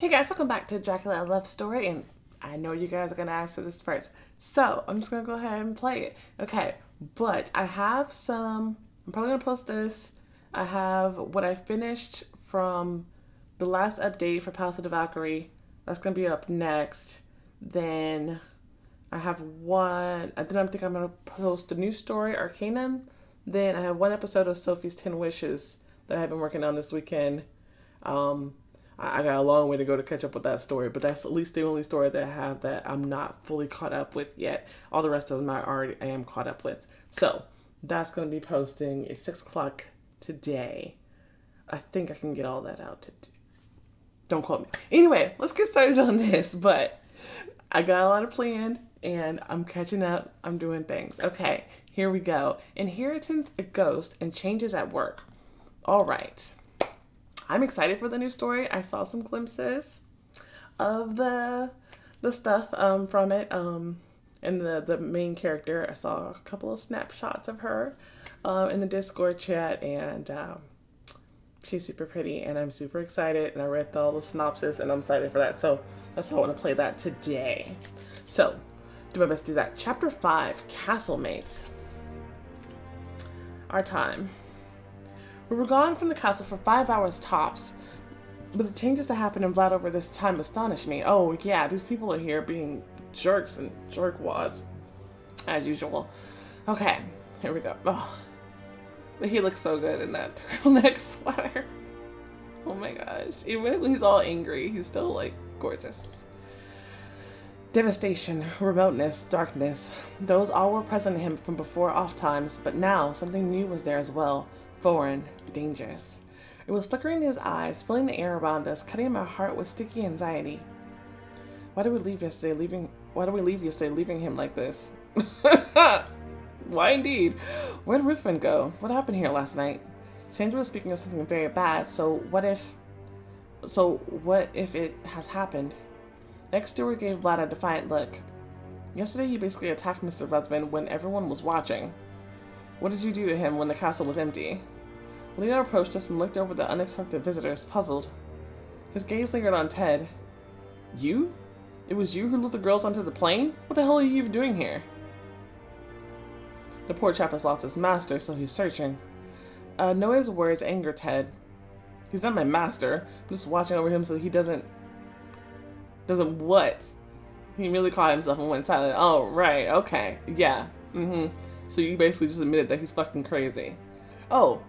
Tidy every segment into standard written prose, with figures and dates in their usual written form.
Hey guys, welcome back to Dracula a Love Story, and I know you guys are gonna ask for this first, so I'm just gonna go ahead and play it. Okay, but I have some. I'm probably gonna post this. I have what I finished from the last update for Path of the Valkyrie. That's gonna be up next. Then I have one. And then I think I'm gonna post a new story, Arcanum. Then I have one episode of Sophie's 10 Wishes that I've been working on this weekend. Um, I got a long way to go to catch up with that story, but that's at least the only story that I have that I'm not fully caught up with yet. All the rest of them I am caught up with. So that's going to be posting at 6 o'clock today. I think I can get all that out today. Don't quote me. Anyway, let's get started on this. But I got a lot of planned, and I'm catching up. I'm doing things. Okay, here we go. Inheritance, a ghost, and changes at work. All right. I'm excited for the new story. I saw some glimpses of the stuff from it, and the main character. I saw a couple of snapshots of her in the Discord chat, and she's super pretty, and I'm super excited. And I read all the synopsis, and I'm excited for that. So that's why I want to play that today. So do my best to do that. Chapter 5, Castlemates. Our time. We were gone from the castle for 5 hours tops, but the changes that happened in Vlad over this time astonished me. Oh yeah, these people are here being jerks and jerkwads, as usual. Okay, here we go. Oh, but he looks so good in that turtleneck sweater. Oh my gosh, even when he's all angry, he's still like gorgeous. Devastation, remoteness, darkness, those all were present in him from before off times, but now something new was there as well. Foreign, dangerous. It was flickering in his eyes, filling the air around us, cutting my heart with sticky anxiety. Why did we leave yesterday, leaving him like this? Why indeed? Where'd Ruthven go? What happened here last night? Sandra was speaking of something very bad, so what if it has happened? The ex-steward gave Vlad a defiant look. Yesterday you basically attacked Mr. Ruthven when everyone was watching. What did you do to him when the castle was empty? Leo approached us and looked over the unexpected visitors, puzzled. His gaze lingered on Ted. You? It was you who lured the girls onto the plane? What the hell are you even doing here? The poor chap has lost his master, so he's searching. Noah's words angered Ted. He's not my master. I'm just watching over him so he doesn't what? He really caught himself and went silent. Oh, right, okay, yeah, So you basically just admitted that he's fucking crazy. Oh,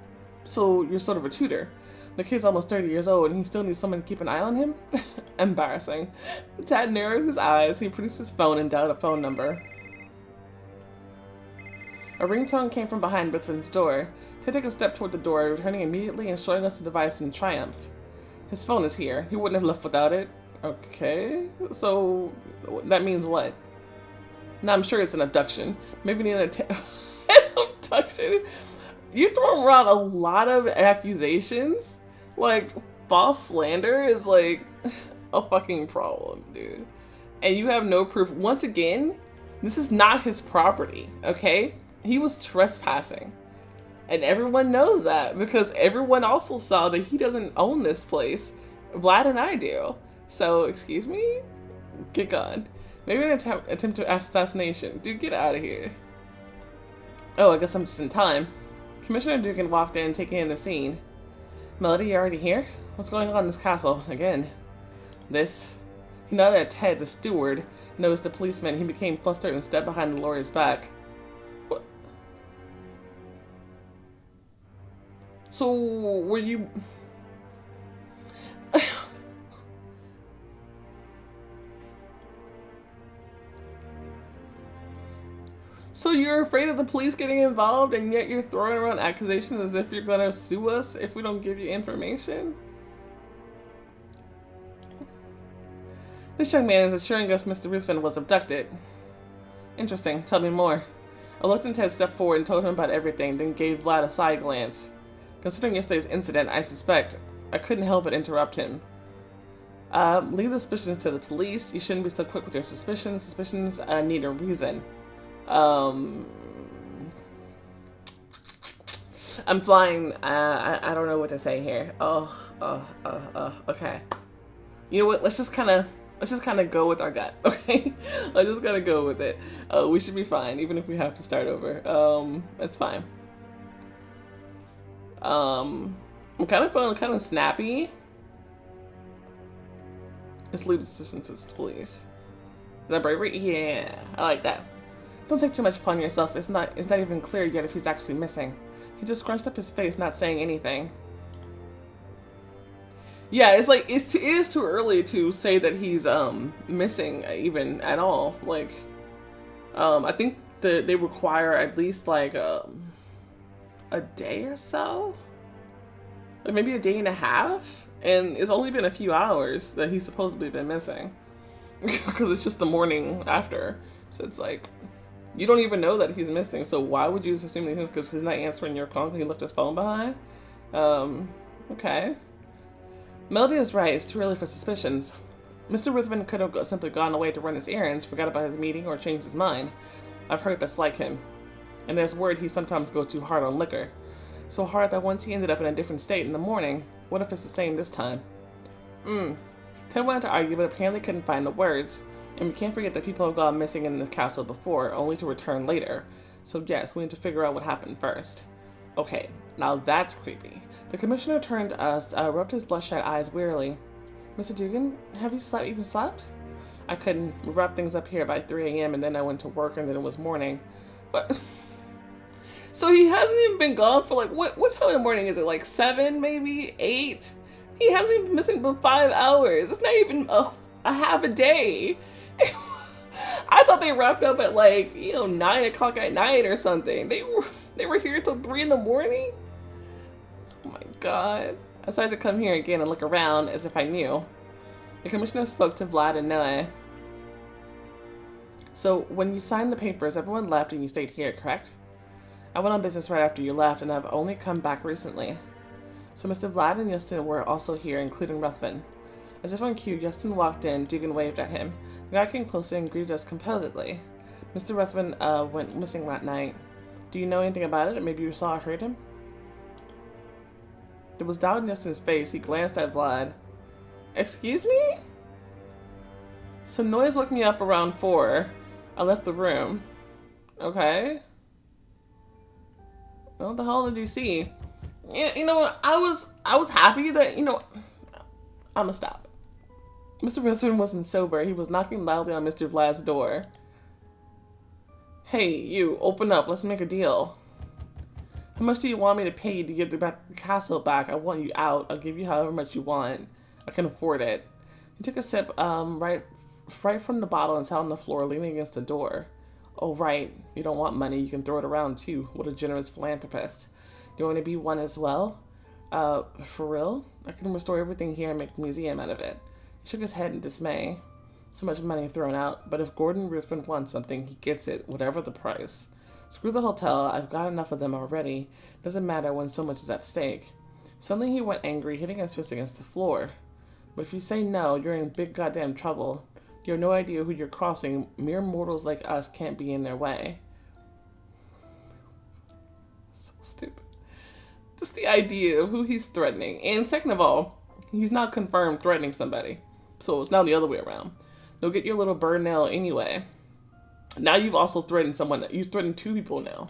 so you're sort of a tutor. The kid's almost 30 years old and he still needs someone to keep an eye on him? Embarrassing. Tad narrowed his eyes. He produced his phone and dialed a phone number. A ringtone came from behind Ruthven's door. Ted took a step toward the door, returning immediately and showing us the device in triumph. His phone is here. He wouldn't have left without it. Okay, so that means what? Now I'm sure it's an abduction. Maybe an abduction. You throw around a lot of accusations. Like, false slander is like a fucking problem, dude. And you have no proof. Once again, this is not his property, okay? He was trespassing. And everyone knows that because everyone also saw that he doesn't own this place. Vlad and I do. So, excuse me? Get gone. Maybe an attempt to assassination. Dude, get out of here. Oh, I guess I'm just in time. Commissioner Dugan walked in, taking in the scene. Melody, you already here? What's going on in this castle? Again. This. He nodded at Ted, the steward, noticed the policeman. He became flustered and stepped behind the lawyer's back. What? So, were you... So you're afraid of the police getting involved, and yet you're throwing around accusations as if you're gonna sue us if we don't give you information? This young man is assuring us Mr. Ruthven was abducted. Interesting. Tell me more. I looked and Ted stepped forward and told him about everything, then gave Vlad a side glance. Considering yesterday's incident, I suspect I couldn't help but interrupt him. Leave the suspicions to the police. You shouldn't be so quick with your suspicions. Suspicions need a reason. I'm flying. I don't know what to say here. Okay. You know what? Let's just kind of go with our gut, okay? Let's just kind of go with it. We should be fine, even if we have to start over. It's fine. I'm kind of feeling kind of snappy. Let's leave the decision to the police. Is that bravery? Yeah, I like that. Don't take too much upon yourself. It's not even clear yet if he's actually missing. He just scrunched up his face, not saying anything. Yeah, it's like it is too early to say that he's missing even at all. Like, I think they require at least like a day or so, like maybe a day and a half, and it's only been a few hours that he's supposedly been missing because it's just the morning after. So it's like you don't even know that he's missing. So why would you just assume that because he's not answering your calls and he left his phone behind? Okay. Melody is right. It's too early for suspicions. Mr. Ruthven could have simply gone away to run his errands, forgot about his meeting, or changed his mind. I've heard that's like him. And there's word he sometimes go too hard on liquor. So hard that once he ended up in a different state in the morning. What if it's the same this time? Ted wanted to argue, but apparently couldn't find the words. And we can't forget that people have gone missing in the castle before, only to return later. So yes, we need to figure out what happened first. Okay, now that's creepy. The commissioner turned to us, rubbed his bloodshot eyes wearily. Mr. Dugan, have you even slept? I couldn't wrap things up here by 3 a.m. and then I went to work and then it was morning. But so he hasn't even been gone for like, what time in the morning is it? Like 7, maybe 8? He hasn't even been missing but 5 hours. It's not even a half a day. I thought they wrapped up at like, 9 o'clock at night or something. They were here till 3 in the morning? Oh my god. I decided to come here again and look around as if I knew. The commissioner spoke to Vlad and Noe. So, when you signed the papers, everyone left and you stayed here, correct? I went on business right after you left and I've only come back recently. So Mr. Vlad and Justin were also here, including Ruthven. As if on cue, Justin walked in, Dugan waved at him. The guy came closer and greeted us composedly. Mr. Ruthven went missing that night. Do you know anything about it, or maybe you saw or heard him? There was doubt in Justin's face. He glanced at Vlad. Excuse me? Some noise woke me up around 4. I left the room. Okay. What the hell did you see? You know, I was happy that, I'ma stop. Mr. Ruthven wasn't sober. He was knocking loudly on Mr. Vlad's door. Hey, you, open up. Let's make a deal. How much do you want me to pay you to give the castle back? I want you out. I'll give you however much you want. I can afford it. He took a sip right from the bottle and sat on the floor, leaning against the door. Oh, right. You don't want money. You can throw it around, too. What a generous philanthropist. Do you want to be one as well? For real? I can restore everything here and make the museum out of it. He shook his head in dismay. So much money thrown out. But if Gordon Ruthven wants something, he gets it, whatever the price. Screw the hotel. I've got enough of them already. Doesn't matter when so much is at stake. Suddenly he went angry, hitting his fist against the floor. But if you say no, you're in big goddamn trouble. You have no idea who you're crossing. Mere mortals like us can't be in their way. So stupid. Just the idea of who he's threatening. And second of all, he's not confirmed threatening somebody. So it's now the other way around. They'll get your little bird nail anyway. Now you've also threatened someone. You've threatened 2 people now.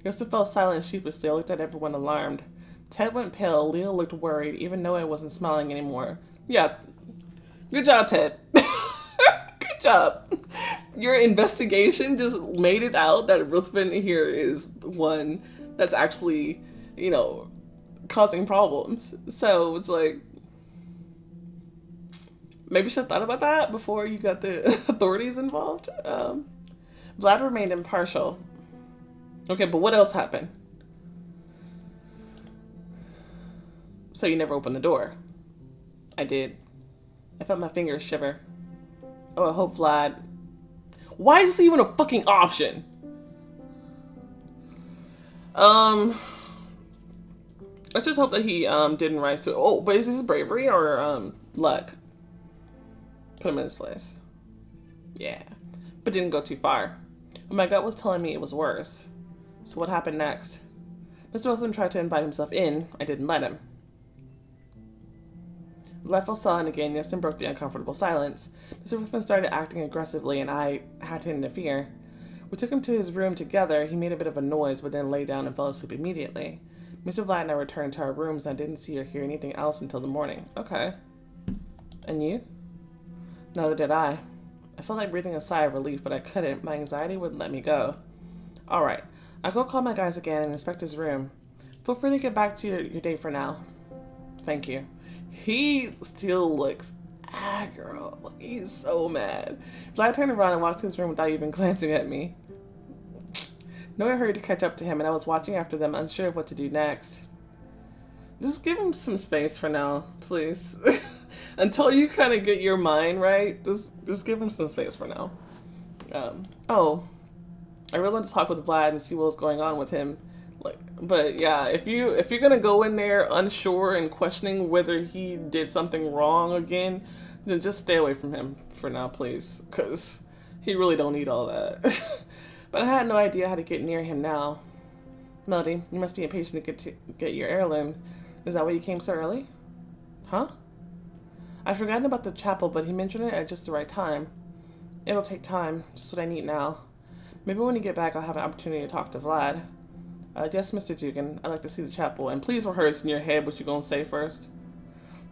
Yosta fell silent sheepishly. I looked at everyone alarmed. Ted went pale. Leo looked worried. Even Noah wasn't smiling anymore. Yeah. Good job, Ted. Good job. Your investigation just made it out that Ruthven here is one that's actually, causing problems. So it's like, maybe you should have thought about that before you got the authorities involved. Vlad remained impartial. Okay, but what else happened? So you never opened the door? I did. I felt my fingers shiver. Oh, I hope Vlad... Why is this even a fucking option? Let's just hope that he didn't rise to it. Oh, but is this bravery or luck? Put him in his place. Yeah. But didn't go too far. But my gut was telling me it was worse. So what happened next? Mr. Wilson tried to invite himself in. I didn't let him. Vlad fell silent again, Yeston broke the uncomfortable silence. Mr. Wilson started acting aggressively, and I had to interfere. We took him to his room together. He made a bit of a noise, but then lay down and fell asleep immediately. Mr. Vlad and I returned to our rooms, and I didn't see or hear anything else until the morning. Okay. And you? Neither did I. I felt like breathing a sigh of relief, but I couldn't. My anxiety wouldn't let me go. All right. I'll go call my guys again and inspect his room. Feel free to get back to your day for now. Thank you. He still looks aggro. Like, he's so mad. Vlad turned around and walked to his room without even glancing at me. No one hurried to catch up to him, and I was watching after them, unsure of what to do next. Just give him some space for now, please. Until you kind of get your mind right, just give him some space for now. I really want to talk with Vlad and see what's going on with him. But yeah, if you're gonna go in there unsure and questioning whether he did something wrong again, then just stay away from him for now, please, because he really don't need all that. But I had no idea how to get near him now. Melody, you must be impatient to get your heirloom. Is that why you came so early? Huh? I'd forgotten about the chapel, but he mentioned it at just the right time. It'll take time, just what I need now. Maybe when you get back, I'll have an opportunity to talk to Vlad. Yes, Mr. Dugan, I'd like to see the chapel, and please rehearse in your head what you're going to say first.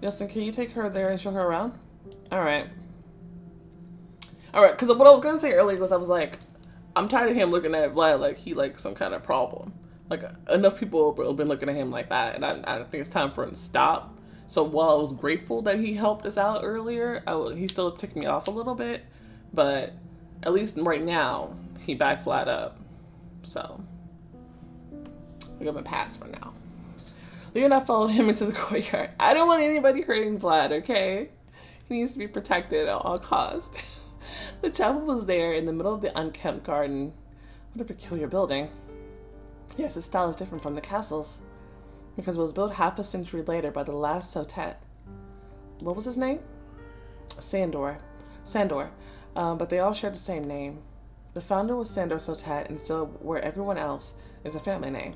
Justin, can you take her there and show her around? Alright, because what I was going to say earlier was I was like, I'm tired of him looking at Vlad like he like some kind of problem. Like, enough people have been looking at him like that, and I think it's time for him to stop. So while I was grateful that he helped us out earlier, he still ticked me off a little bit, but at least right now, he backed Vlad up. So I give him a pass for now. Leo and I followed him into the courtyard. I don't want anybody hurting Vlad, okay? He needs to be protected at all costs. The chapel was there in the middle of the unkempt garden. What a peculiar building. Yes, its style is different from the castle's, because it was built half a century later by the last Sotet. What was his name? Sandor. But they all shared the same name. The founder was Sandor Sotet, and so where everyone else is a family name.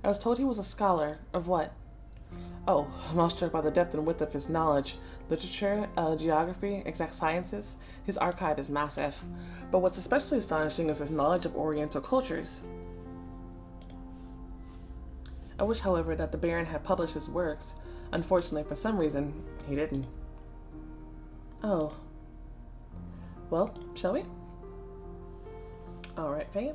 I was told he was a scholar. Of what? Oh, I'm awestruck by the depth and width of his knowledge. Literature, geography, exact sciences. His archive is massive. But what's especially astonishing is his knowledge of Oriental cultures. I wish, however, that the Baron had published his works. Unfortunately, for some reason, he didn't. Oh. Well, shall we? Alright, fam.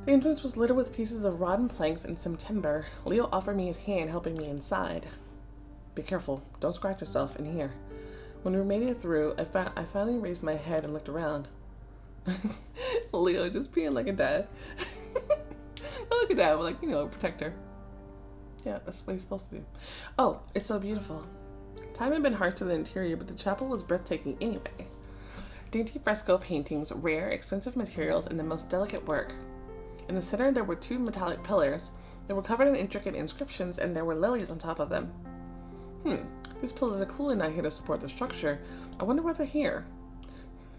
The entrance was littered with pieces of rotten planks and some timber. Leo offered me his hand, helping me inside. Be careful. Don't scratch yourself in here. When we made it through, I finally raised my head and looked around. Leo just being like a dad. Look at that, like, protect her. Yeah, that's what he's supposed to do. Oh, it's so beautiful. Time had been hard to the interior, but the chapel was breathtaking anyway. Dainty fresco paintings, rare, expensive materials, and the most delicate work. In the center, there were 2 metallic pillars. They were covered in intricate inscriptions, and there were lilies on top of them. These pillars are clearly not here to support the structure. I wonder why they're here.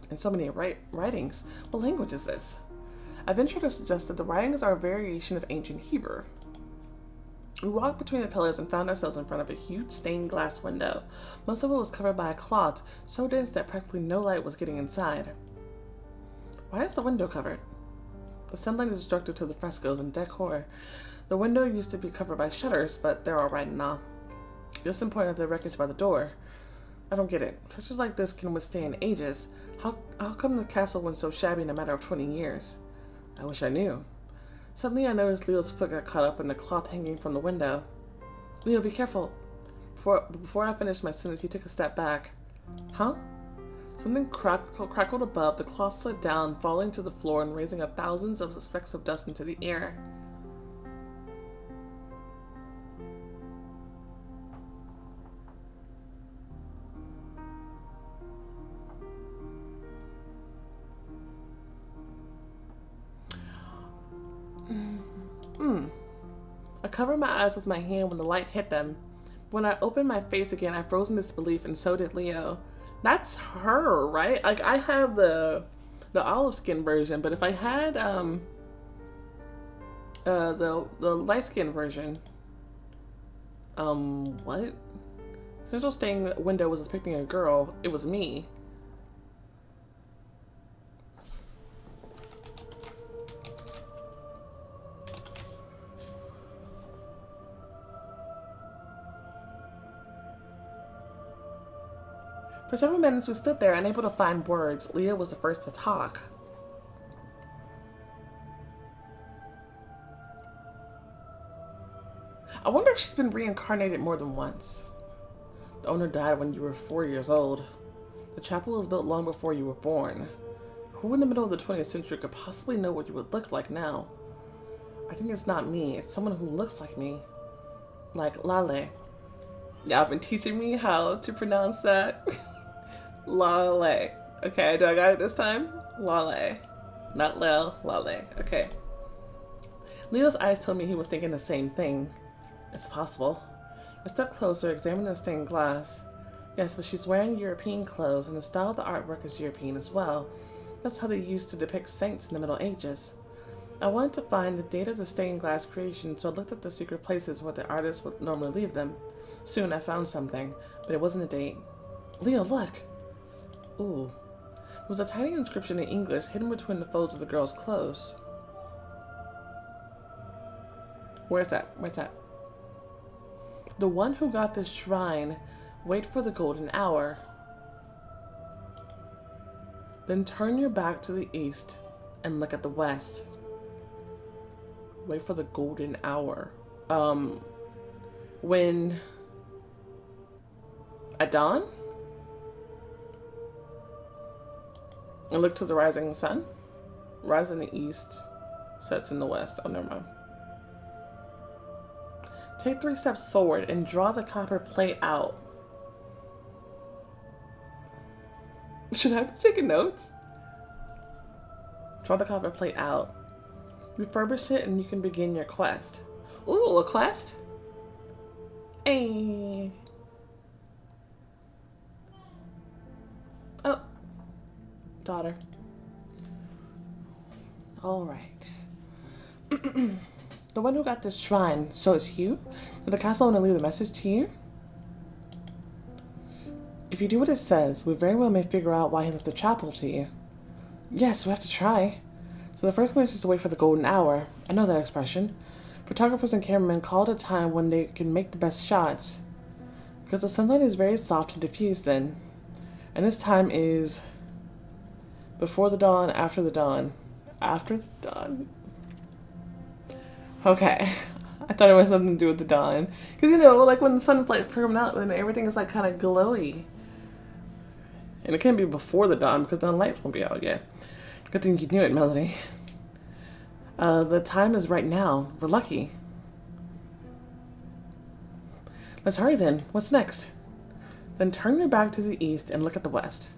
And so many writings. What language is this? I venture to suggest that the writings are a variation of ancient Hebrew. We walked between the pillars and found ourselves in front of a huge stained glass window. Most of it was covered by a cloth so dense that practically no light was getting inside. Why is the window covered? The sunlight is destructive to the frescoes and decor. The window used to be covered by shutters, but they're all right now. Justin pointed at the wreckage by the door. I don't get it. Churches like this can withstand ages. How come the castle went so shabby in a matter of 20 years? I wish I knew. Suddenly I noticed Leo's foot got caught up in the cloth hanging from the window. Leo, be careful. Before I finished my sentence, he took a step back. Huh? Something crackled above. The cloth slid down, falling to the floor and raising thousands of specks of dust into the air. I covered my eyes with my hand when the light hit them. When I opened my face again, I froze in disbelief, and so did Leo. That's her, right? Like, I have the olive skin version, but if I had The light skinned version. What? Central stained window was depicting a girl. It was me. For several minutes, we stood there, unable to find words. Leah was the first to talk. I wonder if she's been reincarnated more than once. The owner died when you were 4 years old. The chapel was built long before you were born. Who in the middle of the 20th century could possibly know what you would look like now? I think it's not me. It's someone who looks like me. Like Lale. Y'all been teaching me how to pronounce that. Lale. Okay, do I got it this time? Lale. Not Lel, Lale. Okay. Leo's eyes told me he was thinking the same thing. It's possible. I stepped closer, examined the stained glass. Yes, but she's wearing European clothes, and the style of the artwork is European as well. That's how they used to depict saints in the Middle Ages. I wanted to find the date of the stained glass creation, so I looked at the secret places where the artists would normally leave them. Soon I found something, but it wasn't a date. Leo, look! Ooh. There was a tiny inscription in English hidden between the folds of the girl's clothes. Where's that? Where's that? The one who got this shrine, wait for the golden hour. Then turn your back to the east and look at the west. Wait for the golden hour. When... At dawn? And look to the rising sun? Rise in the east, sets in the west. Oh, never mind. Take 3 steps forward and draw the copper plate out. Should I be taking notes? Draw the copper plate out. Refurbish it and you can begin your quest. Ooh, a quest? Hey. Oh. Daughter. All right. The one who got this shrine, so it's you? Did the castle want to leave the message to you? If you do what it says, we very well may figure out why he left the chapel to you. Yes, we have to try. So the first place is to wait for the golden hour. I know that expression. Photographers and cameramen call it a time when they can make the best shots. Because the sunlight is very soft and diffused then. And this time is... before the dawn, after the dawn. After the dawn. Okay. I thought it was something to do with the dawn. Because, you know, like when the sun is like coming out, then everything is like kind of glowy. And it can't be before the dawn because then the light won't be out yet. Good thing you knew it, Melody. The time is right now. We're lucky. Let's hurry then. What's next? Then turn your back to the east and look at the west.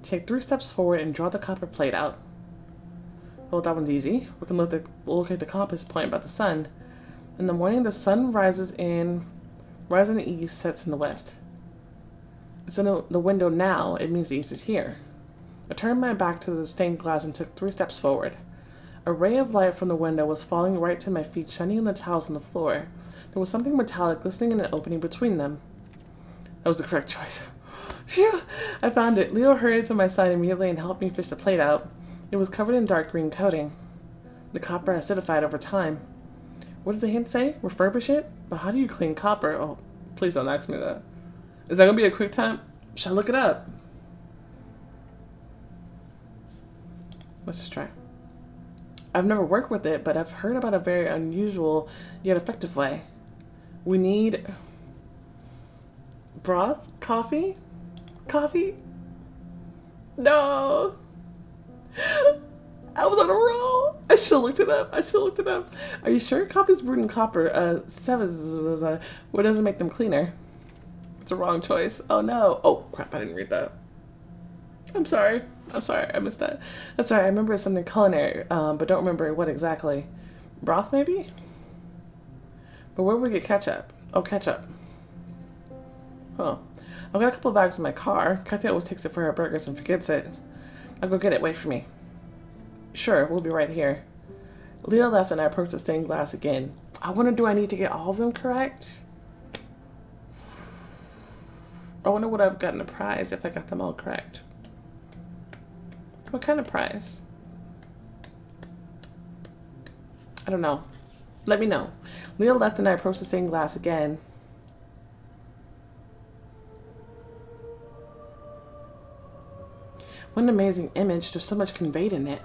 Take 3 steps forward and draw the copper plate out. Well, that one's easy. We can locate the compass point by the sun. In the morning, the sun rises in the east, sets in the west. It's in the window now. It means the east is here. I turned my back to the stained glass and took 3 steps forward. A ray of light from the window was falling right to my feet, shining on the tiles on the floor. There was something metallic glistening in an opening between them. That was the correct choice. Phew! I found it. Leo hurried to my side immediately and helped me fish the plate out. It was covered in dark green coating. The copper acidified over time. What did the hint say? Refurbish it? But how do you clean copper? Oh, please don't ask me that. Is that going to be a quick time? Should I look it up? Let's just try. I've never worked with it, but I've heard about a very unusual yet effective way. We need broth? Coffee? Coffee? No! I was on a roll. I should have looked it up. Are you sure? Coffee's brewed in copper. What doesn't make them cleaner? It's a wrong choice. Oh no. Oh crap, I didn't read that. I'm sorry. I missed that. That's all right. I remember something culinary, but don't remember what exactly. Broth, maybe? But where would we get ketchup? Oh, ketchup. Huh. I've got a couple of bags in my car. Kathy always takes it for her burgers and forgets it. I'll go get it. Wait for me. Sure, we'll be right here. Leo left and I approached the stained glass again. I wonder, do I need to get all of them correct? I wonder what I've gotten a prize if I got them all correct. What kind of prize? I don't know. Let me know. Leo left and I approached the stained glass again. What an amazing image. There's so much conveyed in it.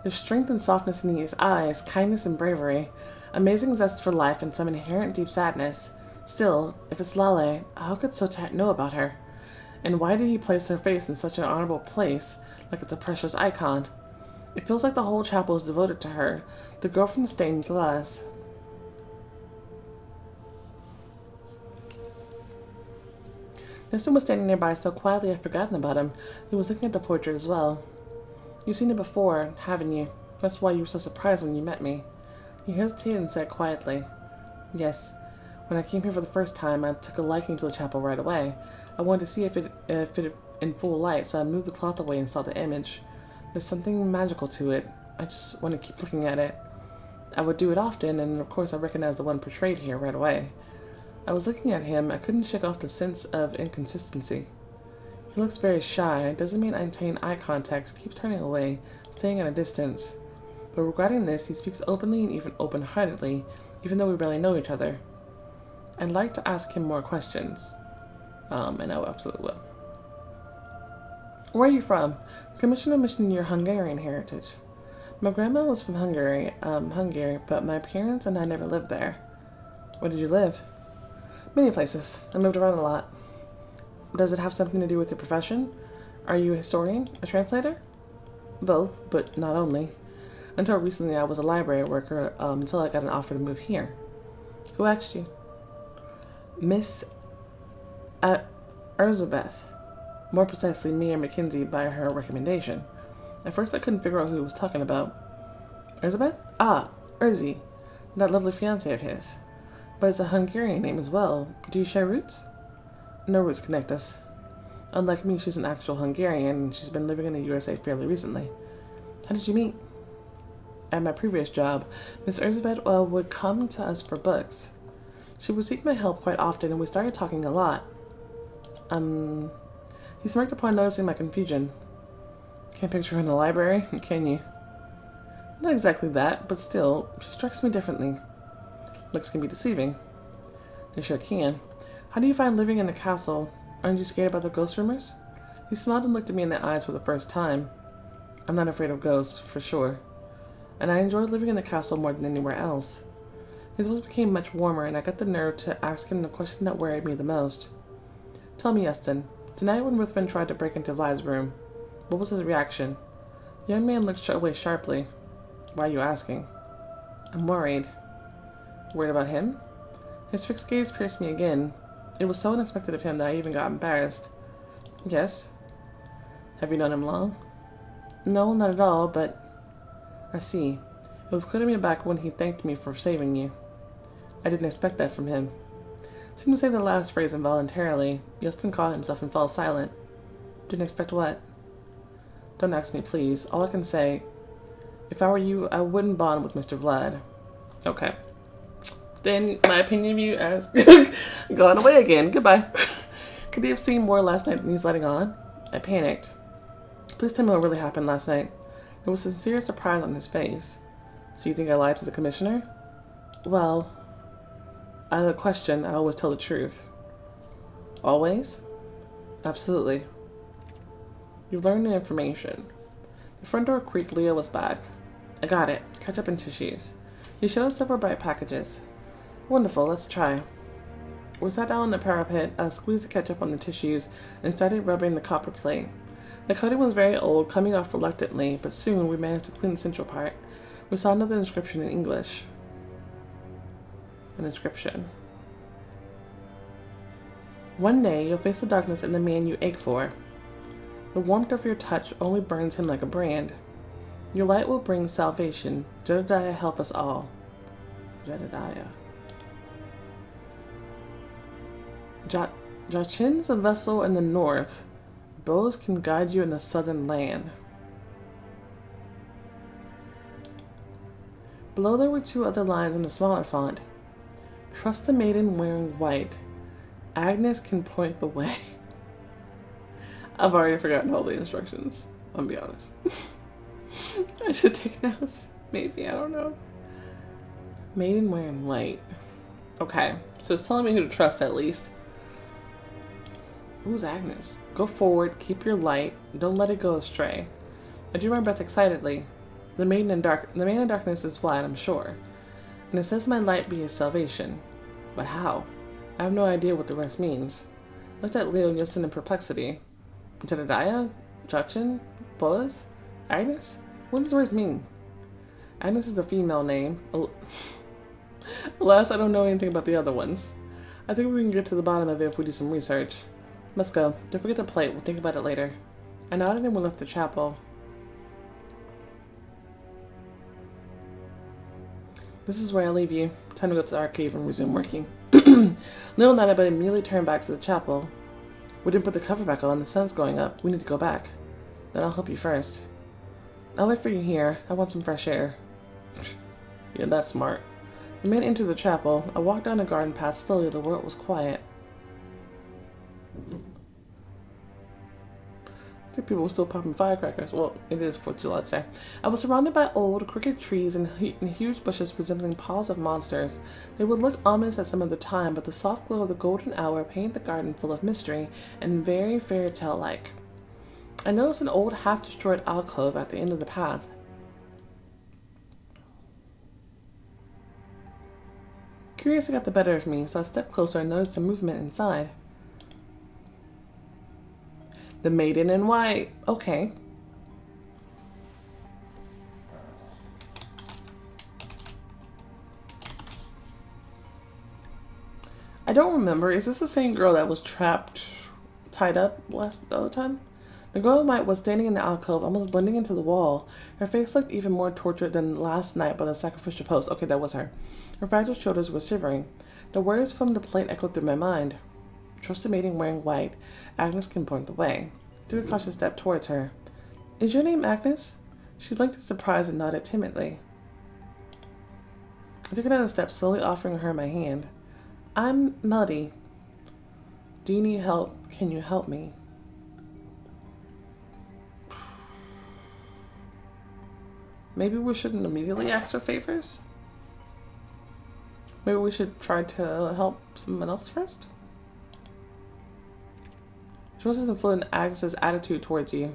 There's strength and softness in his eyes, kindness and bravery, amazing zest for life, and some inherent deep sadness. Still, if it's Lale, how could Sotat know about her? And why did he place her face in such an honorable place, like it's a precious icon? It feels like the whole chapel is devoted to her, the girl from the stained glass. Nestor was standing nearby so quietly I'd forgotten about him. He was looking at the portrait as well. You've seen it before, haven't you? That's why you were so surprised when you met me. He hesitated and said quietly, Yes. When I came here for the first time, I took a liking to the chapel right away. I wanted to see if it in full light, so I moved the cloth away and saw the image. There's something magical to it. I just want to keep looking at it. I would do it often, and of course I recognized the one portrayed here right away. I was looking at him. I couldn't shake off the sense of inconsistency. He looks very shy. Doesn't mean I maintain eye contact. Keeps turning away, staying at a distance. But regarding this, he speaks openly and even open-heartedly, even though we barely know each other. I'd like to ask him more questions. And I absolutely will. Where are you from? The Commissioner mentioned your Hungarian heritage. My grandma was from Hungary, but my parents and I never lived there. Where did you live? Many places. I moved around a lot. Does it have something to do with your profession? Are you a historian? A translator? Both, but not only. Until recently I was a library worker, until I got an offer to move here. Who asked you? Miss Elizabeth. More precisely, Mia Mackenzie by her recommendation. At first I couldn't figure out who he was talking about. Elizabeth? Ah, Erzi. That lovely fiancé of his. But it's a Hungarian name as well. Do you share roots? No roots connect us. Unlike me, she's an actual Hungarian, and she's been living in the USA fairly recently. How did you meet? At my previous job, Miss Elizabeth would come to us for books. She would seek my help quite often, and we started talking a lot. He smirked upon noticing my confusion. Can't picture her in the library, can you? Not exactly that, but still, she strikes me differently. Looks can be deceiving. They sure can. How do you find living in the castle? Aren't you scared about the ghost rumors? He smiled and looked at me in the eyes for the first time. I'm not afraid of ghosts, for sure. And I enjoyed living in the castle more than anywhere else. His voice became much warmer, and I got the nerve to ask him the question that worried me the most. Tell me, Justin, tonight when Ruthven tried to break into Vlad's room, what was his reaction? The young man looked away sharply. Why are you asking? I'm worried. Worried about him? His fixed gaze pierced me again. It was so unexpected of him that I even got embarrassed. Yes. Have you known him long? No, not at all, but... I see. It was clear to me back when he thanked me for saving you. I didn't expect that from him. Seemed to say the last phrase involuntarily. Justin caught himself and fell silent. Didn't expect what? Don't ask me, please. All I can say, if I were you, I wouldn't bond with Mr. Vlad. Okay. Then my opinion of you has gone away again. Goodbye. Could he have seen more last night than he's letting on? I panicked. Please tell me what really happened last night. There was sincere surprise on his face. So you think I lied to the commissioner? Well, out of the question, I always tell the truth. Always? Absolutely. You've learned new information. The front door creaked. Leo was back. I got it. Ketchup and tissues. He showed us several bright packages. Wonderful, let's try. We sat down on the parapet, squeezed the ketchup on the tissues, and started rubbing the copper plate. The coating was very old, coming off reluctantly, but soon we managed to clean the central part. We saw another inscription in English. An inscription. One day, you'll face the darkness and the man you ache for. The warmth of your touch only burns him like a brand. Your light will bring salvation. Jedediah help us all. Jedediah. Jachin's a vessel in the north. Bows can guide you in the southern land. Below there were 2 other lines in a smaller font. Trust the maiden wearing white. Agnes can point the way. I've already forgotten all the instructions. I'll be honest. I should take notes. Maybe, I don't know. Maiden wearing white. Okay, so it's telling me who to trust at least. Who's Agnes? Go forward, keep your light, don't let it go astray. I drew my breath excitedly. The maiden in darkness is flat, I'm sure. And it says my light be his salvation. But how? I have no idea what the rest means. I looked at Leo and listened in perplexity. Jedediah? Jachin? Boaz? Agnes? What does the rest mean? Agnes is a female name. Alas, I don't know anything about the other ones. I think we can get to the bottom of it if we do some research. Let's go. Don't forget the plate. We'll think about it later. I nodded and we left the chapel. This is where I leave you. Time to go to the archive and resume working. Lil nodded, but immediately turned back to the chapel. We didn't put the cover back on. The sun's going up. We need to go back. Then I'll help you first. I'll wait for you here. I want some fresh air. Yeah, that's smart. The man entered the chapel. I walked down the garden path slowly. The world was quiet. I think people were still popping firecrackers. Well, it is 4th of July today. I was surrounded by old, crooked trees and huge bushes resembling paws of monsters. They would look ominous at some other time, but the soft glow of the golden hour painted the garden full of mystery and very fairy tale-like. I noticed an old, half-destroyed alcove at the end of the path. Curiosity got the better of me, so I stepped closer and noticed a movement inside. The maiden in white. Okay. I don't remember. Is this the same girl that was tied up last the other time? The girl in white was standing in the alcove, almost blending into the wall. Her face looked even more tortured than last night by the sacrificial post. Okay, that was her. Her fragile shoulders were shivering. The words from the plate echoed through my mind. Trust the maiden wearing white. Agnes can point the way. I took a cautious step towards her. Is your name Agnes? She blinked in surprise and nodded timidly. I took another step, slowly offering her my hand. I'm Melody. Do you need help? Can you help me? Maybe we shouldn't immediately ask for favors? Maybe we should try to help someone else first? She wasn't influenced in Agnes's attitude towards you.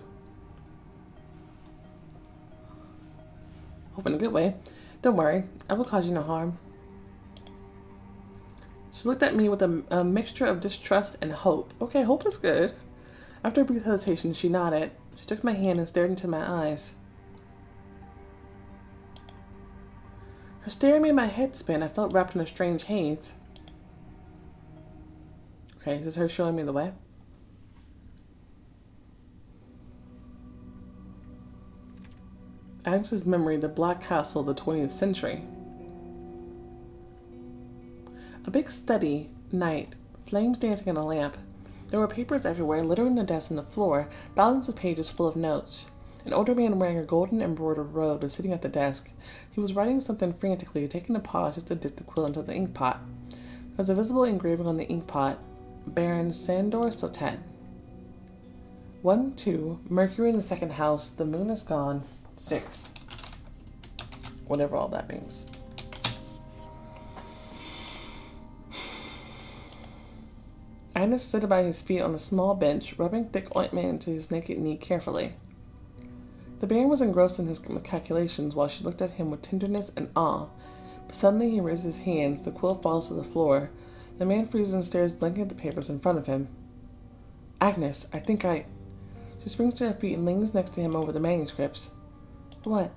Hope in a good way. Don't worry, I will cause you no harm. She looked at me with a mixture of distrust and hope. Okay, hope is good. After a brief hesitation, she nodded. She took my hand and stared into my eyes. Her stare made my head spin. I felt wrapped in a strange haze. Okay, is this her showing me the way? Agnes's memory, the Black Castle of the 20th century. A big study, night, flames dancing in a lamp. There were papers everywhere, littering the desk and the floor, thousands of pages full of notes. An older man wearing a golden embroidered robe was sitting at the desk. He was writing something frantically, taking a pause just to dip the quill into the ink pot. There was a visible engraving on the ink pot, Baron Sandor Sotet. 1, 2, Mercury in the second house, the moon is gone. 6. Whatever all that means. Agnes stood by his feet on a small bench, rubbing thick ointment into his naked knee carefully. The Baron was engrossed in his calculations while she looked at him with tenderness and awe. But suddenly he raises his hands, the quill falls to the floor. The man freezes and stares blankly at the papers in front of him. Agnes, I think I... She springs to her feet and leans next to him over the manuscripts. What?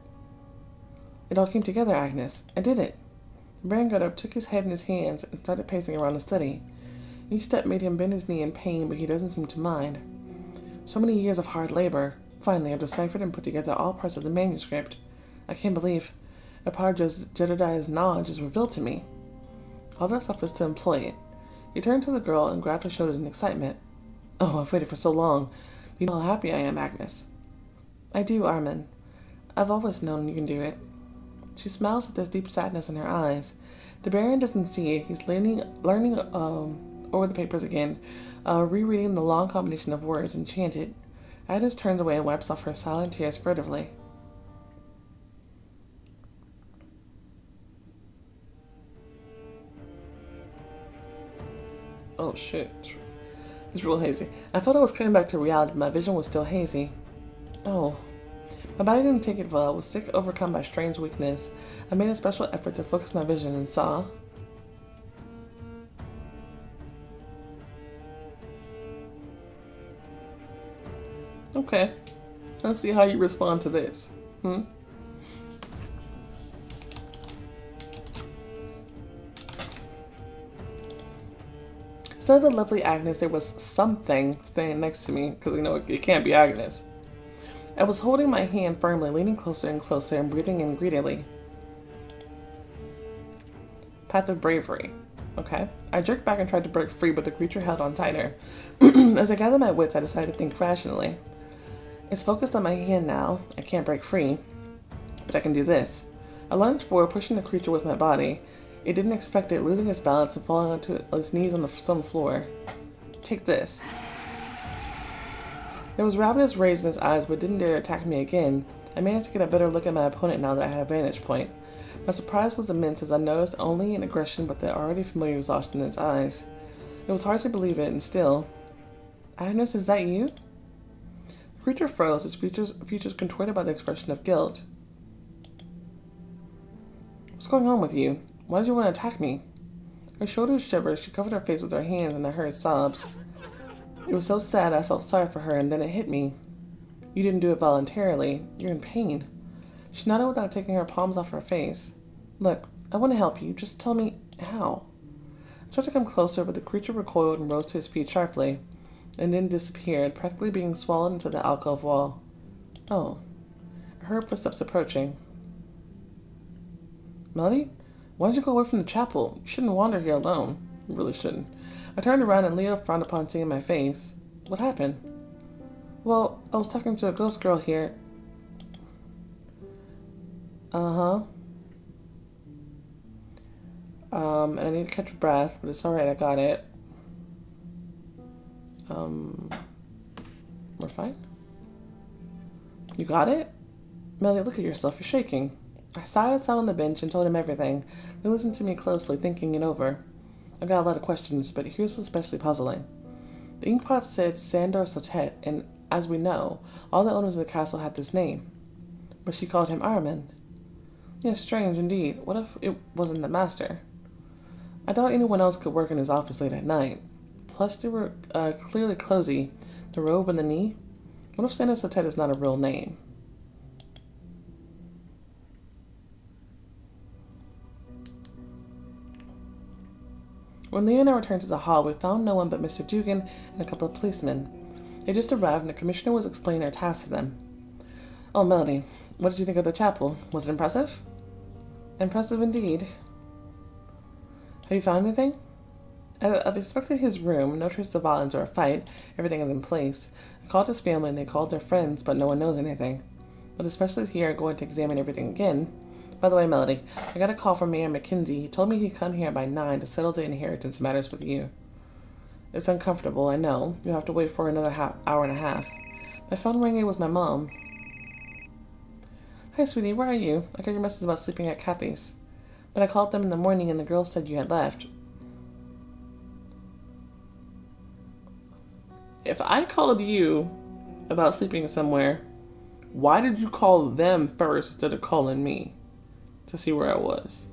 It all came together, Agnes. I did it. The Baron got up, took his head in his hands, and started pacing around the study. Each step made him bend his knee in pain, but he doesn't seem to mind. So many years of hard labor. Finally, I've deciphered and put together all parts of the manuscript. I can't believe a part of Jedediah's knowledge is revealed to me. All that's left is to employ it. He turned to the girl and grabbed her shoulders in excitement. Oh, I've waited for so long. You know how happy I am, Agnes. I do, Armin. I've always known you can do it. She smiles with this deep sadness in her eyes. The Baron doesn't see it. He's learning over the papers again, rereading the long combination of words, enchanted. Agnes turns away and wipes off her silent tears furtively. Oh shit. It's real hazy. I felt I was coming back to reality, but my vision was still hazy. Oh. My body didn't take it well. I was sick, overcome by strange weakness. I made a special effort to focus my vision and saw... Okay. Let's see how you respond to this. Instead of the lovely Agnes, there was something standing next to me, because it can't be Agnes. I was holding my hand firmly, leaning closer and closer, and breathing in greedily. Path of bravery. Okay. I jerked back and tried to break free, but the creature held on tighter. As I gathered my wits, I decided to think rationally. It's focused on my hand now. I can't break free, but I can do this. I lunged forward, pushing the creature with my body. It didn't expect it, losing its balance and falling onto its knees on the floor. Take this. There was ravenous rage in his eyes, but didn't dare attack me again. I managed to get a better look at my opponent now that I had a vantage point. My surprise was immense as I noticed only an aggression but the already familiar exhaustion in its eyes. It was hard to believe it, and still... Agnes, is that you? The creature froze, its features contorted by the expression of guilt. What's going on with you? Why did you want to attack me? Her shoulders shivered, she covered her face with her hands, and I heard sobs. It was so sad I felt sorry for her, and then it hit me. You didn't do it voluntarily. You're in pain. She nodded without taking her palms off her face. Look, I want to help you. Just tell me how. I tried to come closer, but the creature recoiled and rose to his feet sharply, and then disappeared, practically being swallowed into the alcove wall. Oh. I heard footsteps approaching. Melody? Why did you go away from the chapel? You shouldn't wander here alone. You really shouldn't. I turned around and Leo frowned upon seeing my face. What happened? Well, I was talking to a ghost girl here. Uh-huh. And I need to catch a breath, but it's alright, I got it. We're fine? You got it? Melody, look at yourself, you're shaking. I sat on the bench and told him everything. He listened to me closely, thinking it over. I've got a lot of questions, but here's what's especially puzzling. The inkpot said Sandor Sotet, and as we know, all the owners of the castle had this name. But she called him Armin. Yes, strange indeed. What if it wasn't the master? I doubt anyone else could work in his office late at night. Plus, they were clearly closey. The robe and the knee. What if Sandor Sotet is not a real name? When Leo and I returned to the hall, we found no one but Mr. Dugan and a couple of policemen. They just arrived, and the commissioner was explaining their tasks to them. Oh, Melody, what did you think of the chapel? Was it impressive? Impressive indeed. Have you found anything? I've inspected his room, no trace of violence or a fight, everything is in place. I called his family and they called their friends, but no one knows anything. But the specialists here are going to examine everything again. By the way, Melody, I got a call from Mayor McKenzie. He told me he'd come here by 9 to settle the inheritance matters with you. It's uncomfortable, I know. You'll have to wait for another hour and a half. My phone rang, it was my mom. Hi, sweetie, where are you? I got your message about sleeping at Kathy's. But I called them in the morning and the girl said you had left. If I called you about sleeping somewhere, why did you call them first instead of calling me to see where I was?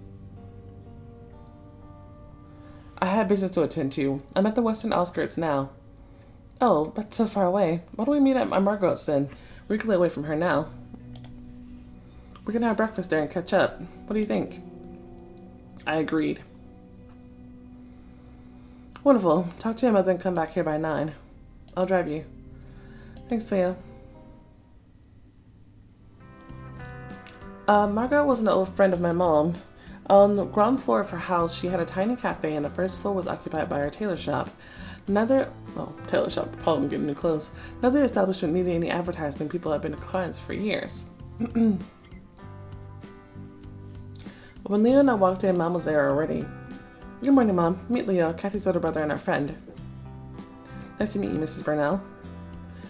I had business to attend to. I'm at the western outskirts now. Oh, that's so far away. Why don't we meet at my Margot's then? We're equally away from her now. We're gonna have breakfast there and catch up. What do you think? I agreed. Wonderful. Talk to your mother and come back here by 9. I'll drive you. Thanks, Leo. Margaret was an old friend of my mom. On the ground floor of her house, she had a tiny cafe, and the first floor was occupied by her tailor shop. Tailor shop, problem getting new clothes. Neither establishment needed any advertisement. People had been clients for years. When Leo and I walked in, Mom was there already. Good morning, Mom. Meet Leo, Kathy's older brother and our friend. Nice to meet you, Mrs. Burnell.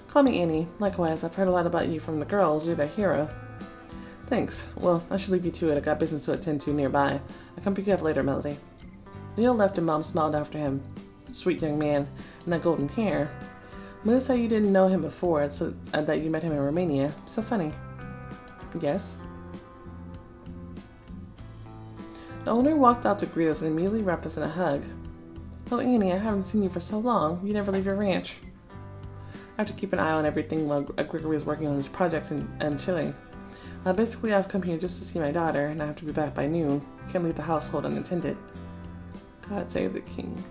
Call me Annie. Likewise, I've heard a lot about you from the girls. You're their hero. Thanks. Well, I should leave you to it. I got business to attend to nearby. I'll come pick you up later, Melody. Leo left and Mom smiled after him. Sweet young man. And that golden hair. Leo said you didn't know him before, so that you met him in Romania. So funny. Yes? The owner walked out to greet us and immediately wrapped us in a hug. Oh, Annie, I haven't seen you for so long. You never leave your ranch. I have to keep an eye on everything while Gregory is working on his project in Chile. Basically, I've come here just to see my daughter, and I have to be back by noon. Can't leave the household unattended. God save the king.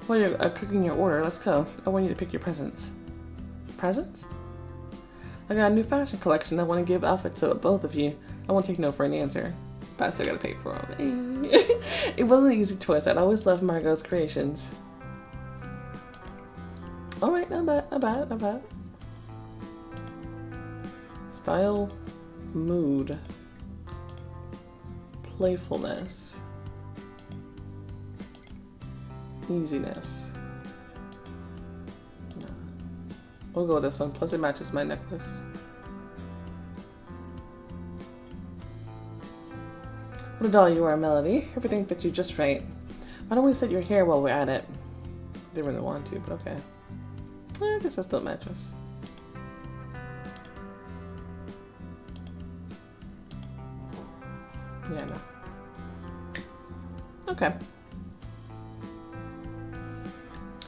While you're cooking your order, let's go. I want you to pick your presents. Presents? I got a new fashion collection I want to give outfit to both of you. I won't take no for an answer. But I still gotta pay for them. It wasn't an easy choice. I'd always loved Margot's creations. Alright, not bad. Style, mood, playfulness, easiness. No. We'll go with this one, plus it matches my necklace. What a doll you are, Melody. Everything fits you just right. Why don't we set your hair while we're at it? Didn't really want to, but okay. I guess that still matches. Yeah, no. Okay.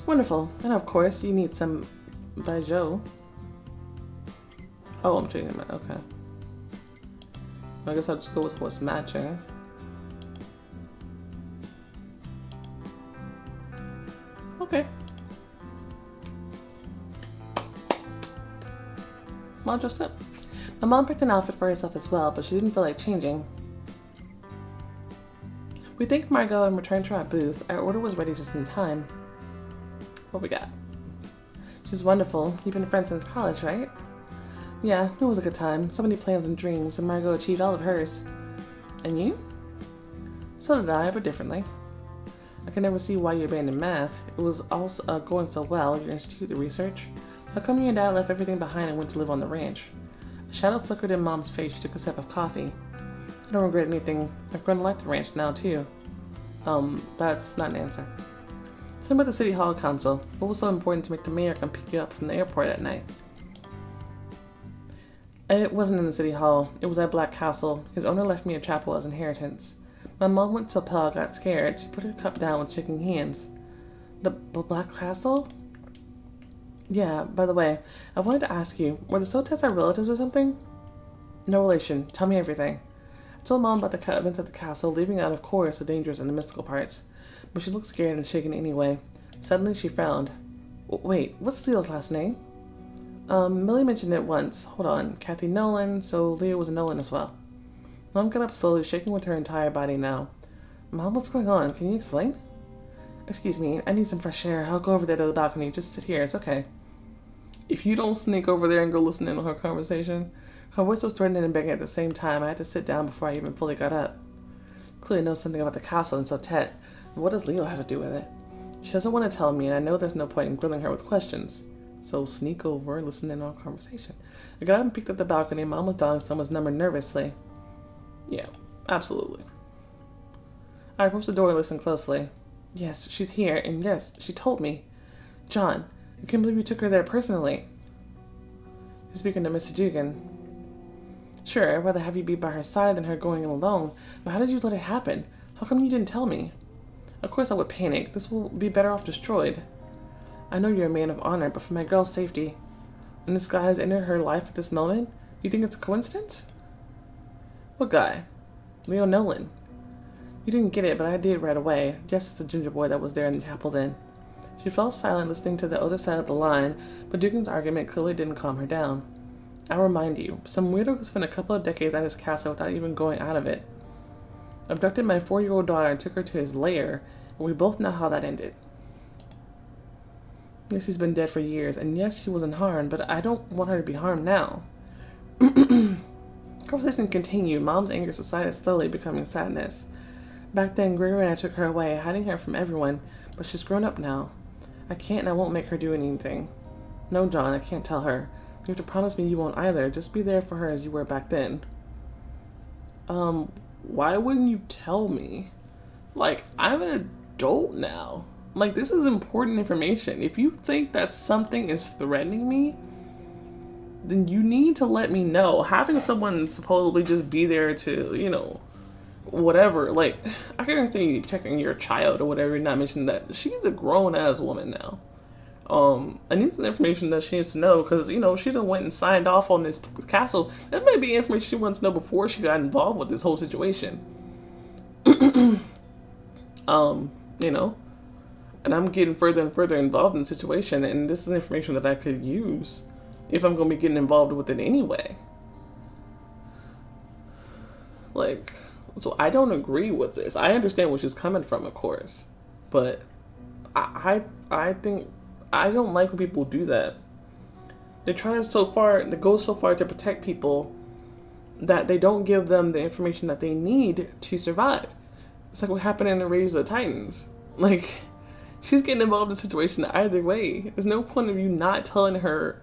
Wonderful. And of course, you need some by Joe. Oh, I'm changing it. Okay. I guess I'll just go with what's matching. Okay. I'll just sit. My mom picked an outfit for herself as well, but she didn't feel like changing. We thanked Margot and returned to our booth. Our order was ready just in time. What we got? She's wonderful. You've been friends since college, right? Yeah, it was a good time. So many plans and dreams, and Margot achieved all of hers. And you? So did I, but differently. I can never see why you abandoned math. It was also going so well, your institute, the research. How come you and Dad left everything behind and went to live on the ranch? A shadow flickered in Mom's face. She took a sip of coffee. I don't regret anything. I've grown to like the ranch now, too. That's not an answer. Same with the City Hall Council. What was so important to make the mayor come pick you up from the airport at night? It wasn't in the City Hall. It was at Black Castle. His owner left me a chapel as inheritance. My mom went so pale I got scared. She put her cup down with shaking hands. The Black Castle? Yeah, by the way, I wanted to ask you, were the Sotes our relatives or something? No relation. Tell me everything. I told Mom about the events at the castle, leaving out, of course, the dangerous and the mystical parts. But she looked scared and shaken anyway. Suddenly she frowned. Wait, what's Leo's last name? Millie mentioned it once. Hold on. Kathy Nolan, so Leo was a Nolan as well. Mom got up slowly, shaking with her entire body now. Mom, what's going on? Can you explain? Excuse me, I need some fresh air. I'll go over there to the balcony. Just sit here, it's okay. If you don't sneak over there and go listen in on her conversation. Her voice was threatening and begging at the same time. I had to sit down before I even fully got up. Clearly knows something about the castle and Sotet. What does Leo have to do with it? She doesn't want to tell me, and I know there's no point in grilling her with questions. So sneak over, listen in on our conversation. I got up and peeked at the balcony. Mom was dialing someone's number nervously. Yeah, absolutely. I approached the door and listened closely. Yes, she's here, and yes, she told me. John, I can't believe you took her there personally. She's speaking to Mr. Dugan. Sure, I'd rather have you be by her side than her going in alone, but how did you let it happen? How come you didn't tell me? Of course I would panic. This will be better off destroyed. I know you're a man of honor, but for my girl's safety. And this guy has entered her life at this moment? You think it's a coincidence? What guy? Leo Nolan. You didn't get it, but I did right away. Yes, it's the ginger boy that was there in the chapel then. She fell silent, listening to the other side of the line, but Dugan's argument clearly didn't calm her down. I'll remind you, some weirdo who spent a couple of decades at his castle without even going out of it. Abducted my 4-year-old daughter and took her to his lair, and we both know how that ended. Yes, he's been dead for years, and yes, she wasn't harmed, but I don't want her to be harmed now. Conversation continued. Mom's anger subsided, slowly becoming sadness. Back then, Gregory and I took her away, hiding her from everyone, but she's grown up now. I can't and I won't make her do anything. No, John, I can't tell her. You have to promise me you won't either. Just be there for her as you were back then. Why wouldn't you tell me? Like, I'm an adult now. Like, this is important information. If you think that something is threatening me, then you need to let me know. Having someone supposedly just be there to, whatever. Like, I can understand you protecting your child or whatever, not mentioning that she's a grown-ass woman now. I need some information that she needs to know because, she done went and signed off on this castle. That might be information she wants to know before she got involved with this whole situation. And I'm getting further and further involved in the situation, and this is information that I could use if I'm going to be getting involved with it anyway. Like, so I don't agree with this. I understand where she's coming from, of course, but I think I don't like when people do that. They go so far to protect people that they don't give them the information that they need to survive. It's like what happened in the Raise of the Titans. Like, she's getting involved in a situation either way. There's no point of you not telling her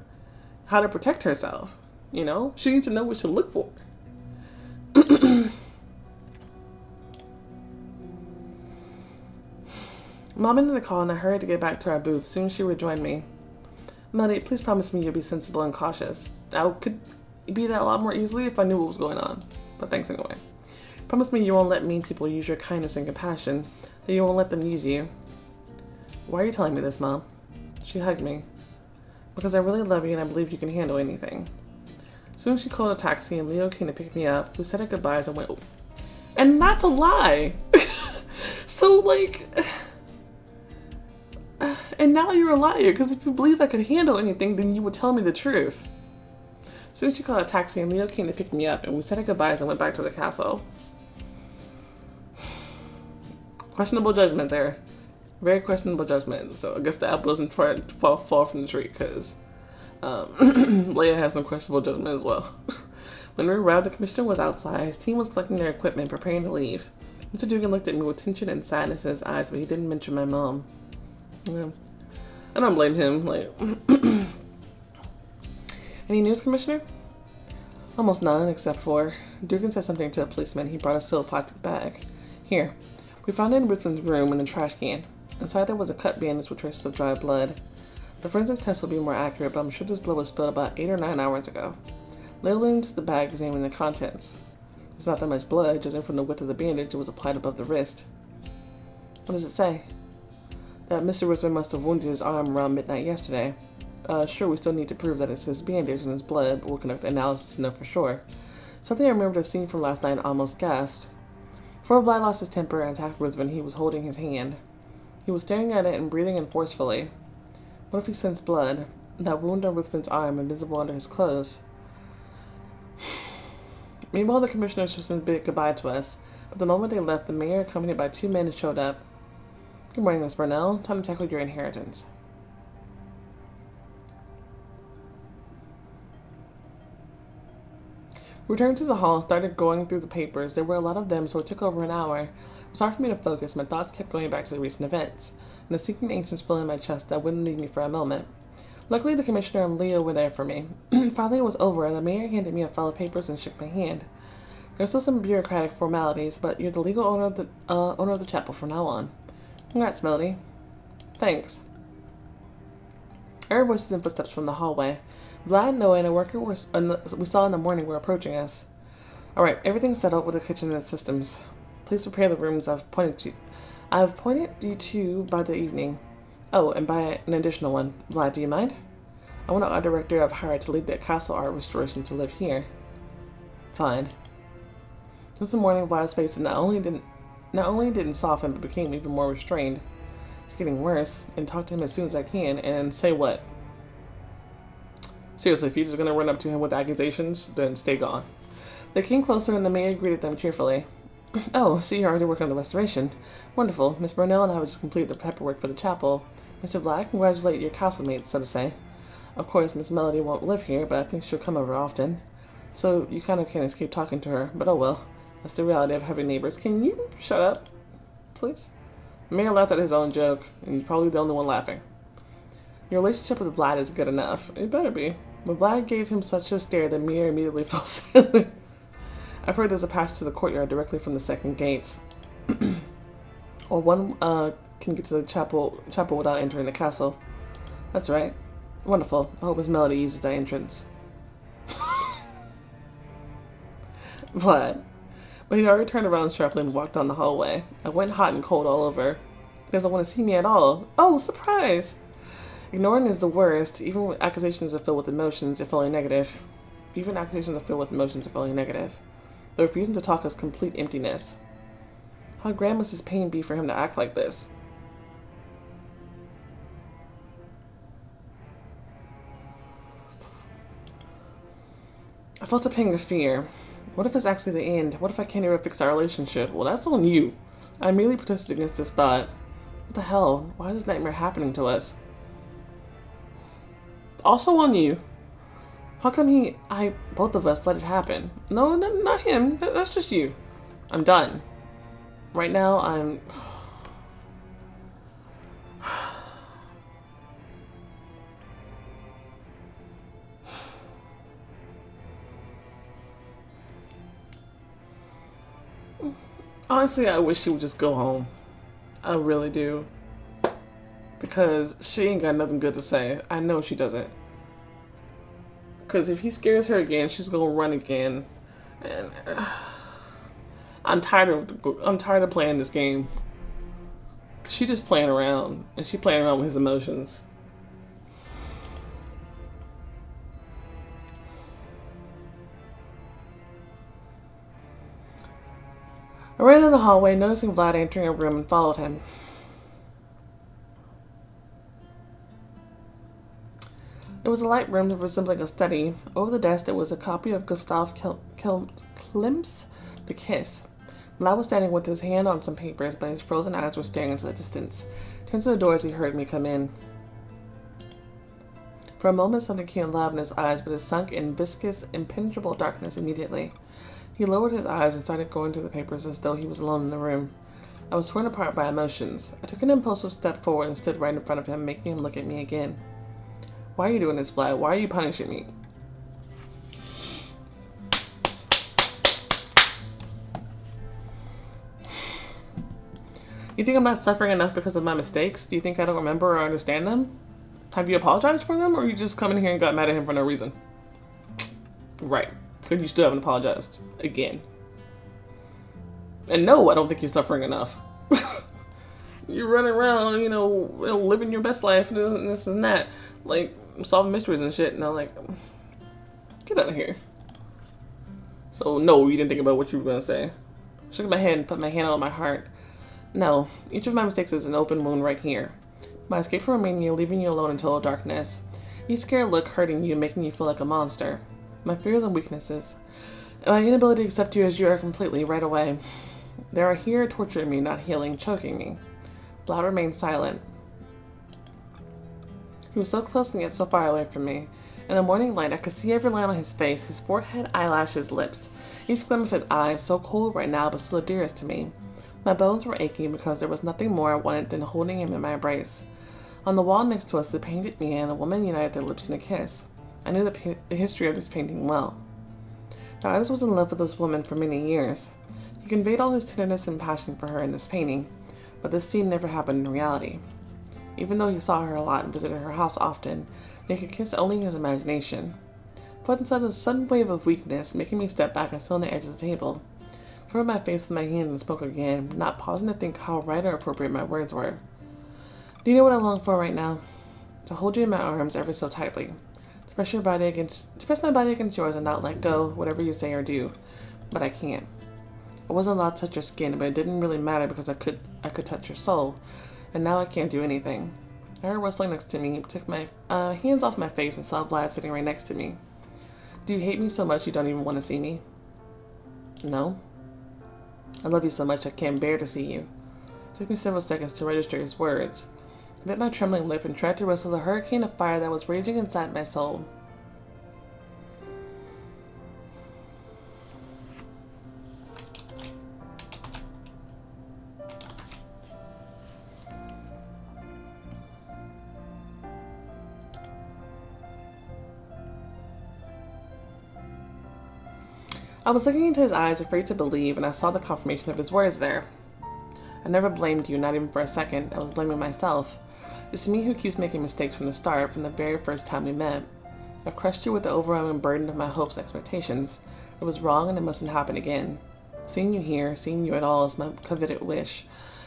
how to protect herself. She needs to know what to look for. Mom ended the call and I hurried to get back to our booth. Soon she rejoined me. Melody, please promise me you'll be sensible and cautious. I could be that a lot more easily if I knew what was going on. But thanks anyway. Promise me you won't let mean people use your kindness and compassion. That you won't let them use you. Why are you telling me this, Mom? She hugged me. Because I really love you and I believe you can handle anything. Soon she called a taxi and Leo came to pick me up. We said our goodbyes and went... And that's a lie! So, like... And now you're a liar, because if you believe I could handle anything, then you would tell me the truth. Soon she called a taxi and Leo came to pick me up, and we said our goodbyes and went back to the castle. Questionable judgment there. Very questionable judgment. So I guess the apple doesn't try to fall from the tree, because Leia has some questionable judgment as well. When we arrived, the commissioner was outside. His team was collecting their equipment, preparing to leave. Mr. Dugan looked at me with tension and sadness in his eyes, but he didn't mention my mom. Yeah. I don't blame him. Like, any news, Commissioner? Almost none, except for Dugan said something to a policeman. He brought a sealed plastic bag. Here, we found it in Ruthven's room in the trash can. Inside there was a cut bandage with traces of dry blood. The forensic test will be more accurate, but I'm sure this blood was spilled about 8 or 9 hours ago. Leo into the bag, examining the contents. There's not that much blood, judging from the width of the bandage. It was applied above the wrist. What does it say? That Mr. Ruthven must have wounded his arm around midnight yesterday. Sure, we still need to prove that it's his bandage and his blood, but we'll conduct the analysis to know for sure. Something I remember to have seen from last night and almost gasped. Before Bly lost his temper and attacked Ruthven, he was holding his hand. He was staring at it and breathing in forcefully. What if he sensed blood? That wound on Ruthven's arm, invisible under his clothes. Meanwhile, the commissioners just bid goodbye to us, but the moment they left, the mayor, accompanied by 2 men, showed up. Good morning, Miss Burnell. Time to tackle your inheritance. We returned to the hall and started going through the papers. There were a lot of them, so it took over an hour. It was hard for me to focus. My thoughts kept going back to the recent events, and a sinking anxious filling my chest that wouldn't leave me for a moment. Luckily, the commissioner and Leo were there for me. Finally, it was over, and the mayor handed me a file of papers and shook my hand. There are still some bureaucratic formalities, but you're the legal owner of the chapel from now on. Congrats, Melody. Thanks. I heard voices and footsteps from the hallway. Vlad, Noah, and a worker we saw in the morning were approaching us. Alright, everything's settled with the kitchen and systems. Please prepare the rooms I've pointed you to by the evening. Oh, and by an additional one. Vlad, do you mind? I want our director I've hired to lead the castle art restoration to live here. Fine. This morning, Vlad's face not only didn't soften, but became even more restrained. It's getting worse, and talk to him as soon as I can, and say what? Seriously, if you're just gonna run up to him with accusations, then stay gone. They came closer, and the mayor greeted them cheerfully. Oh, so you're already working on the restoration. Wonderful. Miss Burnell and I have just completed the paperwork for the chapel. Mr. Black, congratulate your castlemates, so to say. Of course, Miss Melody won't live here, but I think she'll come over often. So you kind of can't escape talking to her, but oh well. That's the reality of having neighbors. Can you shut up, please? Mayor laughed at his own joke, and you're probably the only one laughing. Your relationship with Vlad is good enough. It better be. But Vlad gave him such a stare that Mia immediately fell silent. I've heard there's a path to the courtyard directly from the second gate. Or one can get to the chapel without entering the castle. That's right. Wonderful. I hope his melody uses that entrance. Vlad. But he'd already turned around sharply and walked down the hallway. I went hot and cold all over. He doesn't want to see me at all. Oh, surprise! Ignoring is the worst. Even when accusations are filled with emotions, if only negative. Even accusations are filled with emotions, if only negative. The refusing to talk is complete emptiness. How grand must his pain be for him to act like this? I felt a pang of fear. What if it's actually the end? What if I can't ever fix our relationship? Well, that's on you. I immediately protested against this thought. What the hell? Why is this nightmare happening to us? Also on you. How come both of us let it happen? No, not him. That's just you. I'm done. Right now, I'm... Honestly, I wish she would just go home. I really do. Because she ain't got nothing good to say. I know she doesn't. Because if he scares her again, she's gonna run again. And I'm tired of playing this game. She just playing around, and she playing around with his emotions. I ran down the hallway, noticing Vlad entering a room, and followed him. It was a light room resembling a study. Over the desk there was a copy of Gustav Klimt's The Kiss. Vlad was standing with his hand on some papers, but his frozen eyes were staring into the distance. Turned to the door as he heard me come in. For a moment something came loud in his eyes, but it sunk in viscous, impenetrable darkness immediately. He lowered his eyes and started going through the papers as though he was alone in the room. I was torn apart by emotions. I took an impulsive step forward and stood right in front of him, making him look at me again. Why are you doing this, Vlad? Why are you punishing me? You think I'm not suffering enough because of my mistakes? Do you think I don't remember or understand them? Have you apologized for them, or you just come in here and got mad at him for no reason? Right. Because you still haven't apologized. Again. And no, I don't think you're suffering enough. You're running around, living your best life, and this and that. Like, solving mysteries and shit. And I'm like, get out of here. So, no, you didn't think about what you were going to say. I shook my head and put my hand on my heart. No, each of my mistakes is an open wound right here. My escape from Romania, leaving you alone in total darkness. Each scared look hurting you, making you feel like a monster. My fears and weaknesses. And my inability to accept you as you are completely right away. They are here torturing me, not healing, choking me. Vlad remained silent. He was so close and yet so far away from me. In the morning light, I could see every line on his face, his forehead, eyelashes, lips. Each gleam of his eyes, so cold right now, but still dearest to me. My bones were aching because there was nothing more I wanted than holding him in my embrace. On the wall next to us, the painted man and a woman united their lips in a kiss. I knew the history of this painting well. The artist was in love with this woman for many years. He conveyed all his tenderness and passion for her in this painting, but this scene never happened in reality. Even though he saw her a lot and visited her house often, they could kiss only in his imagination. But instead of a sudden wave of weakness, making me step back and sit on the edge of the table, covered my face with my hands and spoke again, not pausing to think how right or appropriate my words were. Do you know what I long for right now? To hold you in my arms ever so tightly. To press my body against yours and not let go, whatever you say or do. But I can't. I wasn't allowed to touch your skin, but it didn't really matter because I could touch your soul. And now I can't do anything. I heard rustling next to me, took my hands off my face and saw Vlad sitting right next to me. Do you hate me so much you don't even want to see me? No. I love you so much I can't bear to see you. It took me several seconds to register his words. I bit my trembling lip and tried to wrestle the hurricane of fire that was raging inside my soul. I was looking into his eyes, afraid to believe, and I saw the confirmation of his words there. I never blamed you, not even for a second. I was blaming myself. It's me who keeps making mistakes from the start, from the very first time we met. I crushed you with the overwhelming burden of my hopes and expectations. It was wrong and it mustn't happen again. Seeing you here, seeing you at all is my coveted wish.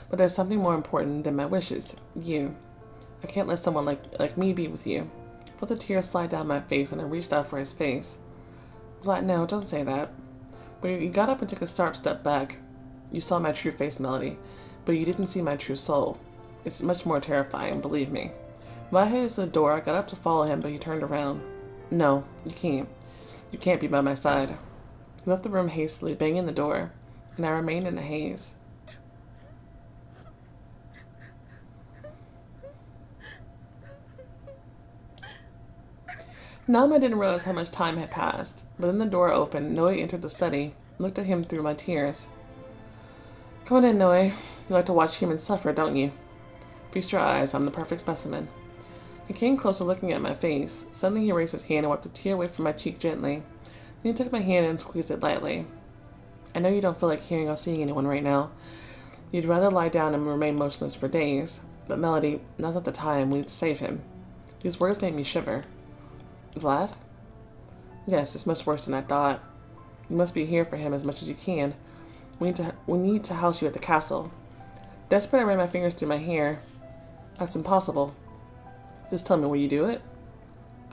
But there's something more important than my wishes. You. I can't let someone like me be with you. I felt the tears slide down my face and I reached out for his face. Vlad, no, don't say that. But you got up and took a sharp step back. You saw my true face, Melody, but you didn't see my true soul. It's much more terrifying, believe me. Vlad headed to the door. I got up to follow him, but he turned around. No, you can't. You can't be by my side. He left the room hastily, banging the door, and I remained in the haze. Now I didn't realize how much time had passed, but then the door opened. Noe entered the study. I looked at him through my tears. Come on in, Noe. You like to watch humans suffer, don't you? Feast your eyes. I'm the perfect specimen. He came closer, looking at my face. Suddenly he raised his hand and wiped a tear away from my cheek gently. Then he took my hand and squeezed it lightly. I know you don't feel like hearing or seeing anyone right now. You'd rather lie down and remain motionless for days. But Melody, now's not the time. We need to save him. These words made me shiver. Vlad? Yes, it's much worse than I thought. You must be here for him as much as you can. We need to house you at the castle. Desperate, I ran my fingers through my hair. That's impossible. Just tell me, will you do it?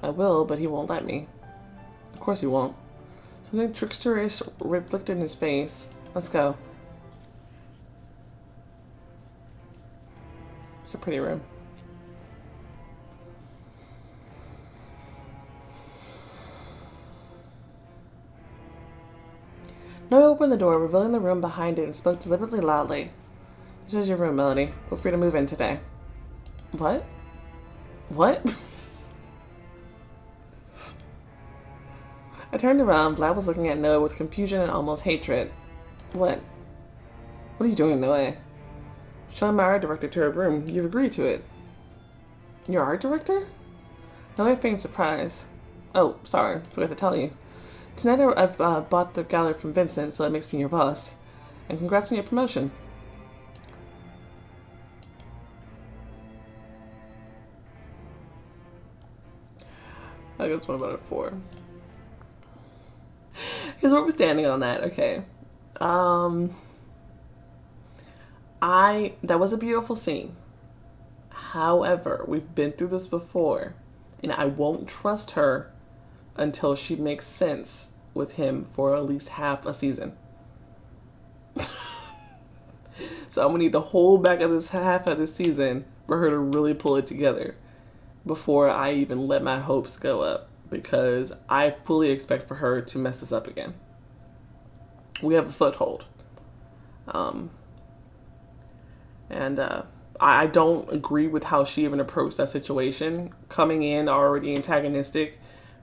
I will, but he won't let me. Of course he won't. Something tricksterish reflected in his face. Let's go. It's a pretty room. Noah opened the door, revealing the room behind it, and spoke deliberately loudly. This is your room, Melody. Feel free to move in today. What? What? I turned around. Vlad was looking at Noah with confusion and almost hatred. What? What are you doing, Noah? Showing my art director to her room. You've agreed to it. Your art director? Noah feigned surprise. Oh, sorry. Forgot to tell you. Tonight I've bought the gallery from Vincent, so it makes me your boss. And congrats on your promotion. I guess 1 out of 4. Here's where we're standing on that. Okay. That was a beautiful scene. However, we've been through this before, and I won't trust her until she makes sense with him for at least half a season. So I'm gonna need the whole back of this half of this season for her to really pull it together before I even let my hopes go up, because I fully expect for her to mess this up again. We have a foothold. I don't agree with how she even approached that situation, coming in already antagonistic,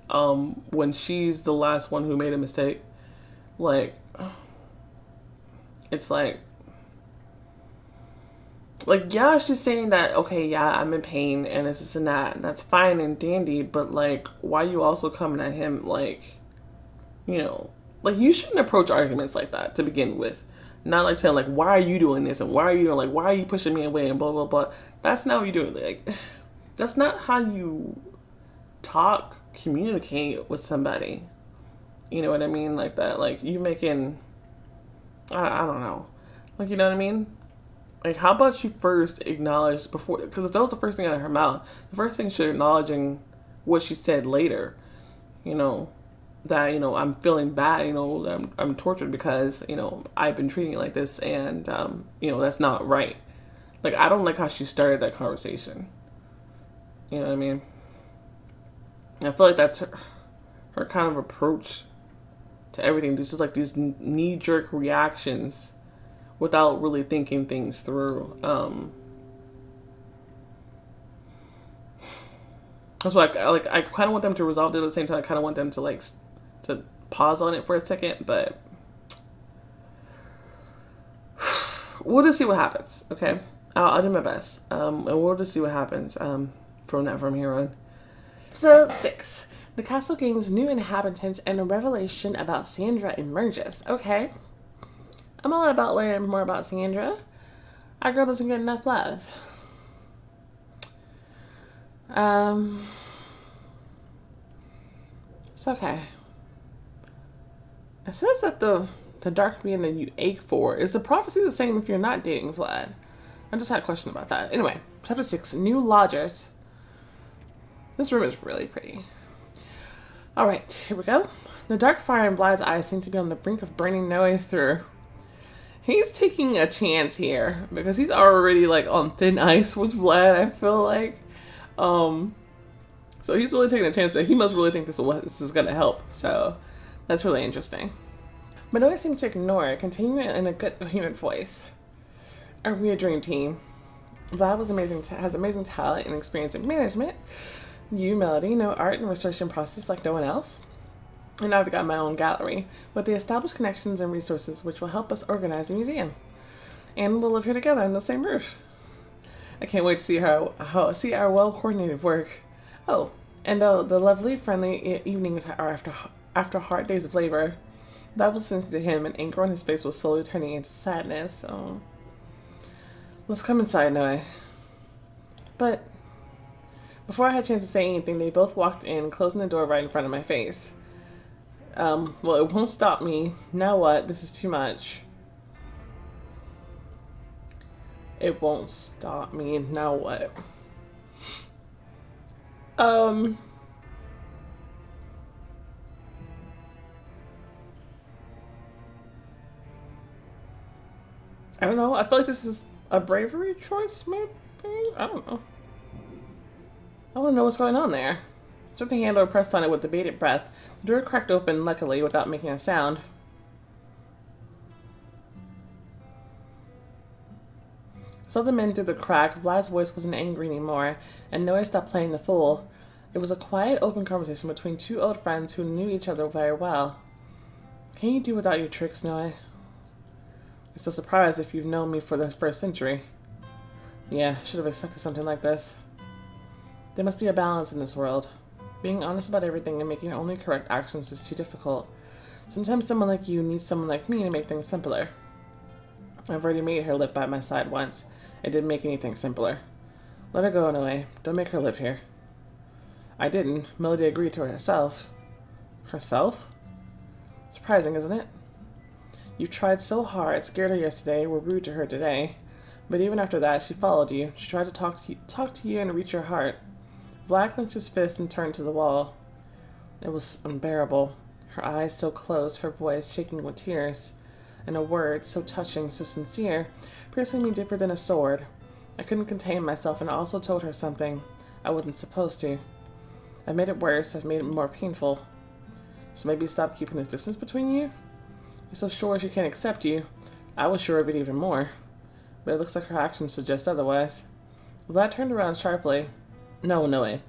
when she's the last one who made a mistake. Like, it's like, yeah, she's saying that, okay, yeah, I'm in pain and this and that, and that's fine and dandy, but like, why are you also coming at him like, you know, like, you shouldn't approach arguments like that to begin with. Not like saying like, why are you doing this and why are you doing, like, why are you pushing me away and blah blah blah. That's not what you're doing. Like, that's not how you talk, communicate with somebody. You know what I mean? Like that. Like, you making, I don't know. Like, you know what I mean? Like, how about you first acknowledge before, because that was the first thing out of her mouth. The first thing she acknowledging what she said later, you know, that, you know, I'm feeling bad, you know, I'm tortured because, you know, I've been treating it like this and, you know, that's not right. Like, I don't like how she started that conversation. You know what I mean? I feel like that's her kind of approach to everything. There's just like these knee-jerk reactions without really thinking things through. That's why I kind of want them to resolve it at the same time. I kind of want them to to pause on it for a second, but we'll just see what happens. Okay, I'll do my best, and we'll just see what happens from here on. So 6. The castle gains new inhabitants and a revelation about Sandra emerges. Okay. I'm all about learning more about Sandra. Our girl doesn't get enough love. It's okay. It says that the dark being that you ache for, is the prophecy the same if you're not dating Vlad? I just had a question about that. Anyway, chapter 6, New Lodgers. This room is really pretty. Alright, here we go. The dark fire in Vlad's eyes seems to be on the brink of burning Noe through. He's taking a chance here because he's already like on thin ice with Vlad, I feel like. So he's really taking a chance that he must really think this is going to help. So that's really interesting. But Noe seems to ignore it, continuing in a good human voice. Are we a dream team? Vlad has amazing talent and experience in management. You, Melody, know art and research and process like no one else. And I've got my own gallery with the established connections and resources which will help us organize a museum. And we'll live here together in the same roof. I can't wait to see see our well-coordinated work. Oh, and the lovely, friendly evenings are after hard days of labor. That was sent to him, and anger on his face was slowly turning into sadness. Oh. Let's come inside, Noe. But before I had a chance to say anything, they both walked in, closing the door right in front of my face. Well, it won't stop me. Now what? This is too much. It won't stop me. Now what? I don't know. I feel like this is a bravery choice, maybe? I don't know. I want to know what's going on there. Took the handle and pressed on it with bated breath. The door cracked open, luckily, without making a sound. I saw the men through the crack. Vlad's voice wasn't angry anymore, and Noe stopped playing the fool. It was a quiet, open conversation between two old friends who knew each other very well. Can you do without your tricks, Noe? I'm so surprised if you've known me for the first century. Yeah, should have expected something like this. There must be a balance in this world. Being honest about everything and making only correct actions is too difficult. Sometimes someone like you needs someone like me to make things simpler. I've already made her live by my side once. It didn't make anything simpler. Let her go, Noe. Don't make her live here. I didn't. Melody agreed to it herself. Herself? Surprising, isn't it? You tried so hard, scared her yesterday, were rude to her today. But even after that, she followed you. She tried to talk to you and reach your heart. Vlad clenched his fist and turned to the wall. It was unbearable. Her eyes so close, her voice shaking with tears, and a word so touching, so sincere, piercing me deeper than a sword. I couldn't contain myself, and I also told her something I wasn't supposed to. I've made it worse. I've made it more painful. So maybe stop keeping this distance between you? You're so sure she can't accept you. I was sure of it even more. But it looks like her actions suggest otherwise. Vlad turned around sharply. No, Noe.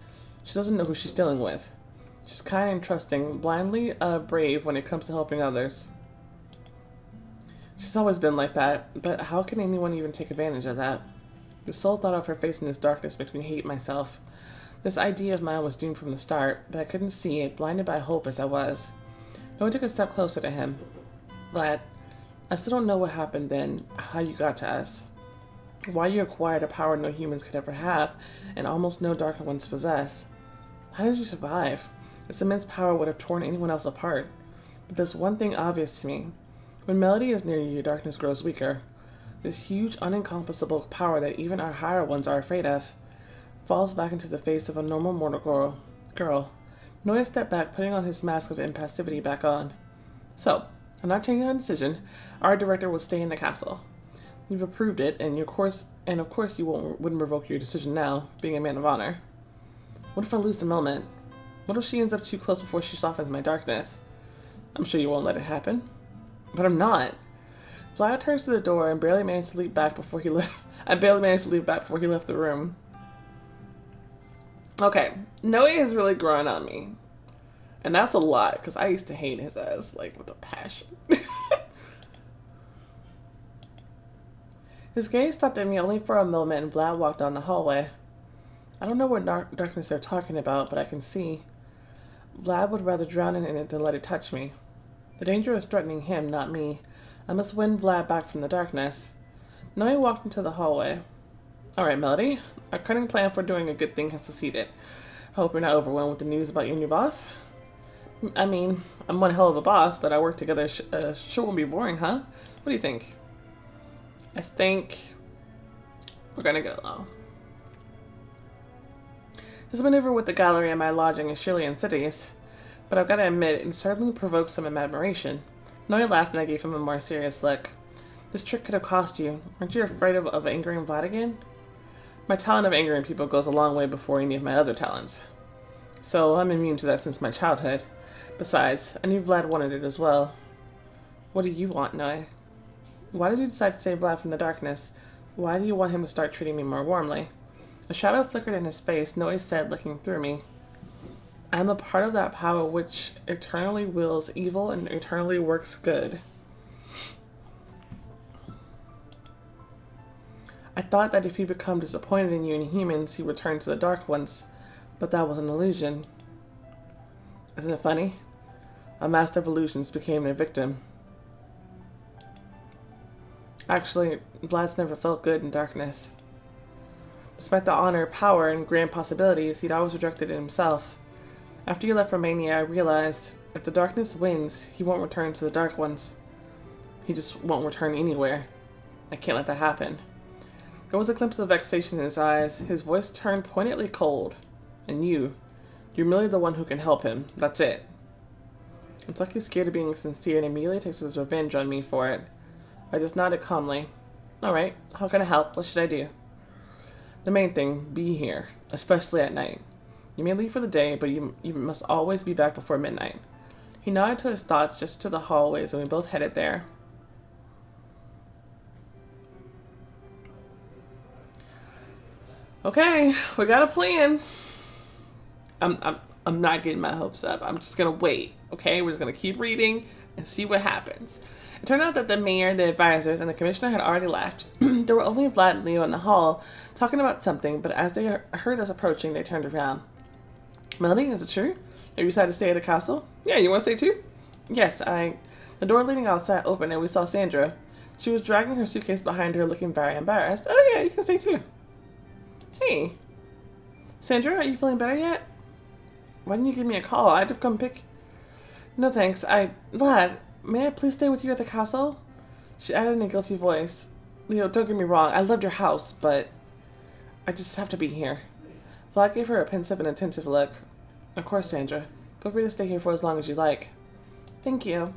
She doesn't know who she's dealing with. She's kind and trusting, blindly brave when it comes to helping others. She's always been like that, but how can anyone even take advantage of that? The sole thought of her facing this darkness makes me hate myself. This idea of mine was doomed from the start, but I couldn't see it, blinded by hope as I was. Noe took a step closer to him. Vlad, I still don't know what happened then, how you got to us. Why you acquired a power no humans could ever have, and almost no dark ones possess. How did you survive? This immense power would have torn anyone else apart. But there's one thing obvious to me. When Melody is near you, your darkness grows weaker. This huge, unencompassable power that even our higher ones are afraid of falls back into the face of a normal mortal girl. Noe stepped back, putting on his mask of impassivity back on. So, I'm not changing my decision. Our director will stay in the castle. You've approved it, and of course you wouldn't revoke your decision now, being a man of honor. What if I lose the moment? What if she ends up too close before she softens my darkness? I'm sure you won't let it happen. But I'm not. Vlad turns to the door and barely managed to leap back before he left. I barely managed to leap back before he left the room. Okay, Noe is really growing on me. And that's a lot, because I used to hate his ass, like, with a passion. His gaze stopped at me only for a moment, and Vlad walked down the hallway. I don't know what darkness they're talking about, but I can see. Vlad would rather drown in it than let it touch me. The danger is threatening him, not me. I must win Vlad back from the darkness. Noe walked into the hallway. Alright, Melody. Our cunning plan for doing a good thing has succeeded. I hope you're not overwhelmed with the news about your new boss. I mean, I'm one hell of a boss, but our work together sure won't be boring, huh? What do you think? I think we're gonna get along. This maneuver with the gallery and my lodging is surely insidious, but I've got to admit, it certainly provokes some admiration. Noe laughed and I gave him a more serious look. This trick could have cost you. Aren't you afraid of angering Vlad again? My talent of angering people goes a long way before any of my other talents. So I'm immune to that since my childhood. Besides, I knew Vlad wanted it as well. What do you want, Noe? Why did you decide to save Vlad from the darkness? Why do you want him to start treating me more warmly? A shadow flickered in his face, Noe said, looking through me. I am a part of that power which eternally wills evil and eternally works good. I thought that if he become disappointed in you and humans, he would turn to the dark ones, but that was an illusion. Isn't it funny? A master of illusions became their victim. Actually, Vlad's never felt good in darkness. Despite the honor, power, and grand possibilities, he'd always rejected it himself. After you left Romania, I realized if the darkness wins, he won't return to the dark ones. He just won't return anywhere. I can't let that happen. There was a glimpse of vexation in his eyes. His voice turned pointedly cold. And you're merely the one who can help him. That's it. It's like he's scared of being sincere and immediately takes his revenge on me for it. I just nodded calmly. Alright, how can I help? What should I do? The main thing, be here, especially at night. You may leave for the day, but you must always be back before midnight. He nodded to his thoughts just to the hallways, and we both headed there. Okay, we got a plan. I'm not getting my hopes up. I'm just gonna wait. Okay, we're just gonna keep reading and see what happens. It turned out that the mayor, the advisors, and the commissioner had already left. There were only Vlad and Leo in the hall, talking about something, but as they heard us approaching, they turned around. Melanie, is it true? Have you decided to stay at the castle? Yeah, you want to stay too? Yes, The door leading outside opened and we saw Sandra. She was dragging her suitcase behind her, looking very embarrassed. Oh yeah, you can stay too. Hey. Sandra, are you feeling better yet? Why didn't you give me a call? I'd have come pick... No thanks, Vlad, may I please stay with you at the castle? She added in a guilty voice. Leo, don't get me wrong, I loved your house, but I just have to be here. Vlad gave her a pensive and attentive look. Of course, Sandra. Feel free to stay here for as long as you like. Thank you.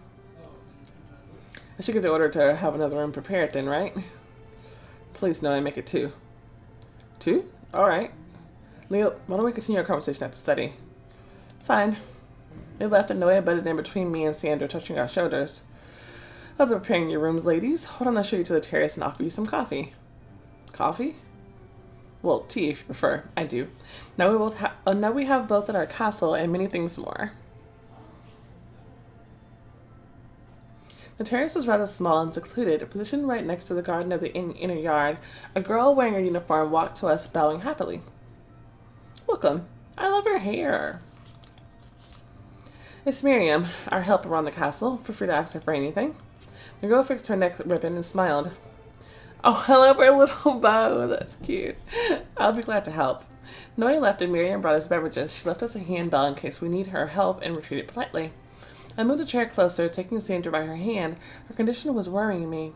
I should give the order to have another room prepared then, right? Please, no, I make it 2. 2? Alright. Leo, why don't we continue our conversation at the study? Fine. They left and Noah butted in between me and Sandra, touching our shoulders. I'll be preparing your rooms, ladies. Hold on, I'll show you to the terrace and offer you some coffee. Coffee? Well, tea if you prefer. I do. Now we have both at our castle and many things more. The terrace was rather small and secluded, positioned right next to the garden of the inner yard. A girl wearing a uniform walked to us, bowing happily. Welcome. I love your hair. It's Miriam, our helper around the castle. Feel free to ask her for anything. The girl fixed her neck ribbon and smiled. Oh, I love her little bow. That's cute. I'll be glad to help. Noe left and Miriam brought us beverages. She left us a handbell in case we need her help and retreated politely. I moved a chair closer, taking Sandra by her hand. Her condition was worrying me.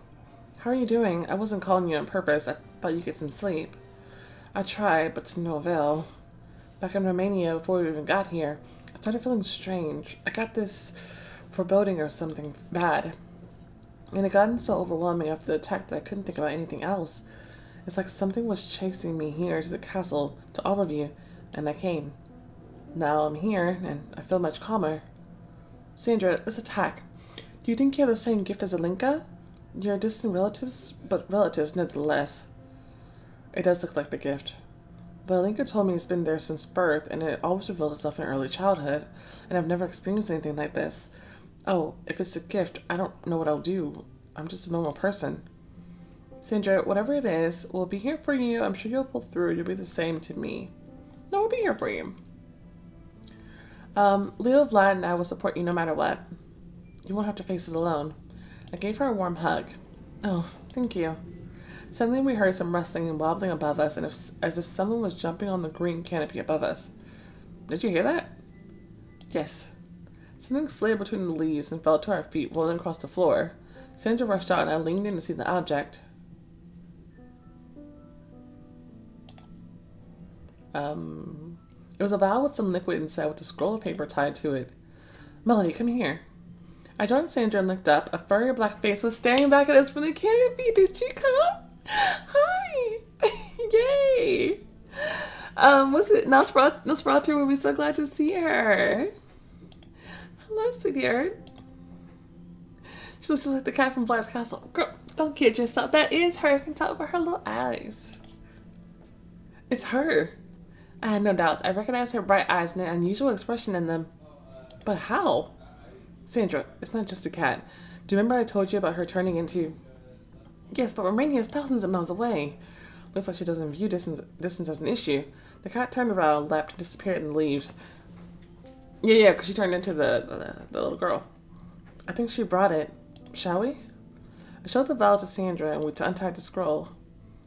How are you doing? I wasn't calling you on purpose. I thought you'd get some sleep. I tried, but to no avail. Back in Romania, before we even got here, I started feeling strange. I got this foreboding or something bad. And it gotten so overwhelming after the attack that I couldn't think about anything else. It's like something was chasing me here to the castle, to all of you, and I came. Now I'm here, and I feel much calmer. Sandra, this attack. Do you think you have the same gift as Alinka? You're distant relatives, but relatives nonetheless. It does look like the gift. But Alinka told me it's been there since birth, and it always reveals itself in early childhood, and I've never experienced anything like this. Oh, if it's a gift, I don't know what I'll do. I'm just a normal person. Sandra, whatever it is, we'll be here for you. I'm sure you'll pull through. You'll be the same to me. No, we'll be here for you. Leo, Vlad, and I will support you no matter what. You won't have to face it alone. I gave her a warm hug. Oh, thank you. Suddenly we heard some rustling and wobbling above us, and as if someone was jumping on the green canopy above us. Did you hear that? Yes. Something slid between the leaves and fell to our feet, rolling across the floor. Sandra rushed out, and I leaned in to see the object. It was a vial with some liquid inside with a scroll of paper tied to it. Melody, come here. I joined Sandra and looked up. A furry black face was staring back at us from the canopy. Did she come? Hi! Yay! Was it Nosferatu? We'll be so glad to see her. Hello, sweetheart. She looks just like the cat from Vlad's castle. Girl, don't kid yourself. That is her. I can tell by her little eyes. It's her. I had no doubts. I recognized her bright eyes and an unusual expression in them. But how? Sandra, it's not just a cat. Do you remember I told you about her turning into... Yes, but Romania is thousands of miles away. Looks like she doesn't view distance as an issue. The cat turned around, leapt, and disappeared in the leaves. Yeah, because she turned into the little girl. I think she brought it. Shall we? I showed the vial to Sandra and we untied the scroll.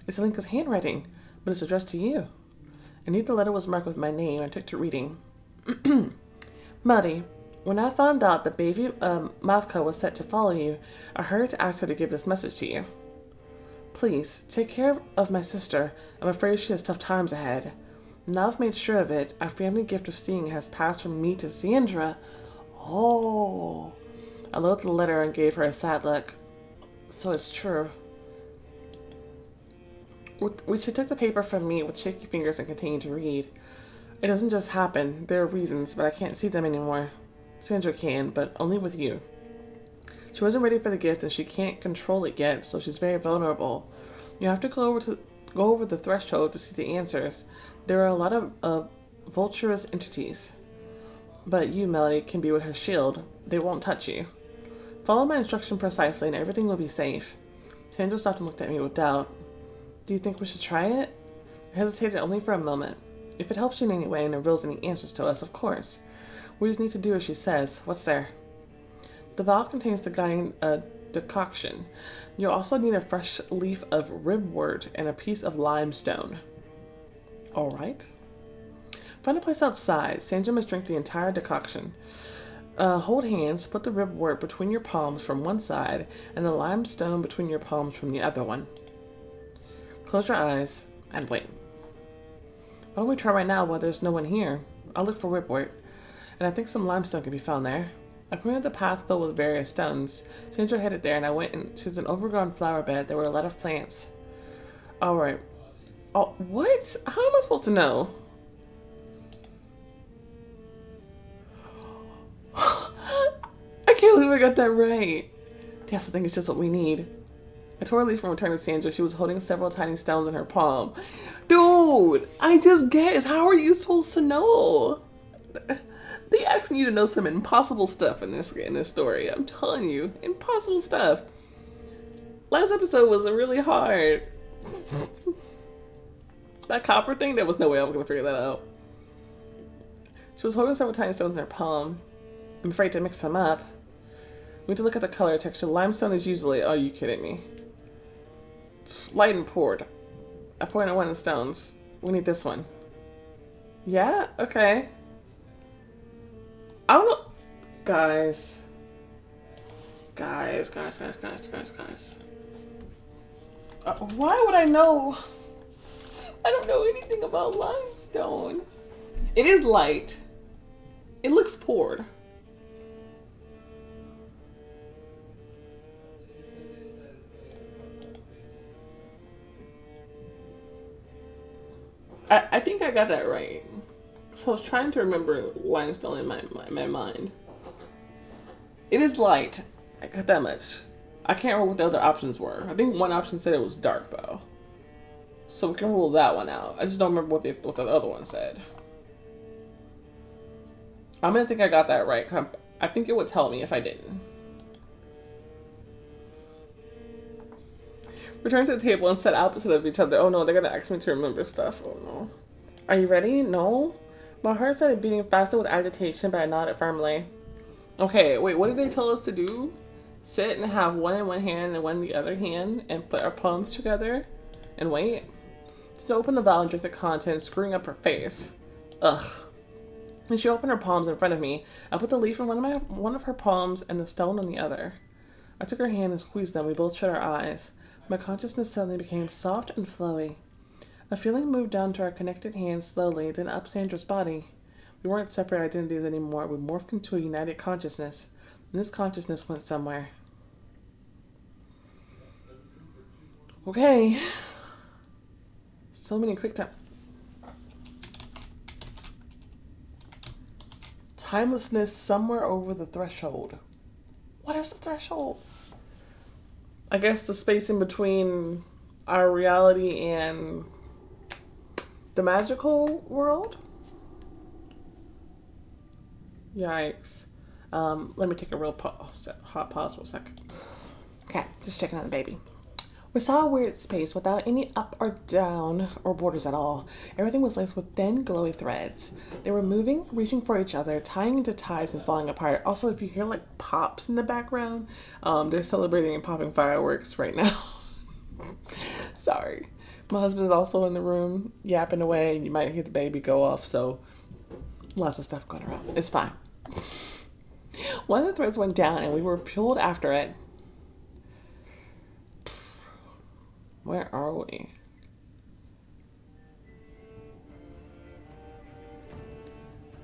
It's Alinka's handwriting, but it's addressed to you. Indeed, the letter was marked with my name. I took to reading. Melody, when I found out that baby Mavka was set to follow you, I hurried to ask her to give this message to you. Please, take care of my sister. I'm afraid she has tough times ahead. Now I've made sure of it, our family gift of seeing has passed from me to Sandra. Oh. I looked at the letter and gave her a sad look. So it's true. She took the paper from me with shaky fingers and continued to read. It doesn't just happen. There are reasons, but I can't see them anymore. Sandra can, but only with you. She wasn't ready for the gift and she can't control it yet, so she's very vulnerable. You have to go over the threshold to see the answers. There are a lot of vulturous entities. But you, Melody, can be with her shield. They won't touch you. Follow my instruction precisely and everything will be safe. Sandra stopped and looked at me with doubt. Do you think we should try it? I hesitated only for a moment. If it helps you in any way and reveals any answers to us, of course. We just need to do as she says. What's there? The vial contains the guiding decoction. You'll also need a fresh leaf of ribwort and a piece of limestone. Alright. Find a place outside. Sandra must drink the entire decoction. Hold hands, put the ribwort between your palms from one side and the limestone between your palms from the other one. Close your eyes and wait. Why don't we try right now while there's no one here? I'll look for ribwort, and I think some limestone can be found there. I pointed the path filled with various stones. Sandra headed there, and I went into an overgrown flower bed. There were a lot of plants. Alright. Oh, what? How am I supposed to know? I can't believe I got that right. Yes, I think it's just what we need. I tore a leaf from return to Sandra. She was holding several tiny stones in her palm. Dude, I just guessed. How are you supposed to know? They actually need to know some impossible stuff in this story. I'm telling you, impossible stuff. Last episode was really hard. That copper thing, there was no way I was going to figure that out. She was holding several tiny stones in her palm. I'm afraid to mix them up. We need to look at the color texture. Limestone is usually... Oh, are you kidding me? Light and poured. I pointed at one of the stones. We need this one. Yeah? Okay. I don't know. Guys. Guys. Why would I know? I don't know anything about limestone. It is light. It looks poured. I think I got that right. So I was trying to remember limestone in my mind. It is light. I got that much. I can't remember what the other options were. I think one option said it was dark though. So we can rule that one out. I just don't remember what the other one said. I'm gonna think I got that right. I think it would tell me if I didn't. Return to the table and sit opposite of each other. Oh no, they're gonna ask me to remember stuff. Oh no. Are you ready? No? My heart started beating faster with agitation, but I nodded firmly. Okay, wait, what did they tell us to do? Sit and have one in one hand and one in the other hand and put our palms together and wait? She opened the vial and drank the contents, screwing up her face. Ugh. And she opened her palms in front of me. I put the leaf in one of her palms and the stone on the other. I took her hand and squeezed them. We both shut our eyes. My consciousness suddenly became soft and flowy. A feeling moved down to our connected hands slowly, then up Sandra's body. We weren't separate identities anymore. We morphed into a united consciousness. And this consciousness went somewhere. Okay. So many quick time. Timelessness somewhere over the threshold. What is the threshold? I guess the space in between our reality and the magical world? Yikes. Let me take a real hot pause for a second. Okay, just checking on the baby. We saw a weird space without any up or down or borders at all. Everything was laced with thin, glowy threads. They were moving, reaching for each other, tying into ties and falling apart. Also, if you hear like pops in the background, they're celebrating and popping fireworks right now. Sorry. My husband's also in the room yapping away. You might hear the baby go off, so lots of stuff going around. It's fine. One of the threads went down and we were pulled after it. Where are we?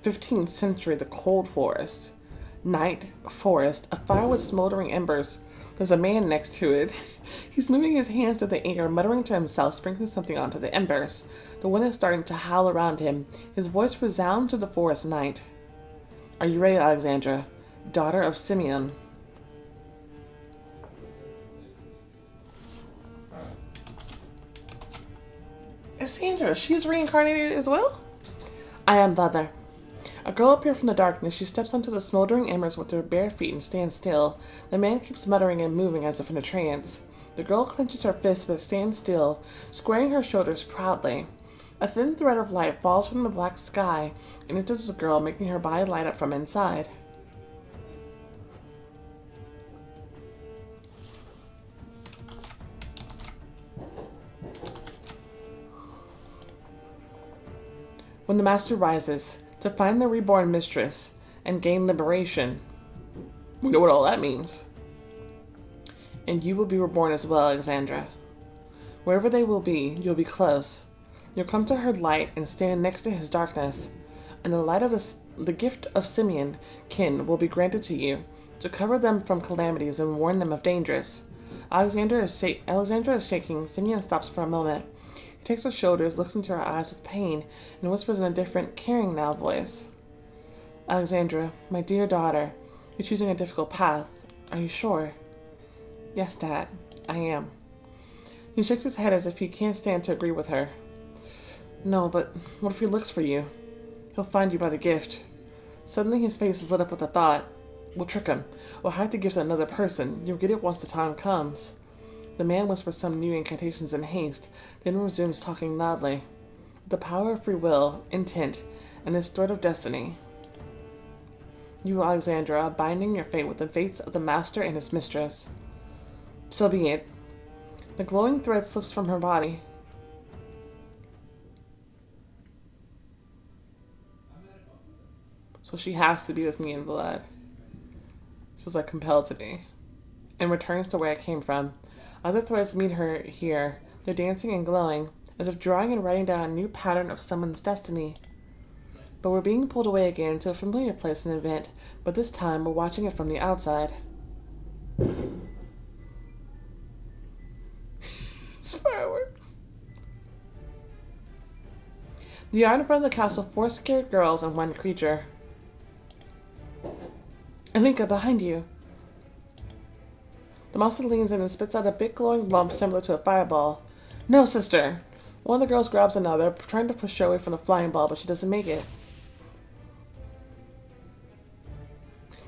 15th century, the cold forest. Night forest. A fire with smoldering embers. There's a man next to it. He's moving his hands through the air, muttering to himself, sprinkling something onto the embers. The wind is starting to howl around him. His voice resounds through the forest night. Are you ready, Alexandra? Daughter of Simeon. It's Sandra. She's reincarnated as well? I am Mother. A girl appeared from the darkness. She steps onto the smoldering embers with her bare feet and stands still. The man keeps muttering and moving as if in a trance. The girl clenches her fist but stands still, squaring her shoulders proudly. A thin thread of light falls from the black sky and enters the girl, making her body light up from inside. When the master rises, to find the reborn mistress and gain liberation. We know what all that means. And you will be reborn as well, Alexandra. Wherever they will be, you'll be close. You'll come to her light and stand next to his darkness, and the light of the gift of Simeon kin will be granted to you, to cover them from calamities and warn them of dangers. Alexandra is shaking. Simeon stops for a moment. He takes her shoulders, looks into her eyes with pain, and whispers in a different, caring now voice. Alexandra, my dear daughter, you're choosing a difficult path. Are you sure? Yes, Dad, I am. He shakes his head as if he can't stand to agree with her. No, but what if he looks for you? He'll find you by the gift. Suddenly his face is lit up with a thought. We'll trick him. We'll hide the gift to another person. You'll get it once the time comes. The man whispers some new incantations in haste, then resumes talking loudly. The power of free will, intent, and this thread of destiny. You, Alexandra, are binding your fate with the fates of the master and his mistress. So be it. The glowing thread slips from her body. So she has to be with me in blood. She's like compelled to be. And returns to where I came from. Other threads meet her here. They're dancing and glowing, as if drawing and writing down a new pattern of someone's destiny. But we're being pulled away again to a familiar place and event, but this time we're watching it from the outside. It's fireworks. The yard in front of the castle, 4 scared girls and 1 creature. Alinka, behind you. The monster leans in and spits out a big glowing lump similar to a fireball. No, sister! One of the girls grabs another, trying to push her away from the flying ball, but she doesn't make it.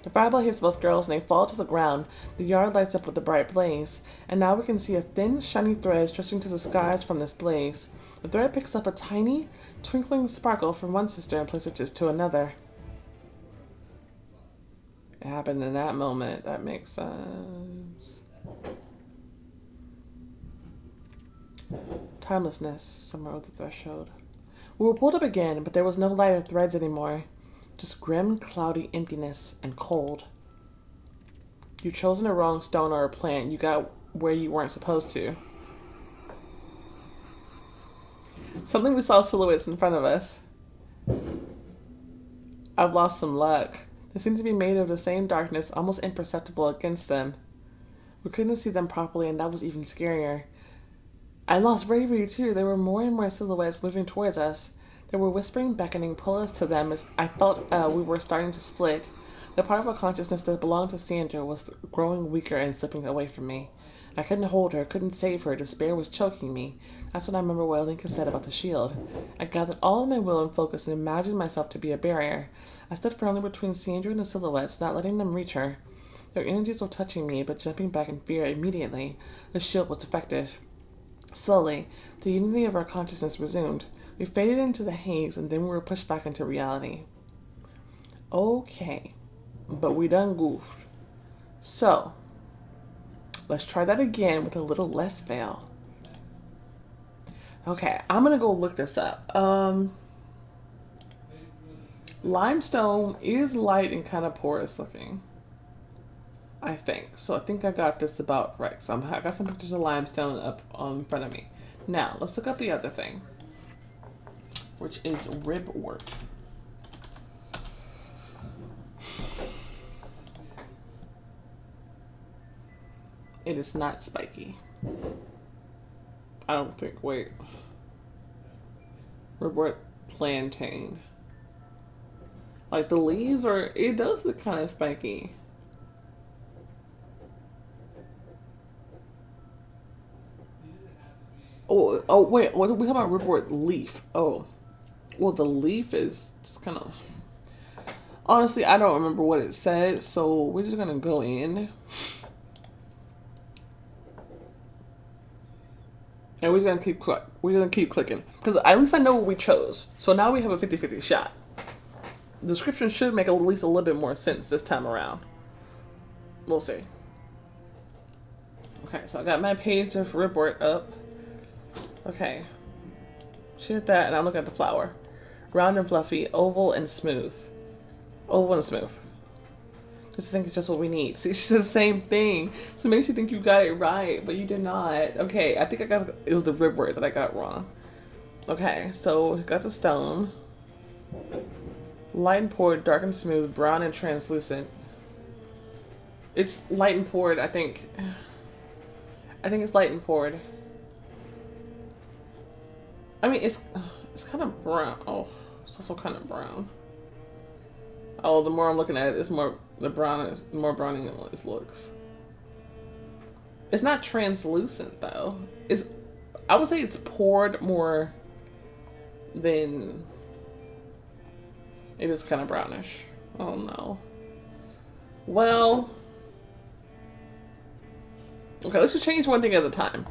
The fireball hits both girls and they fall to the ground. The yard lights up with a bright blaze, and now we can see a thin, shiny thread stretching to the skies from this blaze. The thread picks up a tiny, twinkling sparkle from one sister and places it to another. It happened in that moment. That makes sense. Timelessness, somewhere over the threshold. We were pulled up again, but there was no light or threads anymore. Just grim, cloudy emptiness and cold. You've chosen the wrong stone or a plant. You got where you weren't supposed to. Suddenly we saw silhouettes in front of us. I've lost some luck. They seemed to be made of the same darkness, almost imperceptible against them. We couldn't see them properly, and that was even scarier. I lost bravery too. There were more and more silhouettes moving towards us. They were whispering, beckoning, pulling us to them as I felt we were starting to split. The part of our consciousness that belonged to Sandra was growing weaker and slipping away from me. I couldn't hold her, couldn't save her. Despair was choking me. That's when I remember what Lincoln said about the shield. I gathered all of my will and focus and imagined myself to be a barrier. I stood firmly between Sandra and the silhouettes, not letting them reach her. Their energies were touching me, but jumping back in fear immediately. The shield was defective. Slowly, the unity of our consciousness resumed. We faded into the haze, and then we were pushed back into reality. Okay, but we done goofed. So, let's try that again with a little less veil. Okay, I'm gonna go look this up. Limestone is light and kind of porous looking, I think. So I think I got this about right. So I got some pictures of limestone up in front of me. Now, let's look up the other thing, which is ribwort. It is not spiky. I don't think. Wait. Ribwort plantain. Like the leaves are, it does look kind of spiky. Oh wait, what are we talking about? Ribwort leaf. Oh. Well, the leaf is just kind of, honestly, I don't remember what it said, so we're just gonna go in. And we're gonna keep clicking. Because at least I know what we chose. So now we have a 50-50 shot. The description should make at least a little bit more sense this time around. We'll see. Okay, so I got my page of ribwort up. Okay. She did that, and I'm looking at the flower. Round and fluffy, oval and smooth. Oval and smooth. Just think it's just what we need. See, she said the same thing. So it makes you think you got it right, but you did not. Okay, I think it was the ribwort that I got wrong. Okay, so we got the stone. Light and poured, dark and smooth, brown and translucent. It's light and poured, I think. I think it's light and poured. I mean, it's kind of brown. Oh, it's also kind of brown. Oh, the more I'm looking at it, it's more the more browning it looks. It's not translucent though. I would say it's poured more than it is kind of brownish. Oh no. Well, okay, let's just change one thing at a time.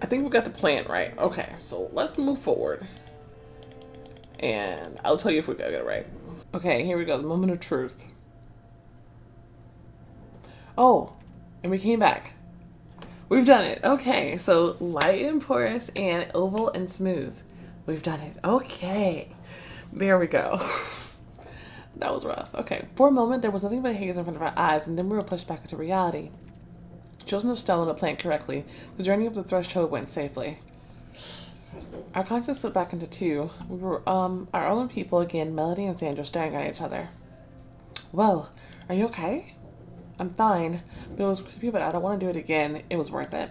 I think we got the plant right. Okay, so let's move forward. And I'll tell you if we got it right. Okay, here we go. The moment of truth. Oh, and we came back. We've done it. Okay, so light and porous and oval and smooth. We've done it. Okay. There we go. That was rough. Okay. For a moment, there was nothing but haze in front of our eyes, and then we were pushed back into reality. Chosen the stone and the plant correctly, the journey of the threshold went safely. Our conscience split back into two. We were, our own people again, Melody and Sandra staring at each other. Well, are you okay? I'm fine, but it was creepy, but I don't want to do it again. It was worth it.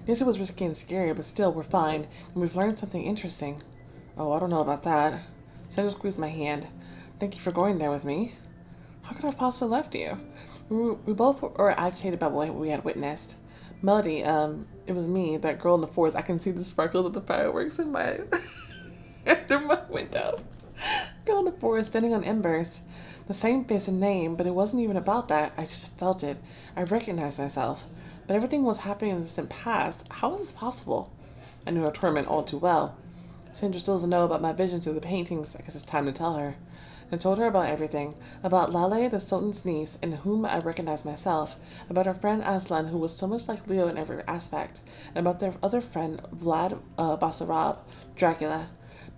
Yes, it was risky and scary, but still, we're fine, and we've learned something interesting. Oh, I don't know about that. Sandra squeezed my hand. Thank you for going there with me. How could I have possibly left you? We both were agitated about what we had witnessed. Melody, it was me, that girl in the forest. I can see the sparkles of the fireworks in my through my window. Girl in the forest, standing on embers. The same face and name, but it wasn't even about that. I just felt it. I recognized myself. But everything was happening in the distant past. How was this possible? I knew her torment all too well. Sandra still doesn't know about my vision through the paintings. I guess it's time to tell her. And told her about everything. About Lale, the Sultan's niece, in whom I recognized myself. About her friend Aslan, who was so much like Leo in every aspect. And about their other friend, Vlad Basarab, Dracula.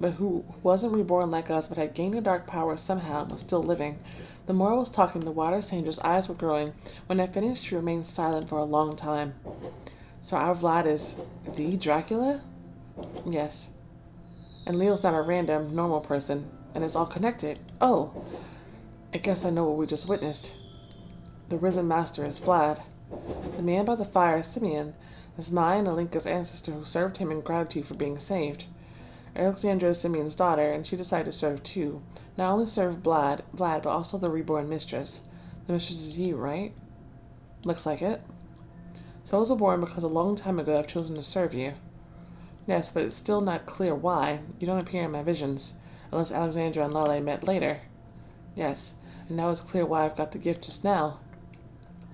But who wasn't reborn like us, but had gained a dark power somehow and was still living. The more I was talking, the wider Sandra's eyes were growing. When I finished, she remained silent for a long time. So our Vlad is the Dracula? Yes. And Leo's not a random, normal person, and it's all connected. Oh, I guess I know what we just witnessed. The risen master is Vlad. The man by the fire is Simeon, is mine and Alinka's ancestor who served him in gratitude for being saved. Alexandra is Simeon's daughter, and she decided to serve too. Not only serve Vlad, but also the reborn mistress. The mistress is you, right? Looks like it. Souls were born because a long time ago I've chosen to serve you. Yes, but it's still not clear why. You don't appear in my visions, unless Alexandra and Lale met later. Yes, and now it's clear why I've got the gift just now.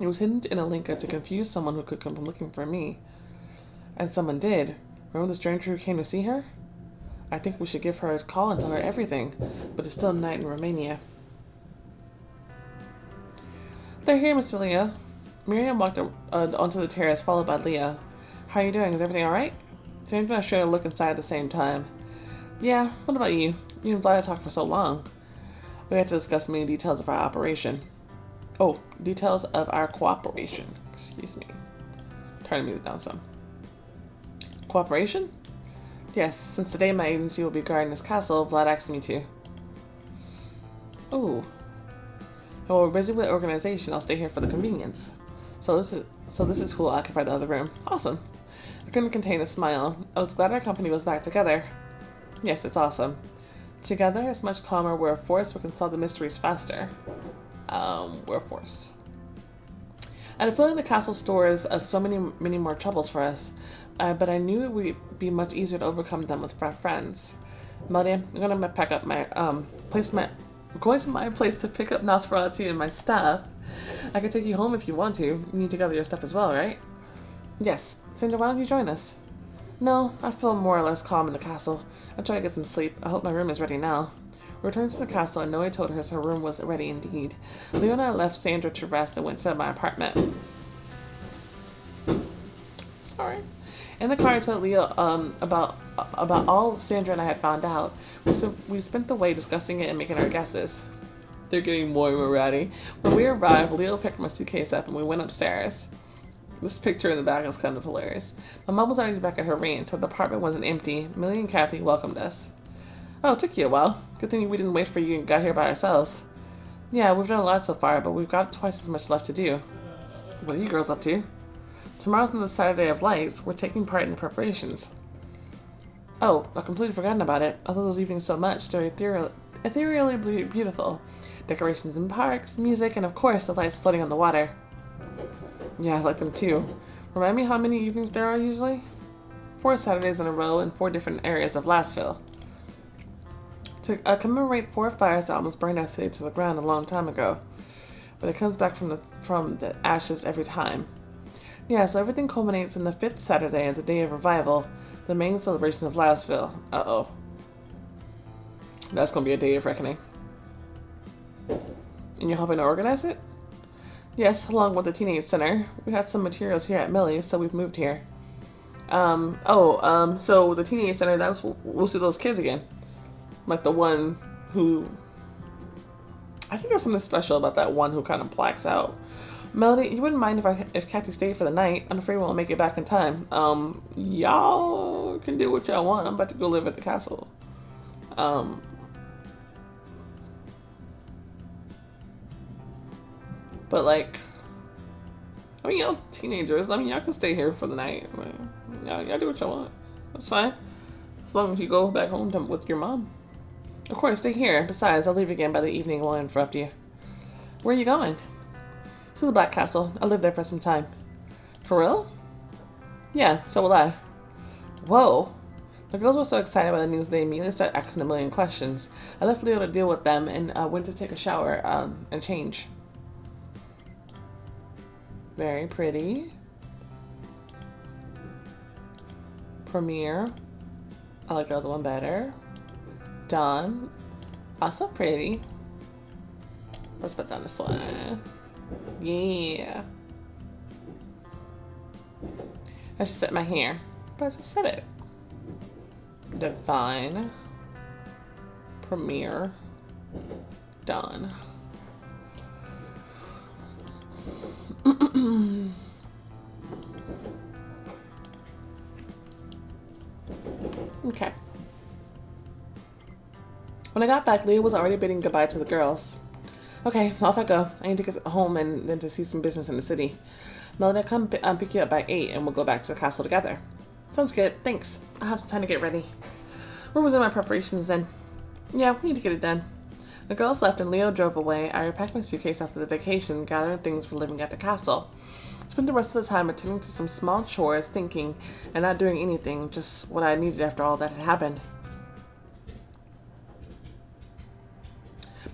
It was hidden in Alinka to confuse someone who could come looking for me. And someone did. Remember the stranger who came to see her? I think we should give her a call and tell her everything, but it's still night in Romania. They're here, Mr. Leo. Miriam walked onto the terrace, followed by Leo. How are you doing? Is everything alright? Sandra and I shared a look inside at the same time. Yeah, what about you? You and Vlad talked for so long. We had to discuss many details of our operation. Oh, details of our cooperation. Excuse me. Turn the music down some. Cooperation? Yes, since today my agency will be guarding this castle, Vlad asked me to. Oh. While we're busy with organization, I'll stay here for the convenience. So this is who will occupy the other room. Awesome. I couldn't contain a smile. I was glad our company was back together. Yes, it's awesome. Together, it's much calmer. We're a force. We can solve the mysteries faster. We're a force. I had a feeling the castle stores so many more troubles for us, but I knew it would be much easier to overcome them with friends. Melody, I'm gonna pack up my going to my place to pick up Nosferatu and my stuff. I could take you home if you want to. You need to gather your stuff as well, right? Yes. Sandra, why don't you join us? No, I feel more or less calm in the castle. I'll try to get some sleep. I hope my room is ready now. We returned to the castle and Noe told her her room was ready indeed. Leo and I left Sandra to rest and went to my apartment. Sorry. In the car I told Leo about all Sandra and I had found out. We spent the way discussing it and making our guesses. They're getting more and more ratty. When we arrived, Leo picked my suitcase up and we went upstairs. This picture in the back is kind of hilarious. My mom was already back at her ranch, but the apartment wasn't empty. Millie and Kathy welcomed us. Oh, it took you a while. Good thing we didn't wait for you and got here by ourselves. Yeah, we've done a lot so far, but we've got twice as much left to do. What are you girls up to? Tomorrow's another Saturday of Lights. We're taking part in the preparations. Oh, I've completely forgotten about it. I love those evenings so much. They're ethereally beautiful. Decorations in parks, music, and of course the lights floating on the water. Yeah, I like them too. Remind me how many evenings there are usually? 4 Saturdays in a row in 4 different areas of Lastville. To commemorate 4 fires that almost burned our city to the ground a long time ago. But it comes back from the ashes every time. Yeah, so everything culminates in the 5th Saturday of the Day of Revival, the main celebration of Lastville. Uh-oh. That's gonna be a day of reckoning. And you're helping to organize it? Yes, along with the Teenage Center. We had some materials here at Millie's, so we've moved here. So the Teenage Center, we'll see those kids again. Like the one who... I think there's something special about that one who kind of blacks out. Melody, you wouldn't mind if Kathy stayed for the night? I'm afraid we won't make it back in time. Y'all can do what y'all want. I'm about to go live at the castle. But like, I mean, y'all teenagers, I mean, y'all can stay here for the night. I mean, y'all do what y'all want. That's fine. As long as you go back home with your mom. Of course, stay here. Besides, I'll leave again by the evening. I won't interrupt you. Where are you going? To the Black Castle. I'll live there for some time. For real? Yeah, so will I. Whoa. The girls were so excited by the news they immediately started asking a million questions. I left Leo to deal with them and went to take a shower and change. Very pretty. Premiere. I like the other one better. Done. Also pretty. Let's put down this one. Yeah. I should set my hair, but I just set it. Divine. Premiere. Done. Okay. When I got back, Leah was already bidding goodbye to the girls. Okay, off I go. I need to get home and then to see some business in the city. Melody, I'll come pick you up by 8 and we'll go back to the castle together. Sounds good. Thanks. I'll have some time to get ready. We'll resume my preparations then. Yeah, we need to get it done. The girls left and Leo drove away. I repacked my suitcase after the vacation, gathering things for living at the castle. Spent the rest of the time attending to some small chores, thinking, and not doing anything, just what I needed after all that had happened.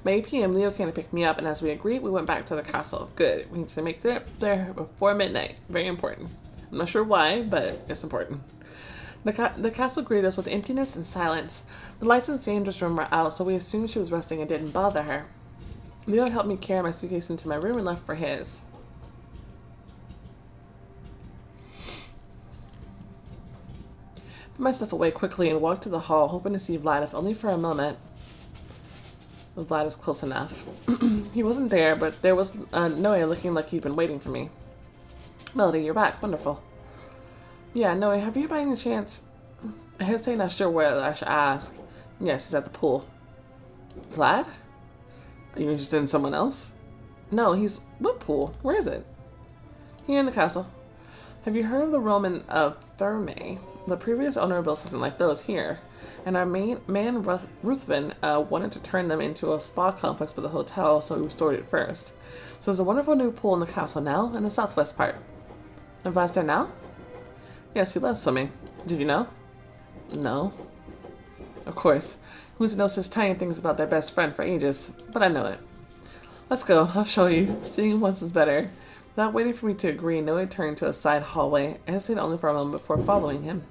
By 8 p.m., Leo came to pick me up, and as we agreed, we went back to the castle. Good. We need to make it there before midnight. Very important. I'm not sure why, but it's important. The castle greeted us with emptiness and silence. The lights in Sandra's room were out, so we assumed she was resting and didn't bother her. Leo helped me carry my suitcase into my room and left for his. Put my stuff away quickly and walked to the hall, hoping to see Vlad, if only for a moment. Vlad is close enough. He wasn't there, but there was Noe looking like he'd been waiting for me. Melody, you're back. Wonderful. Yeah, Noe, have you by any chance... I hesitate, not sure whether I should ask. Yes, he's at the pool. Vlad? Are you interested in someone else? No, he's... What pool? Where is it? Here in the castle. Have you heard of the Roman of Thermae? The previous owner built something like those here. And our man Ruthven wanted to turn them into a spa complex for the hotel, so we restored it first. So there's a wonderful new pool in the castle now, in the southwest part. And Vlad's there now? Yes, he loves swimming. Did you know? No. Of course. Who's known such tiny things about their best friend for ages? But I know it. Let's go. I'll show you. Seeing once is better. Without waiting for me to agree, Noe turned to a side hallway. I hesitated only for a moment before following him.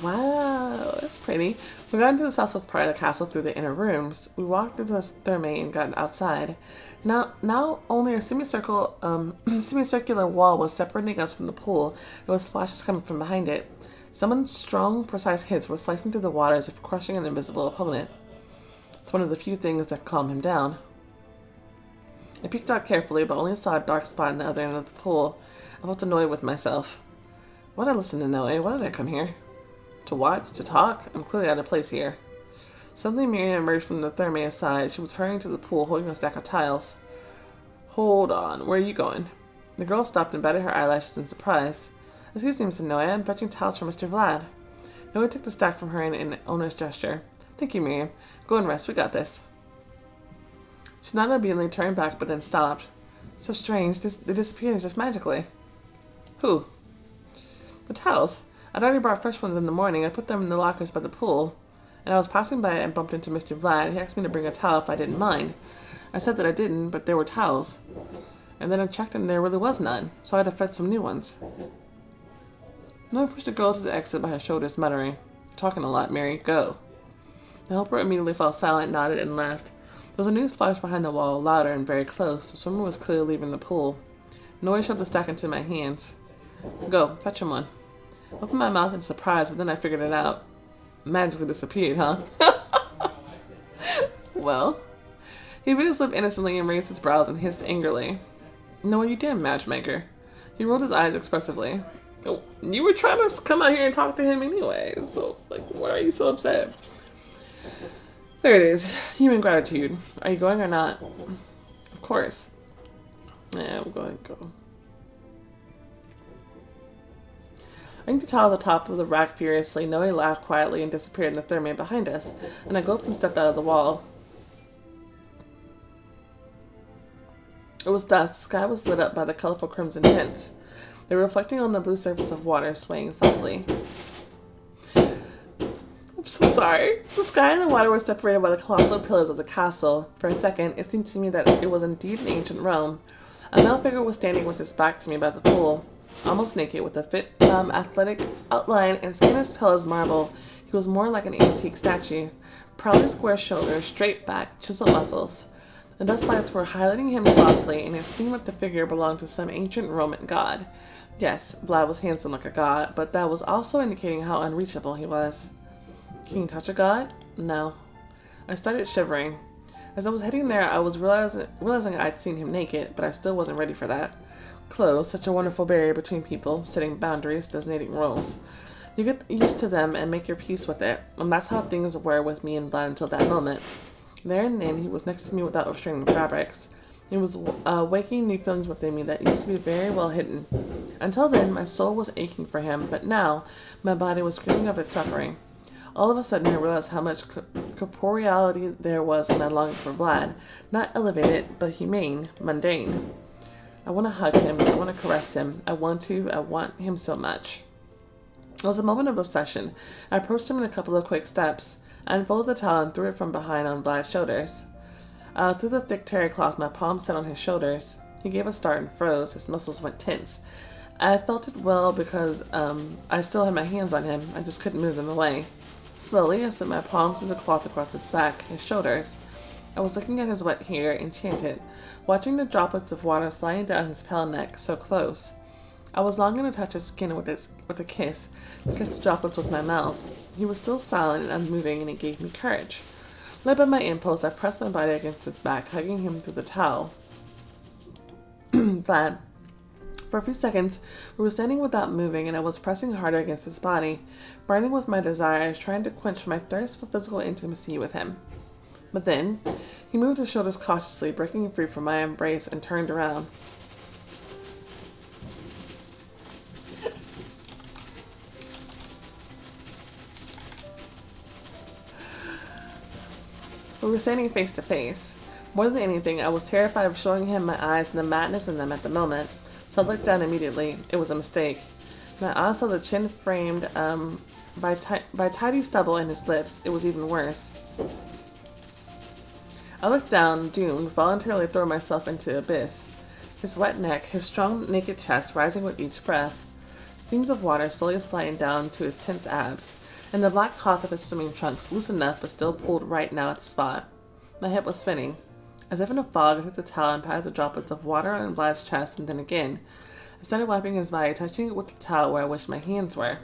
Wow, that's pretty. We got into the southwest part of the castle through the inner rooms. We walked through the thermae and got outside. Now only a semicircular wall was separating us from the pool. There was splashes coming from behind it. Someone's strong, precise hits were slicing through the water as if crushing an invisible opponent. It's one of the few things that calm him down. I peeked out carefully, but only saw a dark spot in the other end of the pool. I felt annoyed with myself. Why did I listen to Noe? Why did I come here? To watch? To talk? I'm clearly out of place here. Suddenly Miriam emerged from the thermae side. She was hurrying to the pool, holding a stack of tiles. Hold on, where are you going? The girl stopped and batted her eyelashes in surprise. Excuse me, Mr. Noe, I'm fetching tiles for Mr. Vlad. Noe took the stack from her in an onerous gesture. Thank you, Miriam. Go and rest, we got this. She nodded obediently, turned back, but then stopped. So strange, they disappeared as if magically. Who? The towels. I'd already brought fresh ones in the morning. I put them in the lockers by the pool. And I was passing by and bumped into Mr. Vlad. He asked me to bring a towel if I didn't mind. I said that I didn't, but there were towels. And then I checked and there really was none, so I had to fetch some new ones. Noe pushed the girl to the exit by her shoulders, muttering, "You're talking a lot, Mary. Go." The helper immediately fell silent, nodded, and left. There was a new splash behind the wall, louder and very close. The swimmer was clearly leaving the pool. Noe shoved the stack into my hands. Go, fetch him one. I opened my mouth in surprise, but then I figured it out. Magically disappeared, huh? Well. He bit his lip innocently and raised his brows and hissed angrily. No, you didn't, matchmaker. He rolled his eyes expressively. Oh, you were trying to come out here and talk to him anyway, so, why are you so upset? There it is. Human gratitude. Are you going or not? Of course. Yeah, we'll go ahead and go. I inked the towel at the top of the rack furiously. Noe laughed quietly and disappeared in the thermae behind us, and I gulped and stepped out of the wall. It was dusk. The sky was lit up by the colorful crimson tints. They were reflecting on the blue surface of water, swaying softly. I'm so sorry. The sky and the water were separated by the colossal pillars of the castle. For a second, it seemed to me that it was indeed an ancient Rome. A male figure was standing with his back to me by the pool. almost naked, with a fit, athletic outline and skin as pale as marble. He was more like an antique statue. Proudly square shoulders, straight back, chiseled muscles. The dust lights were highlighting him softly, and it seemed like the figure belonged to some ancient Roman god. Yes, Vlad was handsome like a god, but that was also indicating how unreachable he was. Can you touch a god? No. I started shivering. As I was heading there, I was realizing I'd seen him naked, but I still wasn't ready for that. Clothes, such a wonderful barrier between people, setting boundaries, designating roles. You get used to them and make your peace with it, and that's how things were with me and Vlad until that moment. There and then, he was next to me without restraining fabrics. He was waking new feelings within me that used to be very well hidden. Until then, my soul was aching for him, but now, my body was screaming of its suffering. All of a sudden, I realized how much corporeality there was in my longing for Vlad. Not elevated, but humane, mundane. I want to hug him. I want to caress him. I want him so much. It was a moment of obsession. I approached him in a couple of quick steps. I unfolded the towel and threw it from behind on Vlad's shoulders. Through the thick terry cloth, my palm set on his shoulders. He gave a start and froze. His muscles went tense. I felt it well because I still had my hands on him. I just couldn't move them away. Slowly, I sent my palm through the cloth across his back, his shoulders. I was looking at his wet hair, enchanted, watching the droplets of water sliding down his pale neck, so close. I was longing to touch his skin with a kiss, to kiss the droplets with my mouth. He was still silent and unmoving, and it gave me courage. Led by my impulse, I pressed my body against his back, hugging him through the towel. Vlad. For a few seconds, we were standing without moving, and I was pressing harder against his body, burning with my desires, trying to quench my thirst for physical intimacy with him. But then, he moved his shoulders cautiously, breaking free from my embrace, and turned around. We were standing face to face. More than anything, I was terrified of showing him my eyes and the madness in them at the moment, so I looked down immediately. It was a mistake. My eyes saw the chin framed by tidy stubble in his lips. It was even worse. I looked down, doomed, voluntarily throwing myself into the abyss. His wet neck, his strong, naked chest rising with each breath. Streams of water slowly sliding down to his tense abs, and the black cloth of his swimming trunks, loose enough but still pulled right now at the spot. My head was spinning. As if in a fog, I took the towel and patted the droplets of water on Vlad's chest, and then again. I started wiping his body, touching it with the towel where I wished my hands were,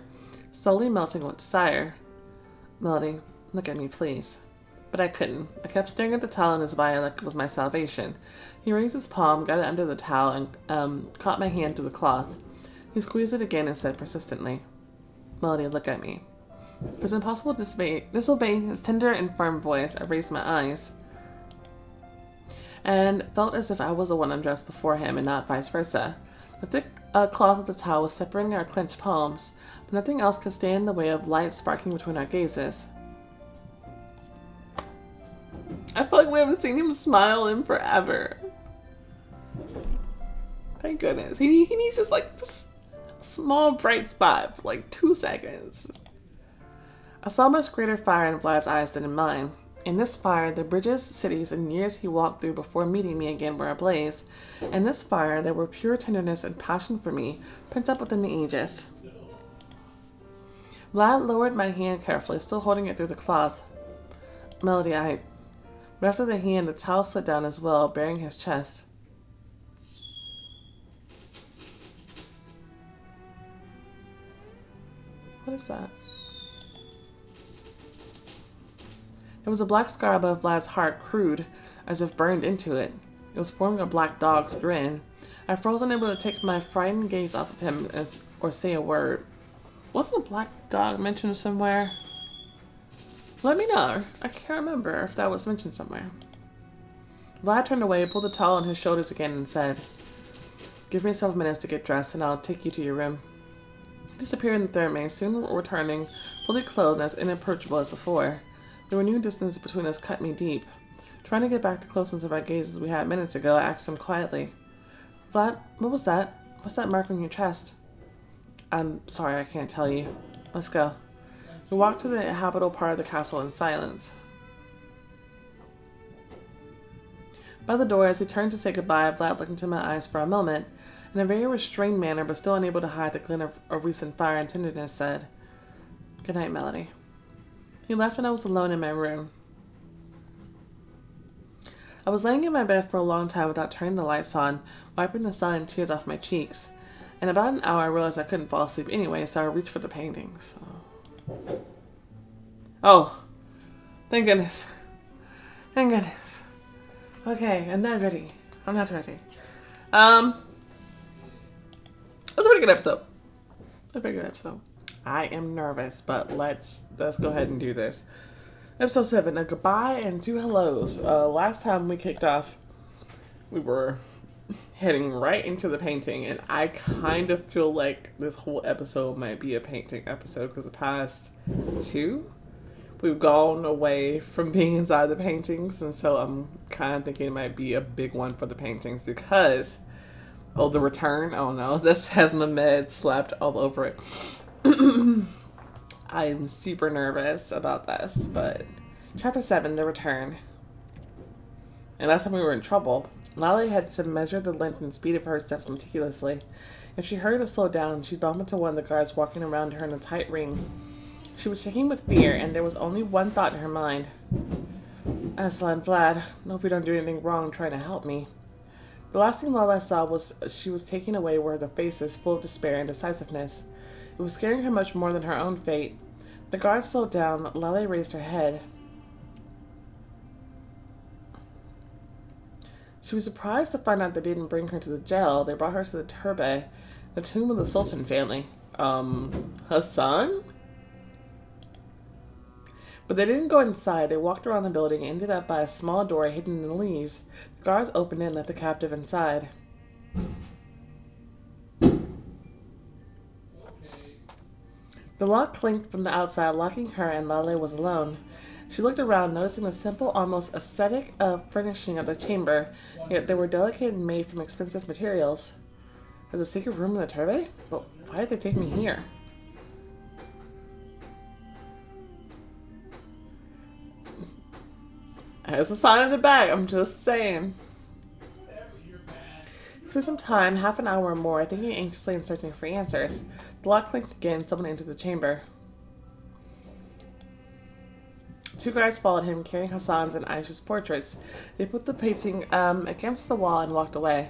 slowly melting with desire. Melody, look at me, please. But I couldn't. I kept staring at the towel in his body like it was my salvation. He raised his palm, got it under the towel, and caught my hand through the cloth. He squeezed it again and said persistently, Melody, look at me. It was impossible to disobey his tender and firm voice. I raised my eyes and felt as if I was the one undressed before him and not vice versa. The thick cloth of the towel was separating our clenched palms, but nothing else could stand in the way of light sparkling between our gazes. I feel like we haven't seen him smile in forever. Thank goodness. He needs just a small bright spot for 2 seconds. I saw much greater fire in Vlad's eyes than in mine. In this fire, the bridges, cities, and years he walked through before meeting me again were ablaze. In this fire, there were pure tenderness and passion for me, pent up within the ages. Vlad lowered my hand carefully, still holding it through the cloth. Melody, But after the hand, the towel slid down as well, bearing his chest. What is that? There was a black scar above Vlad's heart, crude, as if burned into it. It was forming a black dog's grin. I froze, unable to take my frightened gaze off of him or say a word. Wasn't a black dog mentioned somewhere? Let me know. I can't remember if that was mentioned somewhere. Vlad turned away, pulled the towel on his shoulders again, and said, Give me several minutes to get dressed, and I'll take you to your room. He disappeared in the third maze, soon returning, fully clothed and as inapproachable as before. The renewed distance between us cut me deep. Trying to get back the closeness of our gazes we had minutes ago, I asked him quietly, Vlad, what was that? What's that mark on your chest? I'm sorry, I can't tell you. Let's go. We walked to the habitable part of the castle in silence. By the door, as he turned to say goodbye, Vlad looked into my eyes for a moment, In a very restrained manner, but still unable to hide the glint of a recent fire and tenderness, said, "Good night, Melody." He left and I was alone in my room. I was laying in my bed for a long time without turning the lights on, wiping the sun and tears off my cheeks. In about an hour, I realized I couldn't fall asleep anyway, so I reached for the paintings. Oh, thank goodness. Thank goodness. Okay, I'm not ready. I'm not ready. It was a pretty good episode. A pretty good episode. I am nervous, but let's go ahead and do this. Episode 7, a goodbye and 2 hellos. Last time we kicked off, we were heading right into the painting, and I kind of feel like this whole episode might be a painting episode because the past 2, we've gone away from being inside the paintings, and so I'm kind of thinking it might be a big one for the paintings because, the return, oh no, this has my med slapped all over it. I'm super nervous about this, but Chapter 7, the return. And last time we were in trouble, Lally had to measure the length and speed of her steps meticulously. If she hurried to slow down, she'd bump into one of the guards walking around her in a tight ring. She was shaking with fear, and there was only one thought in her mind. Ursula and Vlad, I hope you don't do anything wrong trying to help me. The last thing Lala saw was she was taken away where the faces full of despair and decisiveness. It was scaring her much more than her own fate. The guard slowed down. Lale raised her head. She was surprised to find out they didn't bring her to the jail. They brought her to the turbe, the tomb of the Sultan family. Hassan? But they didn't go inside. They walked around the building and ended up by a small door hidden in the leaves. The guards opened it and let the captive inside. The lock clinked from the outside, locking her, and Lale was alone. She looked around, noticing the simple, almost ascetic furnishing of the chamber, yet they were delicate and made from expensive materials. There's a secret room in the turbe? But why did they take me here? There's a sign in the back, I'm just saying. Spent some time, half an hour or more, thinking anxiously and searching for answers. The lock clinked again. Someone entered the chamber. 2 guards followed him, carrying Hassan's and Aisha's portraits. They put the painting against the wall and walked away.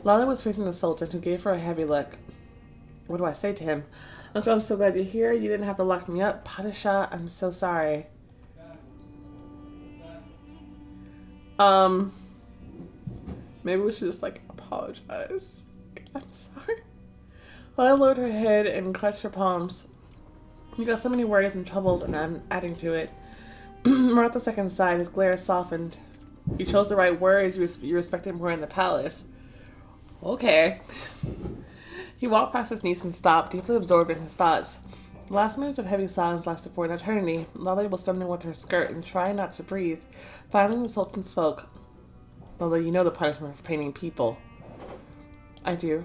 Lala was facing the Sultan, who gave her a heavy look. What do I say to him? Uncle, I'm so glad you're here. You didn't have to lock me up. Padishah, I'm so sorry. Maybe we should just, apologize. I'm sorry. Lala lowered her head and clutched her palms. You got so many worries and troubles, and I'm adding to it. Murat II sighed. His glare softened. You chose the right words. You respected more in the palace. Okay. He walked past his niece and stopped, deeply absorbed in his thoughts. The last minutes of heavy silence lasted for an eternity. Lala was fumbling with her skirt and trying not to breathe. Finally, the Sultan spoke. Lala, you know the punishment for painting people. I do.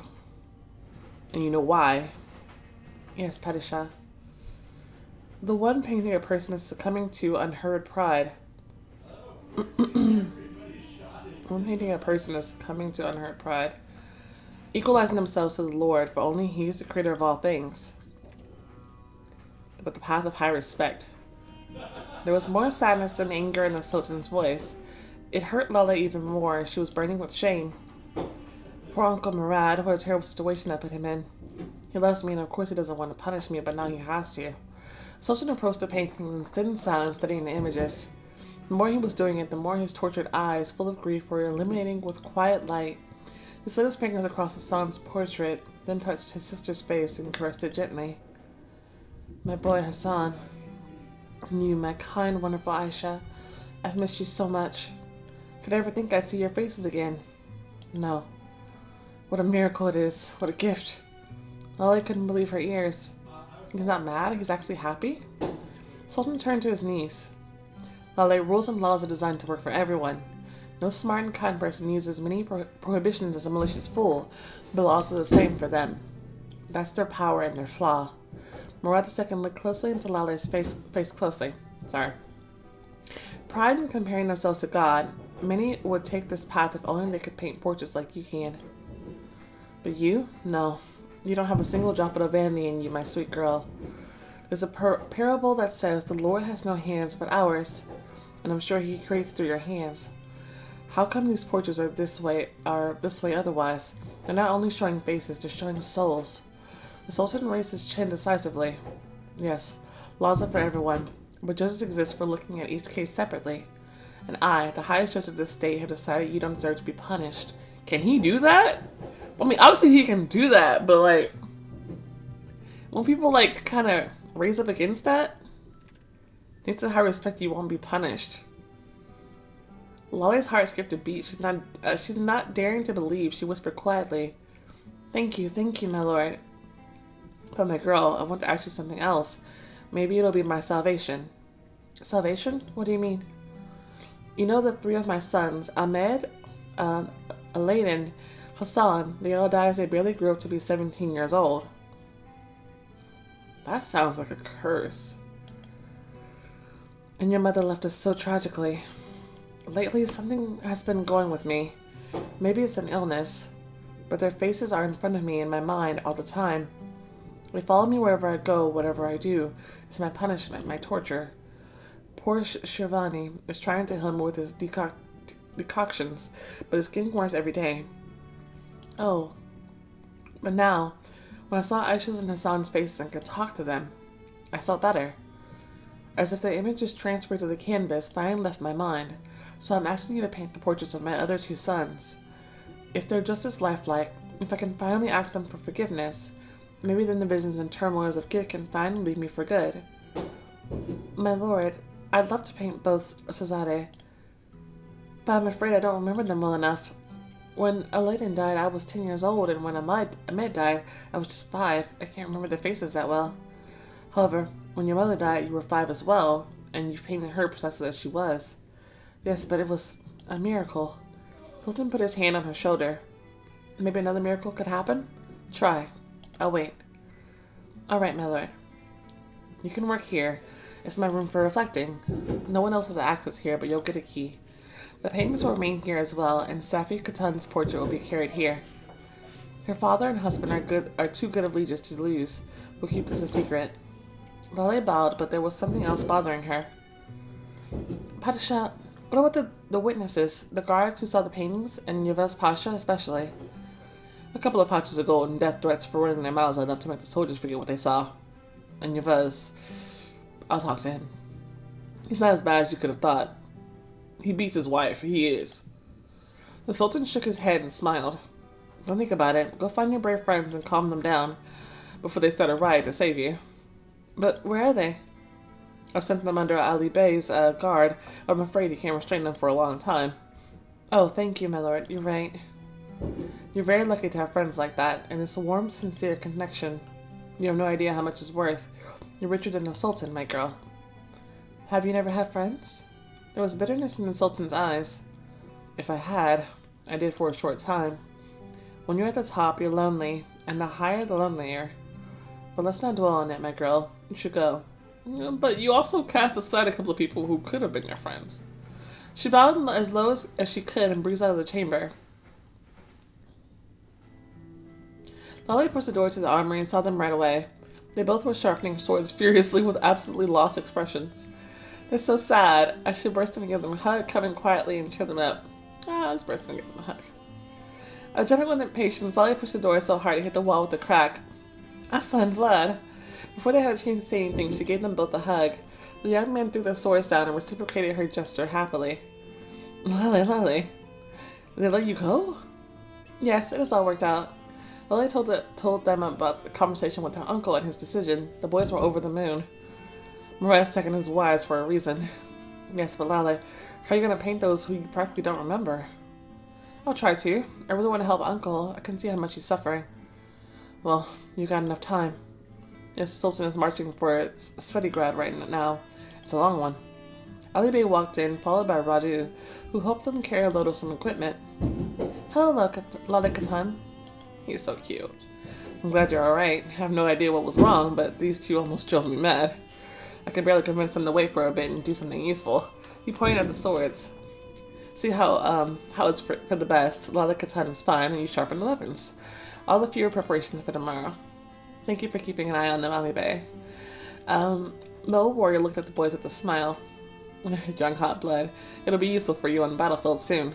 And you know why? Yes, Padishah. The one painting a person is succumbing to unheard pride. One painting a person is succumbing to unheard pride. Equalizing themselves to the Lord, for only He is the creator of all things. But the path of high respect. There was more sadness than anger in the Sultan's voice. It hurt Lala even more. She was burning with shame. Poor Uncle Murad, what a terrible situation I put him in. He loves me, and of course he doesn't want to punish me, but now he has to. Sultan approached the paintings and stood in silence, studying the images. The more he was doing it, the more his tortured eyes, full of grief, were illuminating with quiet light. He slid his fingers across Hassan's portrait, then touched his sister's face and caressed it gently. My boy Hassan, and you, my kind, wonderful Aisha, I've missed you so much. Could I ever think I'd see your faces again? No. What a miracle it is. What a gift. Lala couldn't believe her ears. He's not mad. He's actually happy. Sultan turned to his niece. Lala, rules and laws are designed to work for everyone. No smart and kind person needs as many prohibitions as a malicious fool, but laws are the same for them. That's their power and their flaw. Murad II looked closely into Lala's face closely. Pride in comparing themselves to God. Many would take this path if only they could paint portraits like you can. But you? No. You don't have a single drop of vanity in you, my sweet girl. There's a parable that says the Lord has no hands but ours, and I'm sure he creates through your hands. How come these portraits are this way otherwise? They're not only showing faces, they're showing souls. The Sultan raised his chin decisively. Yes, laws are for everyone, but judges exist for looking at each case separately. And I, the highest judge of this state, have decided you don't deserve to be punished. Can he do that? I mean, obviously he can do that, but like, when people like kind of raise up against that, thanks to high respect, you won't be punished. Lolly's heart skipped a beat. She's not daring to believe. She whispered quietly, thank you, my lord. But my girl, I want to ask you something else. Maybe it'll be my salvation. Salvation? What do you mean? You know the three of my sons, Ahmed, Aladdin, Hassan, they all died as they barely grew up to be 17 years old. That sounds like a curse. And your mother left us so tragically. Lately, something has been going with me. Maybe it's an illness, but their faces are in front of me in my mind all the time. They follow me wherever I go, whatever I do. It's my punishment, my torture. Poor Shirvani is trying to heal me with his decoctions, but it's getting worse every day. Oh, but now, when I saw Aisha's and Hassan's faces and could talk to them, I felt better. As if the images transferred to the canvas finally left my mind, so I'm asking you to paint the portraits of my other two sons. If they're just as lifelike, if I can finally ask them for forgiveness, maybe then the visions and turmoils of guilt can finally leave me for good. My lord, I'd love to paint both Sazade, but I'm afraid I don't remember them well enough. When Aladdin died, I was 10 years old, and when Ahmed died, I was just 5. I can't remember their faces that well. However, when your mother died, you were 5 as well, and you've painted her precisely as she was. Yes, but it was a miracle. Sultan put his hand on her shoulder. Maybe another miracle could happen? Try. I'll wait. All right, my lord. You can work here. It's my room for reflecting. No one else has access here, but you'll get a key. The paintings will remain here as well, and Safi Khatun's portrait will be carried here. Her father and husband are too good of lieges to lose. We'll keep this a secret. Lale bowed, but there was something else bothering her. Padishah, what about the witnesses, the guards who saw the paintings, and Yavuz Pasha especially? A couple of pouches of gold and death threats for running their mouths enough to make the soldiers forget what they saw. And Yavuz, I'll talk to him. He's not as bad as you could have thought. He beats his wife, he is. The Sultan shook his head and smiled. Don't think about it. Go find your brave friends and calm them down before they start a riot to save you. But where are they? I've sent them under Ali Bey's guard. I'm afraid he can't restrain them for a long time. Oh, thank you, my lord. You're right. You're very lucky to have friends like that, and it's a warm, sincere connection. You have no idea how much it's worth. You're richer than the Sultan, my girl. Have you never had friends? There was bitterness in the Sultan's eyes. If I had, I did for a short time. When you're at the top, you're lonely, and the higher the lonelier. But let's not dwell on it, my girl. You should go. But you also cast aside a couple of people who could have been your friends. She bowed as low as she could and breezed out of the chamber. Lolly pushed the door to the armory and saw them right away. They both were sharpening swords furiously with absolutely lost expressions. They're so sad. I should burst in and give them a hug, come in quietly and cheer them up. Let's burst in and give them a hug. Jumping with impatience, Lolly pushed the door so hard it hit the wall with a crack. I saw in blood. Before they had a chance to say anything, she gave them both a hug. The young man threw their swords down and reciprocated her gesture happily. Lolly. Did they let you go? Yes, it has all worked out. Lolly told them about the conversation with her uncle and his decision. The boys were over the moon. Mariah's taking his wives for a reason. Yes, but Lolly, how are you going to paint those who you practically don't remember? I'll try to. I really want to help Uncle. I can see how much he's suffering. Well, you got enough time. Yes, Sultan is marching for Svetigrad right now. It's a long one. Ali Bey walked in, followed by Radu, who helped him carry a load of some equipment. Hello, Lale Khatun. He's so cute. I'm glad you're alright. I have no idea what was wrong, but these two almost drove me mad. I could barely convince them to wait for a bit and do something useful. He pointed at the swords. See how it's for the best. Lale Khatun is fine, and you sharpen the weapons. All the fewer preparations for tomorrow. Thank you for keeping an eye on them, Ali Bay. The old warrior looked at the boys with a smile. Young hot blood. It'll be useful for you on the battlefield soon.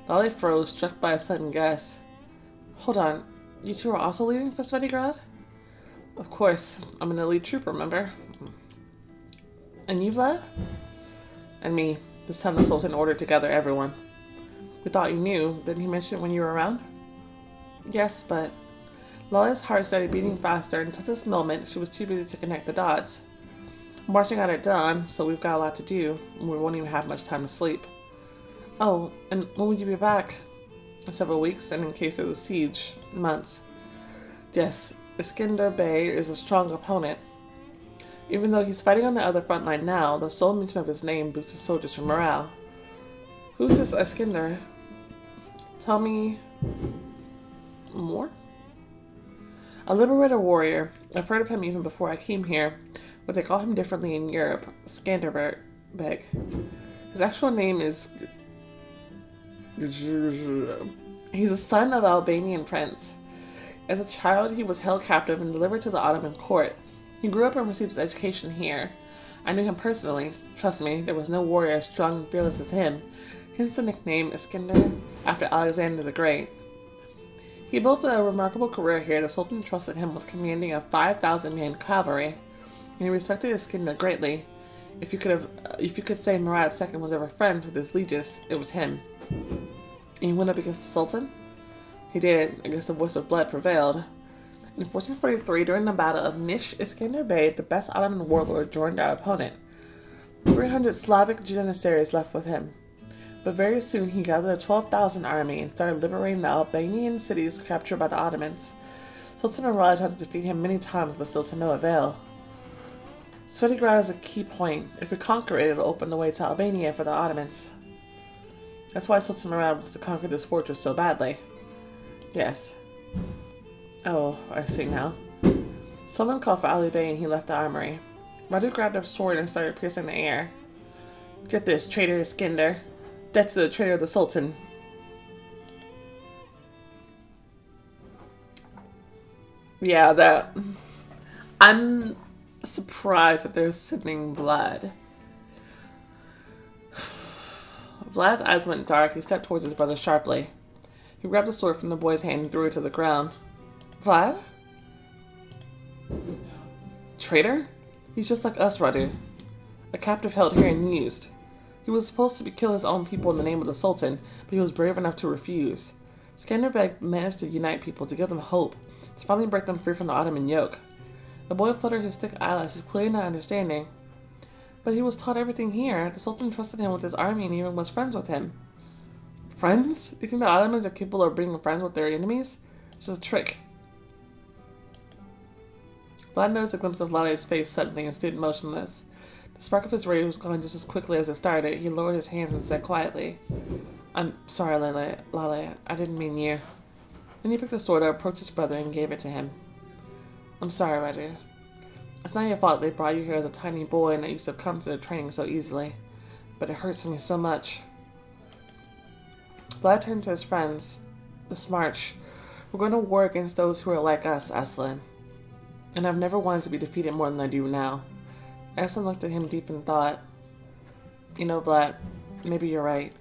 Lale froze, struck by a sudden guess. Hold on. You two are also leaving for Svetigrad? Of course. I'm an elite troop, remember? And you, Vlad? And me. This time the Sultan ordered to gather everyone. We thought you knew. Didn't he mention it when you were around? Yes, but... Lala's heart started beating faster, and until this moment, she was too busy to connect the dots. Marching out at dawn, so we've got a lot to do, and we won't even have much time to sleep. Oh, and when will you be back? In several weeks, and in case of the siege, months. Yes, Iskender Bey is a strong opponent. Even though he's fighting on the other front line now, the sole mention of his name boosts his soldiers' morale. Who's this Iskender? Tell me... more? A liberator warrior. I've heard of him even before I came here, but they call him differently in Europe. Skanderbeg. His actual name is... He's a son of Albanian prince. As a child, he was held captive and delivered to the Ottoman court. He grew up and received his education here. I knew him personally. Trust me, there was no warrior as strong and fearless as him. Hence the nickname Iskender, after Alexander the Great. He built a remarkable career here. The Sultan trusted him with commanding a 5,000-man cavalry, and he respected Iskender greatly. If you could say Murat II was ever friends with his lieges, it was him. And he went up against the Sultan? He did. Against the voice of blood prevailed. In 1443, during the Battle of Nish, Iskender Bey, the best Ottoman warlord, joined our opponent. 300 Slavic janissaries left with him. But very soon he gathered a 12,000 army and started liberating the Albanian cities captured by the Ottomans. Sultan Murad tried to defeat him many times, but still to no avail. Svetigrad is a key point. If we conquer it, it'll open the way to Albania for the Ottomans. That's why Sultan Murad wants to conquer this fortress so badly. Yes. Oh, I see now. Someone called for Ali Bey and he left the armory. Radu grabbed a sword and started piercing the air. Get this, traitor Iskender. Death to the traitor of the Sultan. Yeah, that... I'm surprised that they're sending blood. Vlad's eyes went dark. He stepped towards his brother sharply. He grabbed the sword from the boy's hand and threw it to the ground. Vlad? Traitor? He's just like us, Radu. A captive held here and used. He was supposed to kill his own people in the name of the Sultan, but he was brave enough to refuse. Skanderbeg managed to unite people, to give them hope, to finally break them free from the Ottoman yoke. The boy fluttered his thick eyelashes, clearly not understanding. But he was taught everything here. The Sultan trusted him with his army and even was friends with him. Friends? Do you think the Ottomans are capable of being friends with their enemies? It's just a trick. Vlad noticed a glimpse of Lale's face suddenly and stood motionless. The spark of his rage was gone just as quickly as it started. He lowered his hands and said quietly, I'm sorry, Lale. I didn't mean you. Then he picked the sword up, approached his brother, and gave it to him. I'm sorry, Radu. It's not your fault they brought you here as a tiny boy and that you succumbed to the training so easily. But it hurts me so much. Vlad turned to his friends. This march, we're going to war against those who are like us, Aslan. And I've never wanted to be defeated more than I do now. Aslan looked at him deep in thought. You know, Vlad, maybe you're right.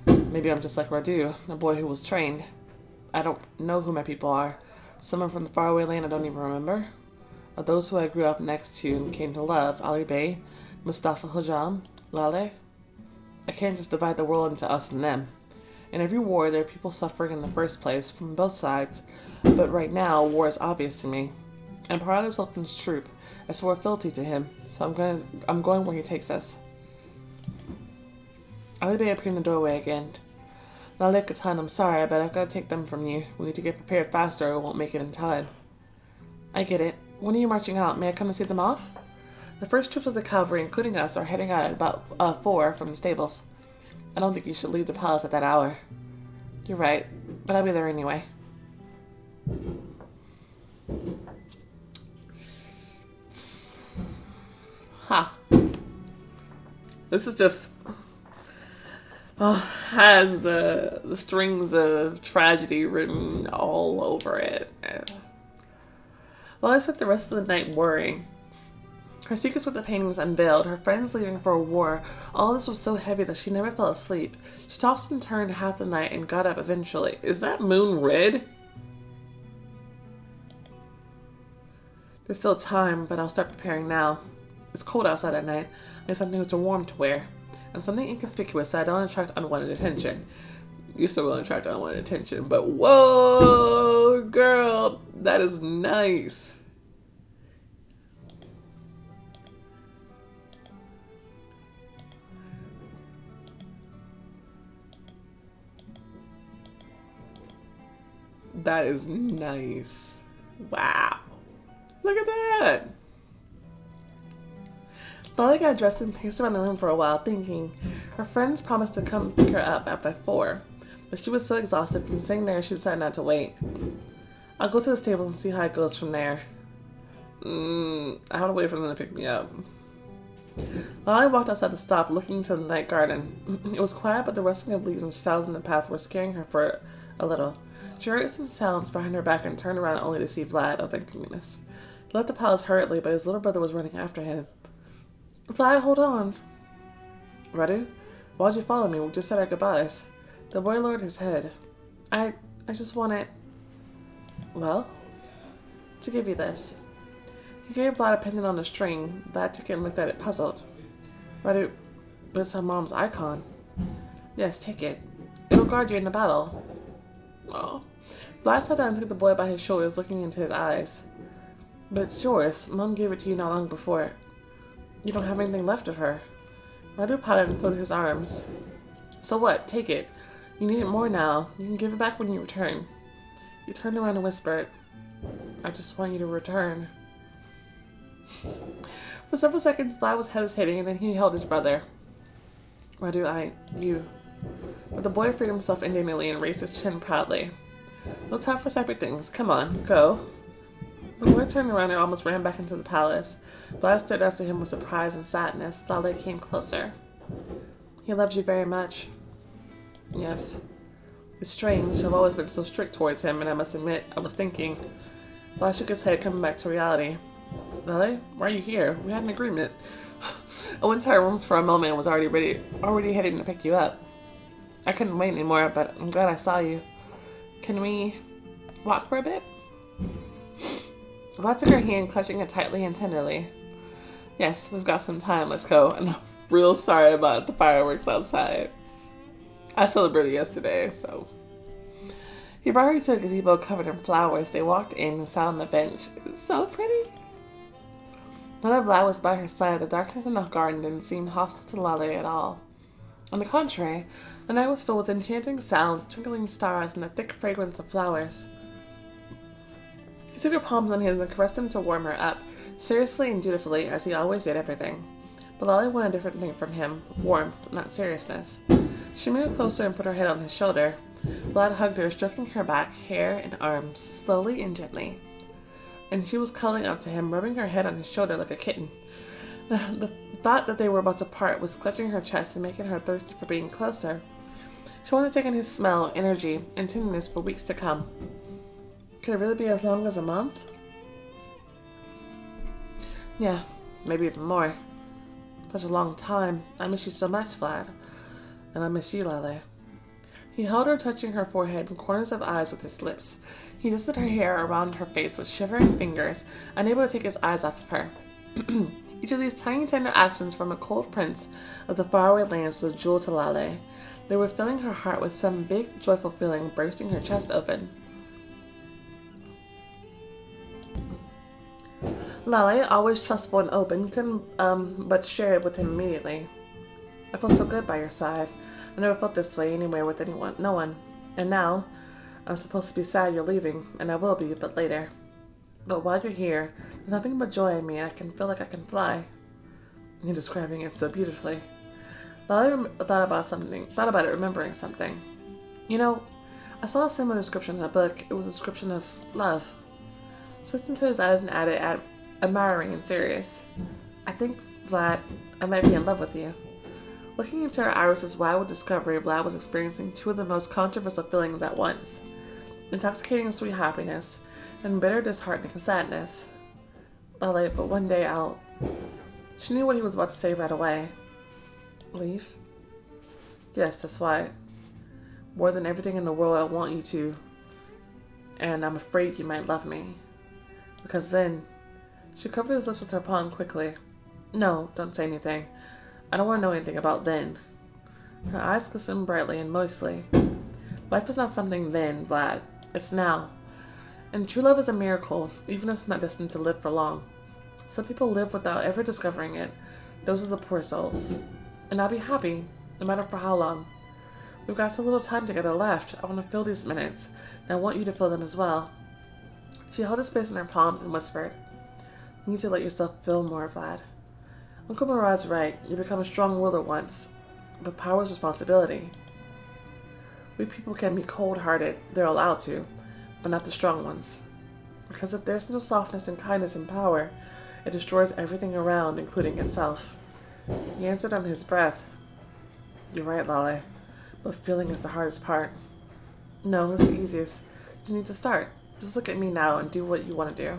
Maybe I'm just like Radu, a boy who was trained. I don't know who my people are. Someone from the faraway land I don't even remember. Or those who I grew up next to and came to love, Ali Bey, Mustafa Hujam, Lale. I can't just divide the world into us and them. In every war, there are people suffering in the first place, from both sides. But right now, war is obvious to me. I'm part of the Sultan's troop. I swore fealty to him, so I'm going where he takes us. Ali Bey appeared in the doorway again. Lale Katan, I'm sorry, but I've got to take them from you. We need to get prepared faster or we won't make it in time. I get it. When are you marching out? May I come to see them off? The first troops of the cavalry, including us, are heading out at about 4 from the stables. I don't think you should leave the palace at that hour. You're right, but I'll be there anyway. Ha. This is just... has the strings of tragedy written all over it. Well, I spent the rest of the night worrying. Her secrets with the paintings unveiled, her friends leaving for a war. All this was so heavy that she never fell asleep. She tossed and turned half the night and got up eventually. Is that moon red? There's still time, but I'll start preparing now. It's cold outside at night. I need something warm to wear. And something inconspicuous so I don't attract unwanted attention. You're still going to attract unwanted attention, but whoa, girl, that is nice. That is nice. Wow. Look at that. Lolly got dressed and paced around the room for a while, thinking. Her friends promised to come pick her up by 4, but she was so exhausted from sitting there she decided not to wait. I'll go to the stables and see how it goes from there. I have to wait for them to pick me up. Lolly walked outside the stop, looking into the night garden. It was quiet, but the rustling of leaves and sounds in the path were scaring her for a little. She heard some sounds behind her back and turned around only to see Vlad. Oh, thank goodness. He left the palace hurriedly, but his little brother was running after him. Vlad, hold on. Radu, why'd you follow me? We just said our goodbyes. The boy lowered his head. I just wanted... Well? To give you this. He gave Vlad a pendant on a string. Vlad took it and looked at it, puzzled. Radu, but it's her mom's icon. Yes, take it. It'll guard you in the battle. Oh. Vlad sat down and took the boy by his shoulders, looking into his eyes. But it's yours. Mom gave it to you not long before. You don't have anything left of her. Radu pouted and folded his arms. So what? Take it. You need it more now. You can give it back when you return. He turned around and whispered, I just want you to return. For several seconds, Vlad was hesitating, and then he held his brother. Radu, you... But the boy freed himself indignantly and raised his chin proudly. No time for separate things. Come on, go. The boy turned around and almost ran back into the palace. Vlad stared after him with surprise and sadness. Lale came closer. He loves you very much. Yes. It's strange. I've always been so strict towards him, and I must admit, I was thinking. Vlad shook his head, coming back to reality. Lale, why are you here? We had an agreement. I went to our rooms for a moment and was already heading to pick you up. I couldn't wait anymore, but I'm glad I saw you. Can we walk for a bit? Vlad took her hand, clutching it tightly and tenderly. Yes, we've got some time. Let's go. And I'm real sorry about the fireworks outside. I celebrated yesterday, so... He brought her to a gazebo covered in flowers. They walked in and sat on the bench. It's so pretty. Now that Vlad was by her side, the darkness in the garden didn't seem hostile to Lale at all. On the contrary, the night was filled with enchanting sounds, twinkling stars, and the thick fragrance of flowers. He took her palms on his and caressed them to warm her up, seriously and dutifully, as he always did everything. But Lale wanted a different thing from him, warmth, not seriousness. She moved closer and put her head on his shoulder. Vlad hugged her, stroking her back, hair, and arms, slowly and gently. And she was cuddling up to him, rubbing her head on his shoulder like a kitten. The thought that they were about to part was clutching her chest and making her thirsty for being closer. She wanted to take in his smell, energy, and tenderness for weeks to come. Could it really be as long as a month? Yeah, maybe even more. Such a long time. I miss you so much, Vlad. And I miss you, Lale. He held her, touching her forehead and corners of eyes with his lips. He dusted her hair around her face with shivering fingers, unable to take his eyes off of her. Each of these tiny, tender actions from a cold prince of the faraway lands was a jewel to Lale. They were filling her heart with some big, joyful feeling, bursting her chest open. Lale, always trustful and open, couldn't but share it with him immediately. I feel so good by your side. I never felt this way anywhere with anyone, no one. And now, I'm supposed to be sad you're leaving, and I will be, but later. But while you're here, there's nothing but joy in me, and I can feel like I can fly. You're describing it so beautifully. Lale thought about it, remembering something. You know, I saw a similar description in a book. It was a description of love. She looked into his eyes and added, admiring and serious. I think, Vlad, I might be in love with you. Looking into her iris' wide with discovery, Vlad was experiencing two of the most controversial feelings at once. Intoxicating sweet happiness, and bitter disheartening sadness. Lale, but one day I'll... She knew what he was about to say right away. Leave? Yes, that's why. More than everything in the world, I want you to. And I'm afraid you might love me. Because then... She covered his lips with her palm quickly. No, don't say anything. I don't want to know anything about then. Her eyes glistened brightly and moistly. Life is not something then, Vlad. It's now. And true love is a miracle, even if it's not destined to live for long. Some people live without ever discovering it. Those are the poor souls. And I'll be happy, no matter for how long. We've got so little time together left. I want to fill these minutes, and I want you to fill them as well. She held his face in her palms and whispered, You need to let yourself feel more, Vlad. Uncle Murad's right. You become a strong ruler once, but power is responsibility. We people can be cold-hearted. They're allowed to, but not the strong ones. Because if there's no softness and kindness in power, it destroys everything around, including itself. He answered under his breath. You're right, Lale, but feeling is the hardest part. No, it's the easiest. You just need to start. Just look at me now and do what you want to do.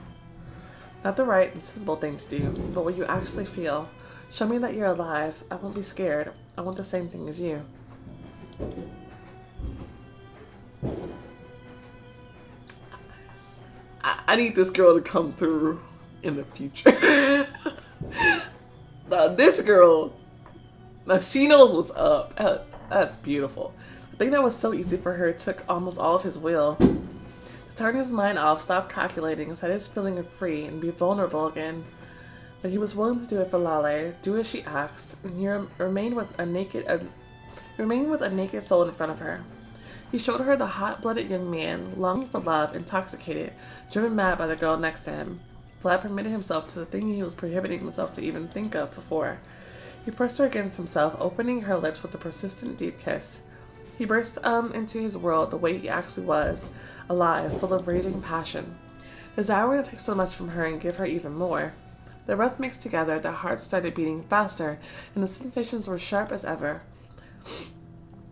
Not the right and sensible thing to do, but what you actually feel. Show me that you're alive. I won't be scared. I want the same thing as you. I need this girl to come through in the future. Now, this girl, now she knows what's up. That's beautiful. The thing that was so easy for her took almost all of his will. To turn his mind off, stop calculating, and set his feeling free and be vulnerable again. But he was willing to do it for Lale, do as she asked, and he remained with a naked soul in front of her. He showed her the hot-blooded young man, longing for love, intoxicated, driven mad by the girl next to him. Vlad permitted himself to the thing he was prohibiting himself to even think of before. He pressed her against himself, opening her lips with a persistent, deep kiss. He burst into his world the way he actually was, alive, full of raging passion. Desiring to take so much from her and give her even more. Their breath mixed together, their hearts started beating faster, and the sensations were sharp as ever.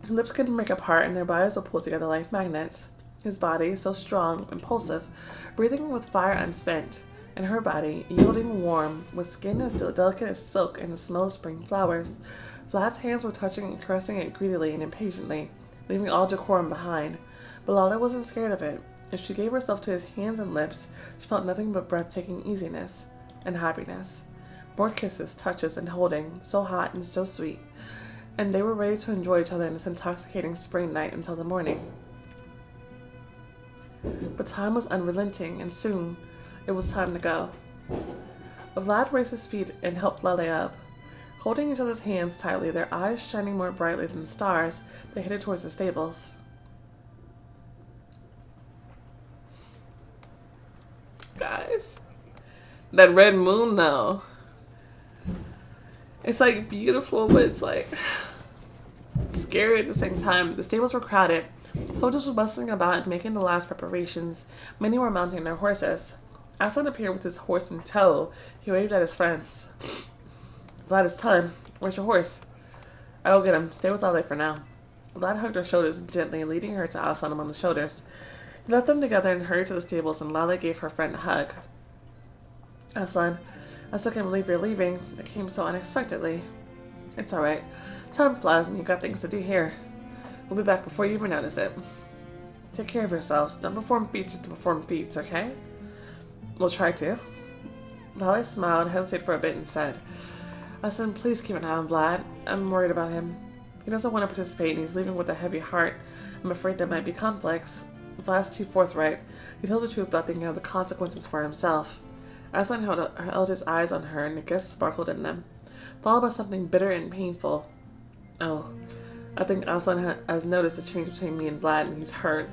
Their lips couldn't break apart, and their bodies were pulled together like magnets. His body, so strong, impulsive, breathing with fire unspent, and her body, yielding warm, with skin as delicate as silk and the smell of spring flowers. Vlad's hands were touching and caressing it greedily and impatiently, leaving all decorum behind. But Lale wasn't scared of it. As she gave herself to his hands and lips, she felt nothing but breathtaking easiness and happiness. More kisses, touches, and holding, so hot and so sweet. And they were ready to enjoy each other in this intoxicating spring night until the morning. But time was unrelenting, and soon it was time to go. Vlad raised his feet and helped Lale up. Holding each other's hands tightly, their eyes shining more brightly than the stars, they headed towards the stables. Guys, that red moon now. It's like beautiful, but it's like scary at the same time. The stables were crowded. Soldiers were bustling about and making the last preparations. Many were mounting their horses. Aslan appeared with his horse in tow. He waved at his friends. Vlad, it's time. Where's your horse? I'll get him. Stay with Lale for now. Vlad hugged her shoulders gently, leading her to Aslan among the shoulders. He left them together and hurried to the stables, and Lale gave her friend a hug. Aslan, I still can't believe you're leaving. It came so unexpectedly. It's alright. Time flies and you've got things to do here. We'll be back before you even notice it. Take care of yourselves. Don't perform feats just to perform feats, okay? We'll try to. Lale smiled, hesitated for a bit, and said, Aslan, please keep an eye on Vlad. I'm worried about him. He doesn't want to participate and he's leaving with a heavy heart. I'm afraid there might be conflicts. Vlad's too forthright. He told the truth without thinking of the consequences for himself. Aslan held his eyes on her, and the guess sparkled in them, followed by something bitter and painful. Oh, I think Aslan has noticed the change between me and Vlad, and he's hurt.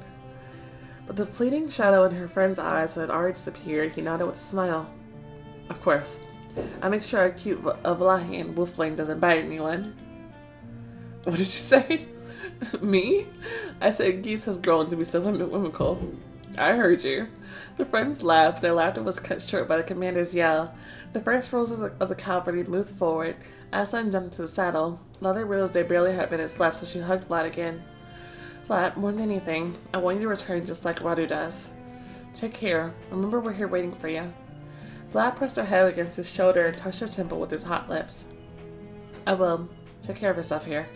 But the fleeting shadow in her friend's eyes had already disappeared. He nodded with a smile. Of course. I make sure our cute Vlahian wolfling doesn't bite anyone. What did you say? Me? I said Geese has grown to be so whimsical. I heard you. The friends laughed. Their laughter was cut short by the commander's yell. The first rows of the cavalry moved forward. Aslan jumped into the saddle. Lottie realized they barely had minutes left, so she hugged Vlad again. Vlad, more than anything, I want you to return just like Radu does. Take care. Remember we're here waiting for you. Vlad pressed her head against his shoulder and touched her temple with his hot lips. I will. Take care of yourself here.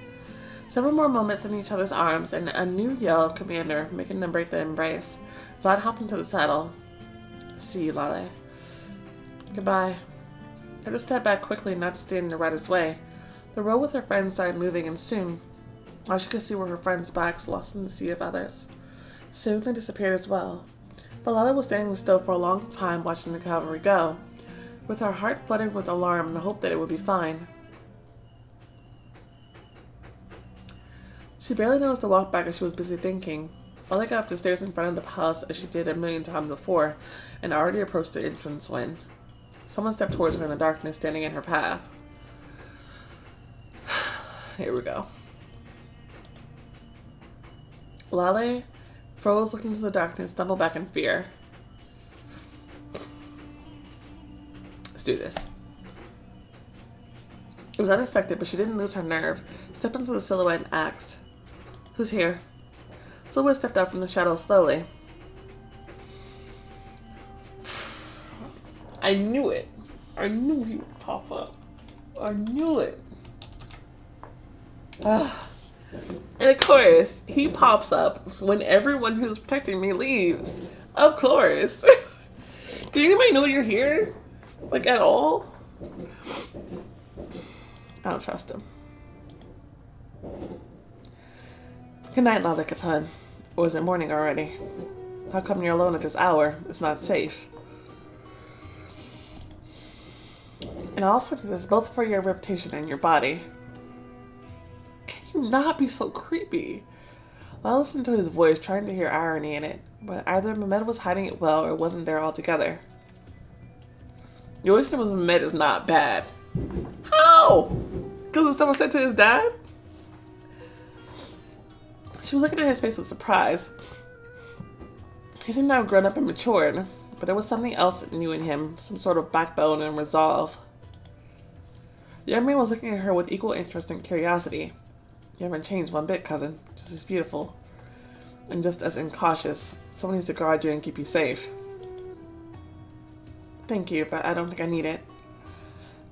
Several more moments in each other's arms, and a new yell of commander, making them break the embrace. Vlad hopped into the saddle. See you, Lale. Goodbye. I had to step back quickly, not to stand in the rider's way. The road with her friends started moving, and soon, all she could see were her friends' backs lost in the sea of others. Soon they disappeared as well. But Lale was standing still for a long time, watching the cavalry go, with her heart fluttering with alarm and the hope that it would be fine. She barely noticed the walk back as she was busy thinking. Lale got up the stairs in front of the palace as she did a million times before, and already approached the entrance when someone stepped towards her in the darkness, standing in her path. Here we go. Lale froze, looked into the darkness, stumbled back in fear. Let's do this. It was unexpected, but she didn't lose her nerve. Stepped into the silhouette and asked, "Who's here?" Silhouette stepped out from the shadows slowly. I knew it. I knew he would pop up. I knew it. And of course, he pops up when everyone who's protecting me leaves. Of course. Did anybody know you're here? Like, at all? I don't trust him. Good night, Lale Katan. Or is it morning already? How come you're alone at this hour? It's not safe. And also, this is both for your reputation and your body. Can you not be so creepy? I listened to his voice, trying to hear irony in it, but either Mehmed was hiding it well or wasn't there altogether. Your relationship with Mehmed is not bad. How? Because of stuff was said to his dad? She was looking at his face with surprise. He seemed to have grown up and matured, but there was something else new in him, some sort of backbone and resolve. The young man was looking at her with equal interest and curiosity. You haven't changed one bit, cousin. Just as beautiful. And just as incautious. Someone needs to guard you and keep you safe. Thank you, but I don't think I need it.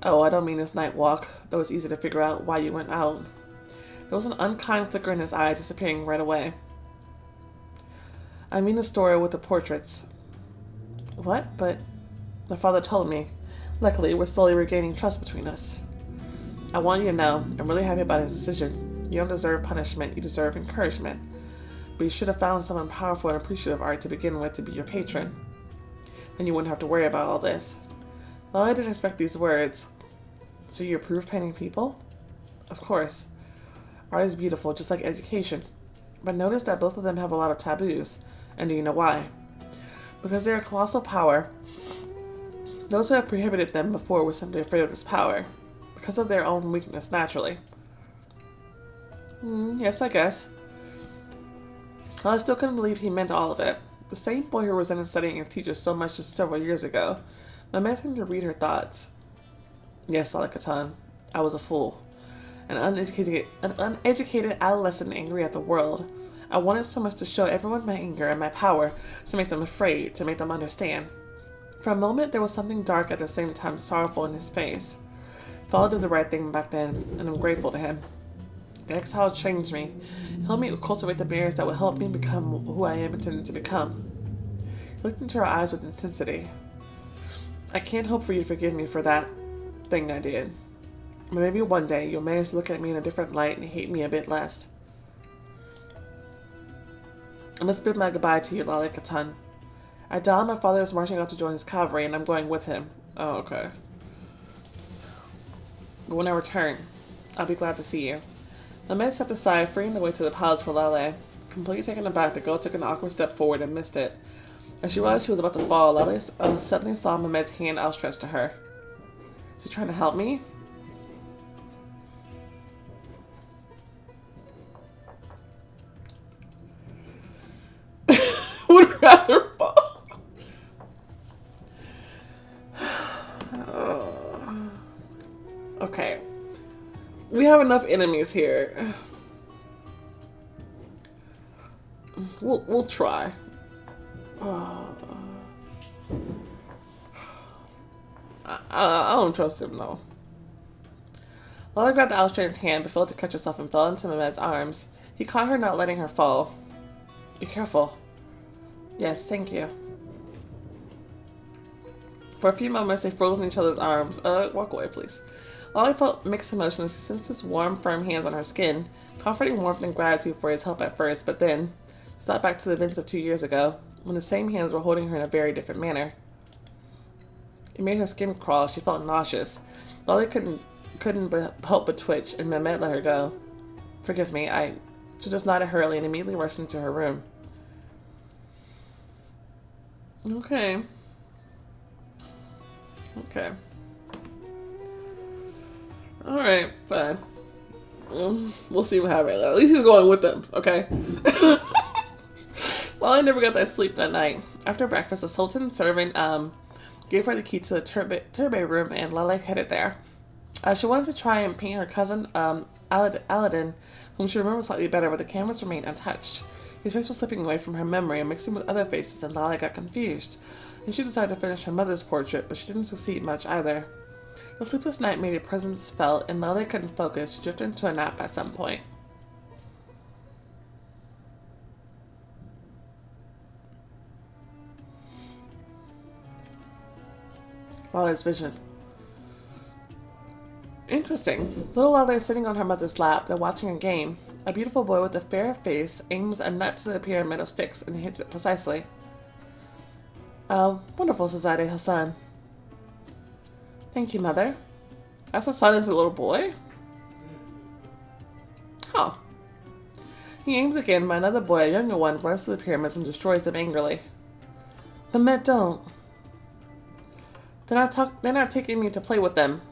Oh, I don't mean this night walk, though it's easy to figure out why you went out. There was an unkind flicker in his eye, disappearing right away. I mean the story with the portraits. What? But my father told me. Luckily, we're slowly regaining trust between us. I want you to know, I'm really happy about his decision. You don't deserve punishment, you deserve encouragement. But you should have found someone powerful and appreciative of art to begin with to be your patron. Then you wouldn't have to worry about all this. Well, I didn't expect these words. So you approve painting people? Of course. Art is beautiful, just like education. But notice that both of them have a lot of taboos. And do you know why? Because they're a colossal power. Those who have prohibited them before were simply afraid of this power. Because of their own weakness, naturally. Yes, I guess. I still couldn't believe he meant all of it. The same boy who resented studying and teachers so much just several years ago. I meant him to read her thoughts. Yes, Lale Katan, I was a fool. An uneducated adolescent angry at the world. I wanted so much to show everyone my anger and my power, to make them afraid, to make them understand. For a moment, there was something dark at the same time sorrowful in his face. Father did the right thing back then, and I'm grateful to him. The exile changed me. It helped me cultivate the barriers that would help me become who I am intended to become. He looked into her eyes with intensity. I can't hope for you to forgive me for that thing I did. But maybe one day you'll manage to look at me in a different light and hate me a bit less. I must bid my goodbye to you, Lale Katan. At dawn, my father is marching out to join his cavalry, and I'm going with him. Oh, okay. But when I return, I'll be glad to see you. The man stepped aside, freeing the way to the palace for Lale. Completely taken aback, the girl took an awkward step forward and missed it. As she realized she was about to fall, Lale suddenly saw Mehmed's hand outstretched to her. Is he trying to help me? Would rather Okay. We have enough enemies here. We'll try. I don't trust him though. Lola grabbed Alstrain's hand but failed to catch herself and fell into Mehmet's arms. He caught her, not letting her fall. Be careful. Yes, thank you. For a few moments, they froze in each other's arms. Walk away, please. Lolly felt mixed emotions. He sensed his warm, firm hands on her skin, comforting warmth and gratitude for his help at first, but then she thought back to the events of 2 years ago, when the same hands were holding her in a very different manner. It made her skin crawl. She felt nauseous. Lolly couldn't help but twitch, and Mehmet let her go. Forgive me, She just nodded hurriedly and immediately rushed into her room. Okay. Alright, fine. We'll see what happens. At least he's going with them, okay? Well, I never got that sleep that night. After breakfast, the Sultan's servant gave her the key to the turbe room, and Lala headed there. She wanted to try and paint her cousin, Aladdin, whom she remembered slightly better, but the canvas remained untouched. His face was slipping away from her memory and mixing with other faces, and Lala got confused. And she decided to finish her mother's portrait, but she didn't succeed much either. The sleepless night made a presence felt, and Lala couldn't focus. She drifted into a nap at some point. Lala's vision. Interesting. Little Lala is sitting on her mother's lap. They're watching a game. A beautiful boy with a fair face aims a nut to the pyramid of sticks and hits it precisely. Oh, wonderful, Sazade Hassan. Thank you, Mother. That's Hassan is a little boy? Oh. He aims again, but another boy, a younger one, runs to the pyramids and destroys them angrily. The Met don't. They're not taking me to play with them.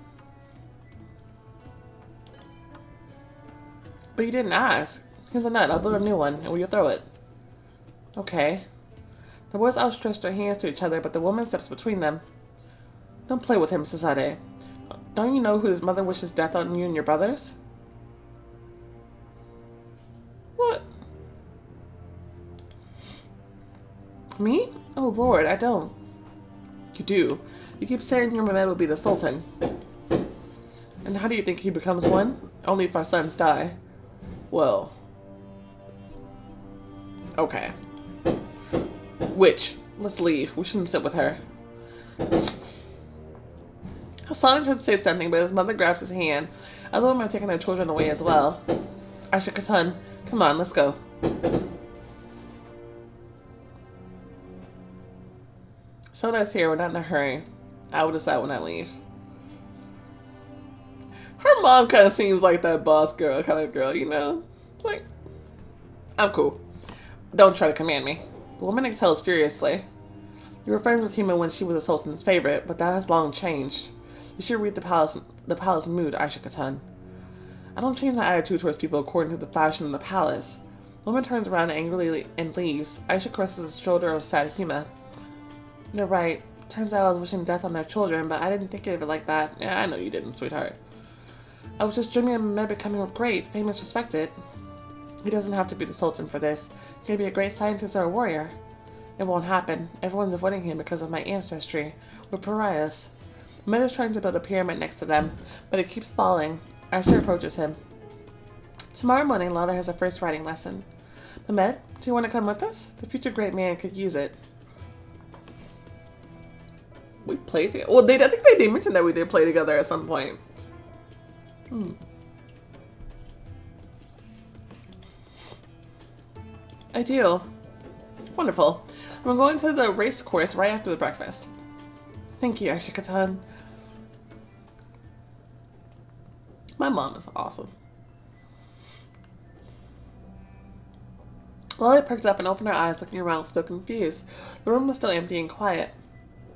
But you didn't ask. Here's a nut. I'll build a new one, and will you throw it? Okay. The boys outstretched their hands to each other, but the woman steps between them. Don't play with him, Sazade. Don't you know who his mother wishes death on you and your brothers? What? Me? Oh, Lord, I don't. You do. You keep saying your Mehmet will be the Sultan. And how do you think he becomes one? Only if our sons die. Well. Okay. Witch, let's leave. We shouldn't sit with her. Hassan tried to say something, but his mother grabs his hand. Other women are taking their children away as well. Aisha Hassan, come on, let's go. So nice here, we're not in a hurry. I will decide when I leave. Her mom kind of seems like that boss girl kind of girl, you know? Like, I'm cool. Don't try to command me. The woman exhales furiously. You were friends with Huma when she was the Sultan's favorite, but that has long changed. You should read the palace mood, Aisha Katan. I don't change my attitude towards people according to the fashion of the palace. The woman turns around angrily and leaves. Aisha caresses the shoulder of sad Huma. You're right. Turns out I was wishing death on their children, but I didn't think of it like that. Yeah, I know you didn't, sweetheart. I was just dreaming of Mehmet becoming great, famous, respected. He doesn't have to be the Sultan for this. He can be a great scientist or a warrior. It won't happen. Everyone's avoiding him because of my ancestry. We're pariahs. Mehmet is trying to build a pyramid next to them, but it keeps falling. Aisha approaches him. Tomorrow morning, Lala has her first writing lesson. Mehmet, do you want to come with us? The future great man could use it. We played together. Well, I think they did mention that we did play together at some point. I do. Wonderful. I'm going to the race course right after the breakfast. Thank you, Aisha Katan. My mom is awesome. Lolly perked up and opened her eyes, looking around, still confused. The room was still empty and quiet.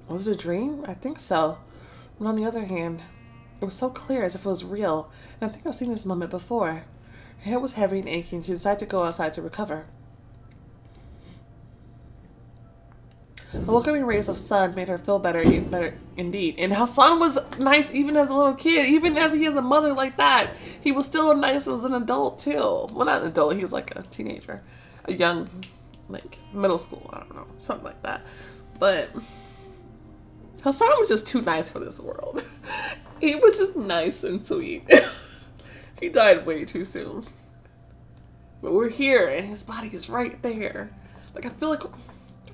Was it a dream? I think so. But on the other hand, it was so clear as if it was real, and I think I've seen this moment before. Her head was heavy and aching. She decided to go outside to recover. The welcoming rays of sun made her feel better indeed. And Hassan was nice even as a little kid, even as he has a mother like that. He was still nice as an adult too. Well, not an adult. He was like a teenager, a young, like middle school. I don't know, something like that. But Hassan was just too nice for this world. He was just nice and sweet. He died way too soon. But we're here, and his body is right there. Like I feel like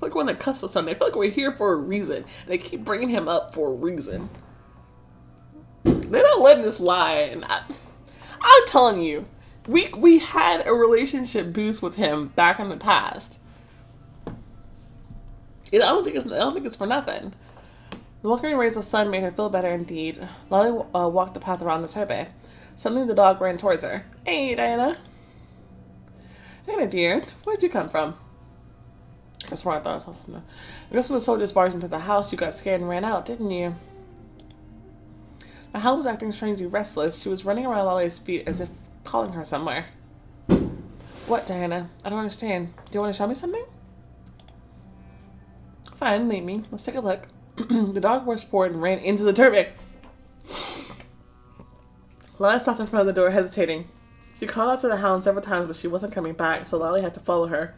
we're on the cusp of something. I feel like we're here for a reason. And they keep bringing him up for a reason. They're not letting this lie. And I'm telling you, we had a relationship boost with him back in the past. I don't think it's for nothing. The welcoming rays of sun made her feel better indeed. Lolly walked the path around the turban. Suddenly the dog ran towards her. Hey, Diana. Diana, dear, where'd you come from? That's where I thought I saw something. I guess when the soldiers barged into the house, you got scared and ran out, didn't you? The hound was acting strangely restless. She was running around Lolly's feet as if calling her somewhere. What, Diana? I don't understand. Do you want to show me something? Fine, leave me. Let's take a look. The dog rushed forward and ran into the turban. Lolly stopped in front of the door, hesitating. She called out to the hound several times, but she wasn't coming back, so Lolly had to follow her.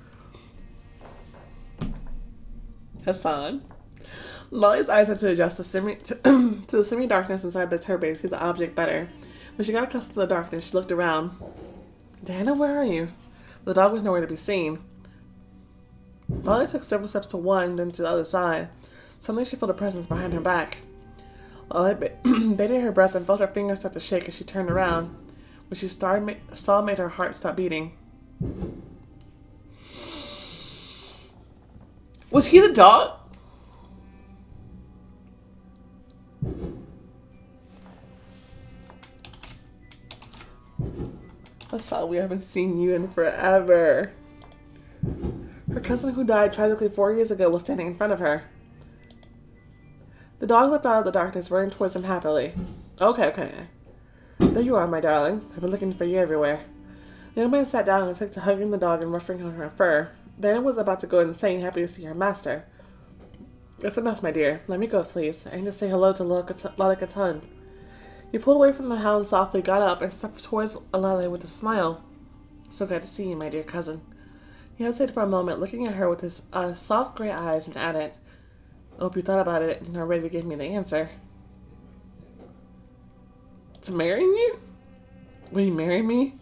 Hassan. Lolly's eyes had to adjust to the semi-darkness inside the turban to see the object better. When she got accustomed to the darkness, she looked around. Diana, where are you? The dog was nowhere to be seen. Lolly took several steps to one, then to the other side. Suddenly she felt a presence behind her back. Lolly bated her breath and felt her fingers start to shake as she turned around. What she saw made her heart stop beating. Was he the dog? Hassan, we haven't seen you in forever. Her cousin who died tragically 4 years ago was standing in front of her. The dog leapt out of the darkness, running towards him happily. Okay. There you are, my darling. I've been looking for you everywhere. The young man sat down and took to hugging the dog and ruffling her fur. Diana was about to go insane, happy to see her master. That's enough, my dear. Let me go, please. I need to say hello to Lolly Katan. He pulled away from the hound softly, got up, and stepped towards Lolly with a smile. So glad to see you, my dear cousin. He hesitated for a moment, looking at her with his soft gray eyes, and added, I hope you thought about it and are ready to give me the answer. To marrying you? Will you marry me?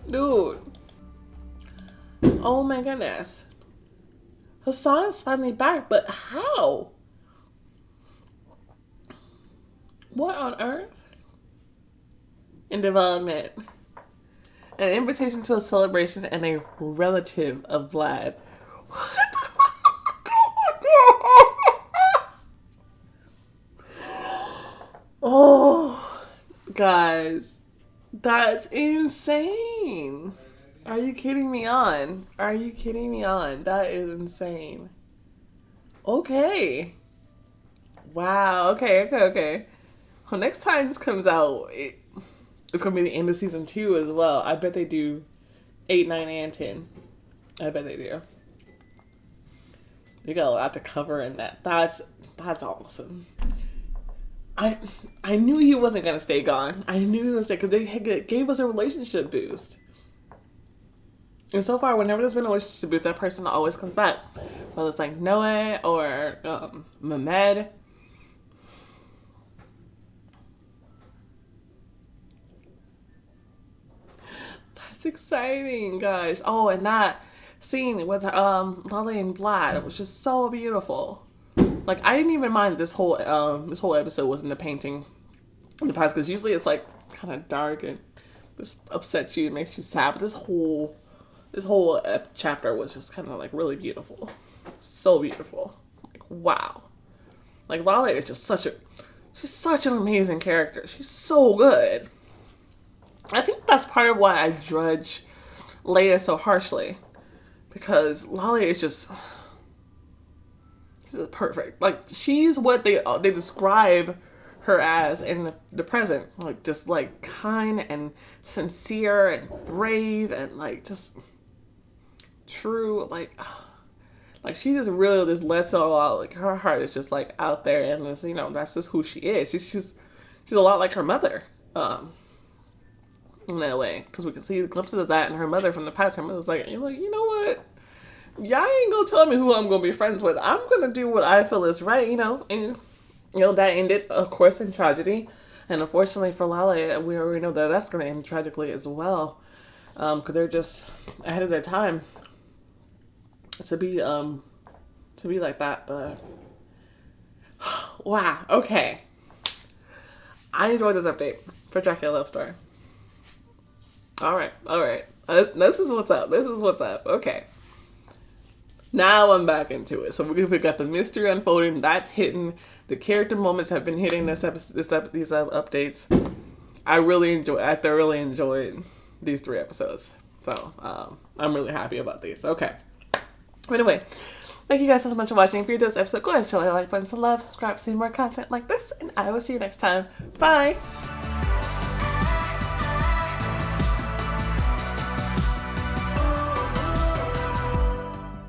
Dude. Oh my goodness. Hassan is finally back, but how? What on earth? In development. An invitation to a celebration and a relative of Vlad. What the Oh, guys. That's insane. Are you kidding me on? Are you kidding me on? That is insane. Okay. Wow. Okay. Well, next time this comes out, it's going to be the end of season 2 as well. I bet they do 8, 9, and 10. I bet they do. They got a lot to cover in that. That's awesome. I knew he wasn't going to stay gone. I knew he was stay because they gave us a relationship boost. And so far, whenever there's been a relationship boost, that person always comes back. Whether it's like Noah or Mehmed. That's exciting, gosh. Oh, and that scene with Lolly and Vlad was just so beautiful. Like, I didn't even mind this whole episode was in the painting in the past, because usually it's like kind of dark and this upsets you and makes you sad. But this whole chapter was just kind of like really beautiful, so beautiful. Like, wow. Like, Lolly is just she's such an amazing character. She's so good. I think that's part of why I judge Leia so harshly, because Lale is just, she's just perfect. Like, she's what they describe her as in the present, like just like kind and sincere and brave and like just true, like she just really just lets it all out. Like her heart is just like out there, and this, that's just who she is. She's a lot like her mother, in that way, because we can see the glimpses of that in her mother from the past. Her mother's like, you're like, you know what? Y'all ain't gonna tell me who I'm gonna be friends with. I'm gonna do what I feel is right, and that ended, of course, in tragedy. And unfortunately for Lale, we already know that that's gonna end tragically as well, because they're just ahead of their time to be like that. But wow, okay, I enjoyed this update for Dracula Love Story. All right, this is what's up. Okay, now I'm back into it. So we got the mystery unfolding. That's hitting. The character moments have been hitting these updates. I thoroughly enjoyed these 3 episodes. So I'm really happy about these. Okay. Anyway, thank you guys so much for watching. If you enjoyed this episode, go ahead and show the like button, so love, subscribe, see more content like this, and I will see you next time. Bye.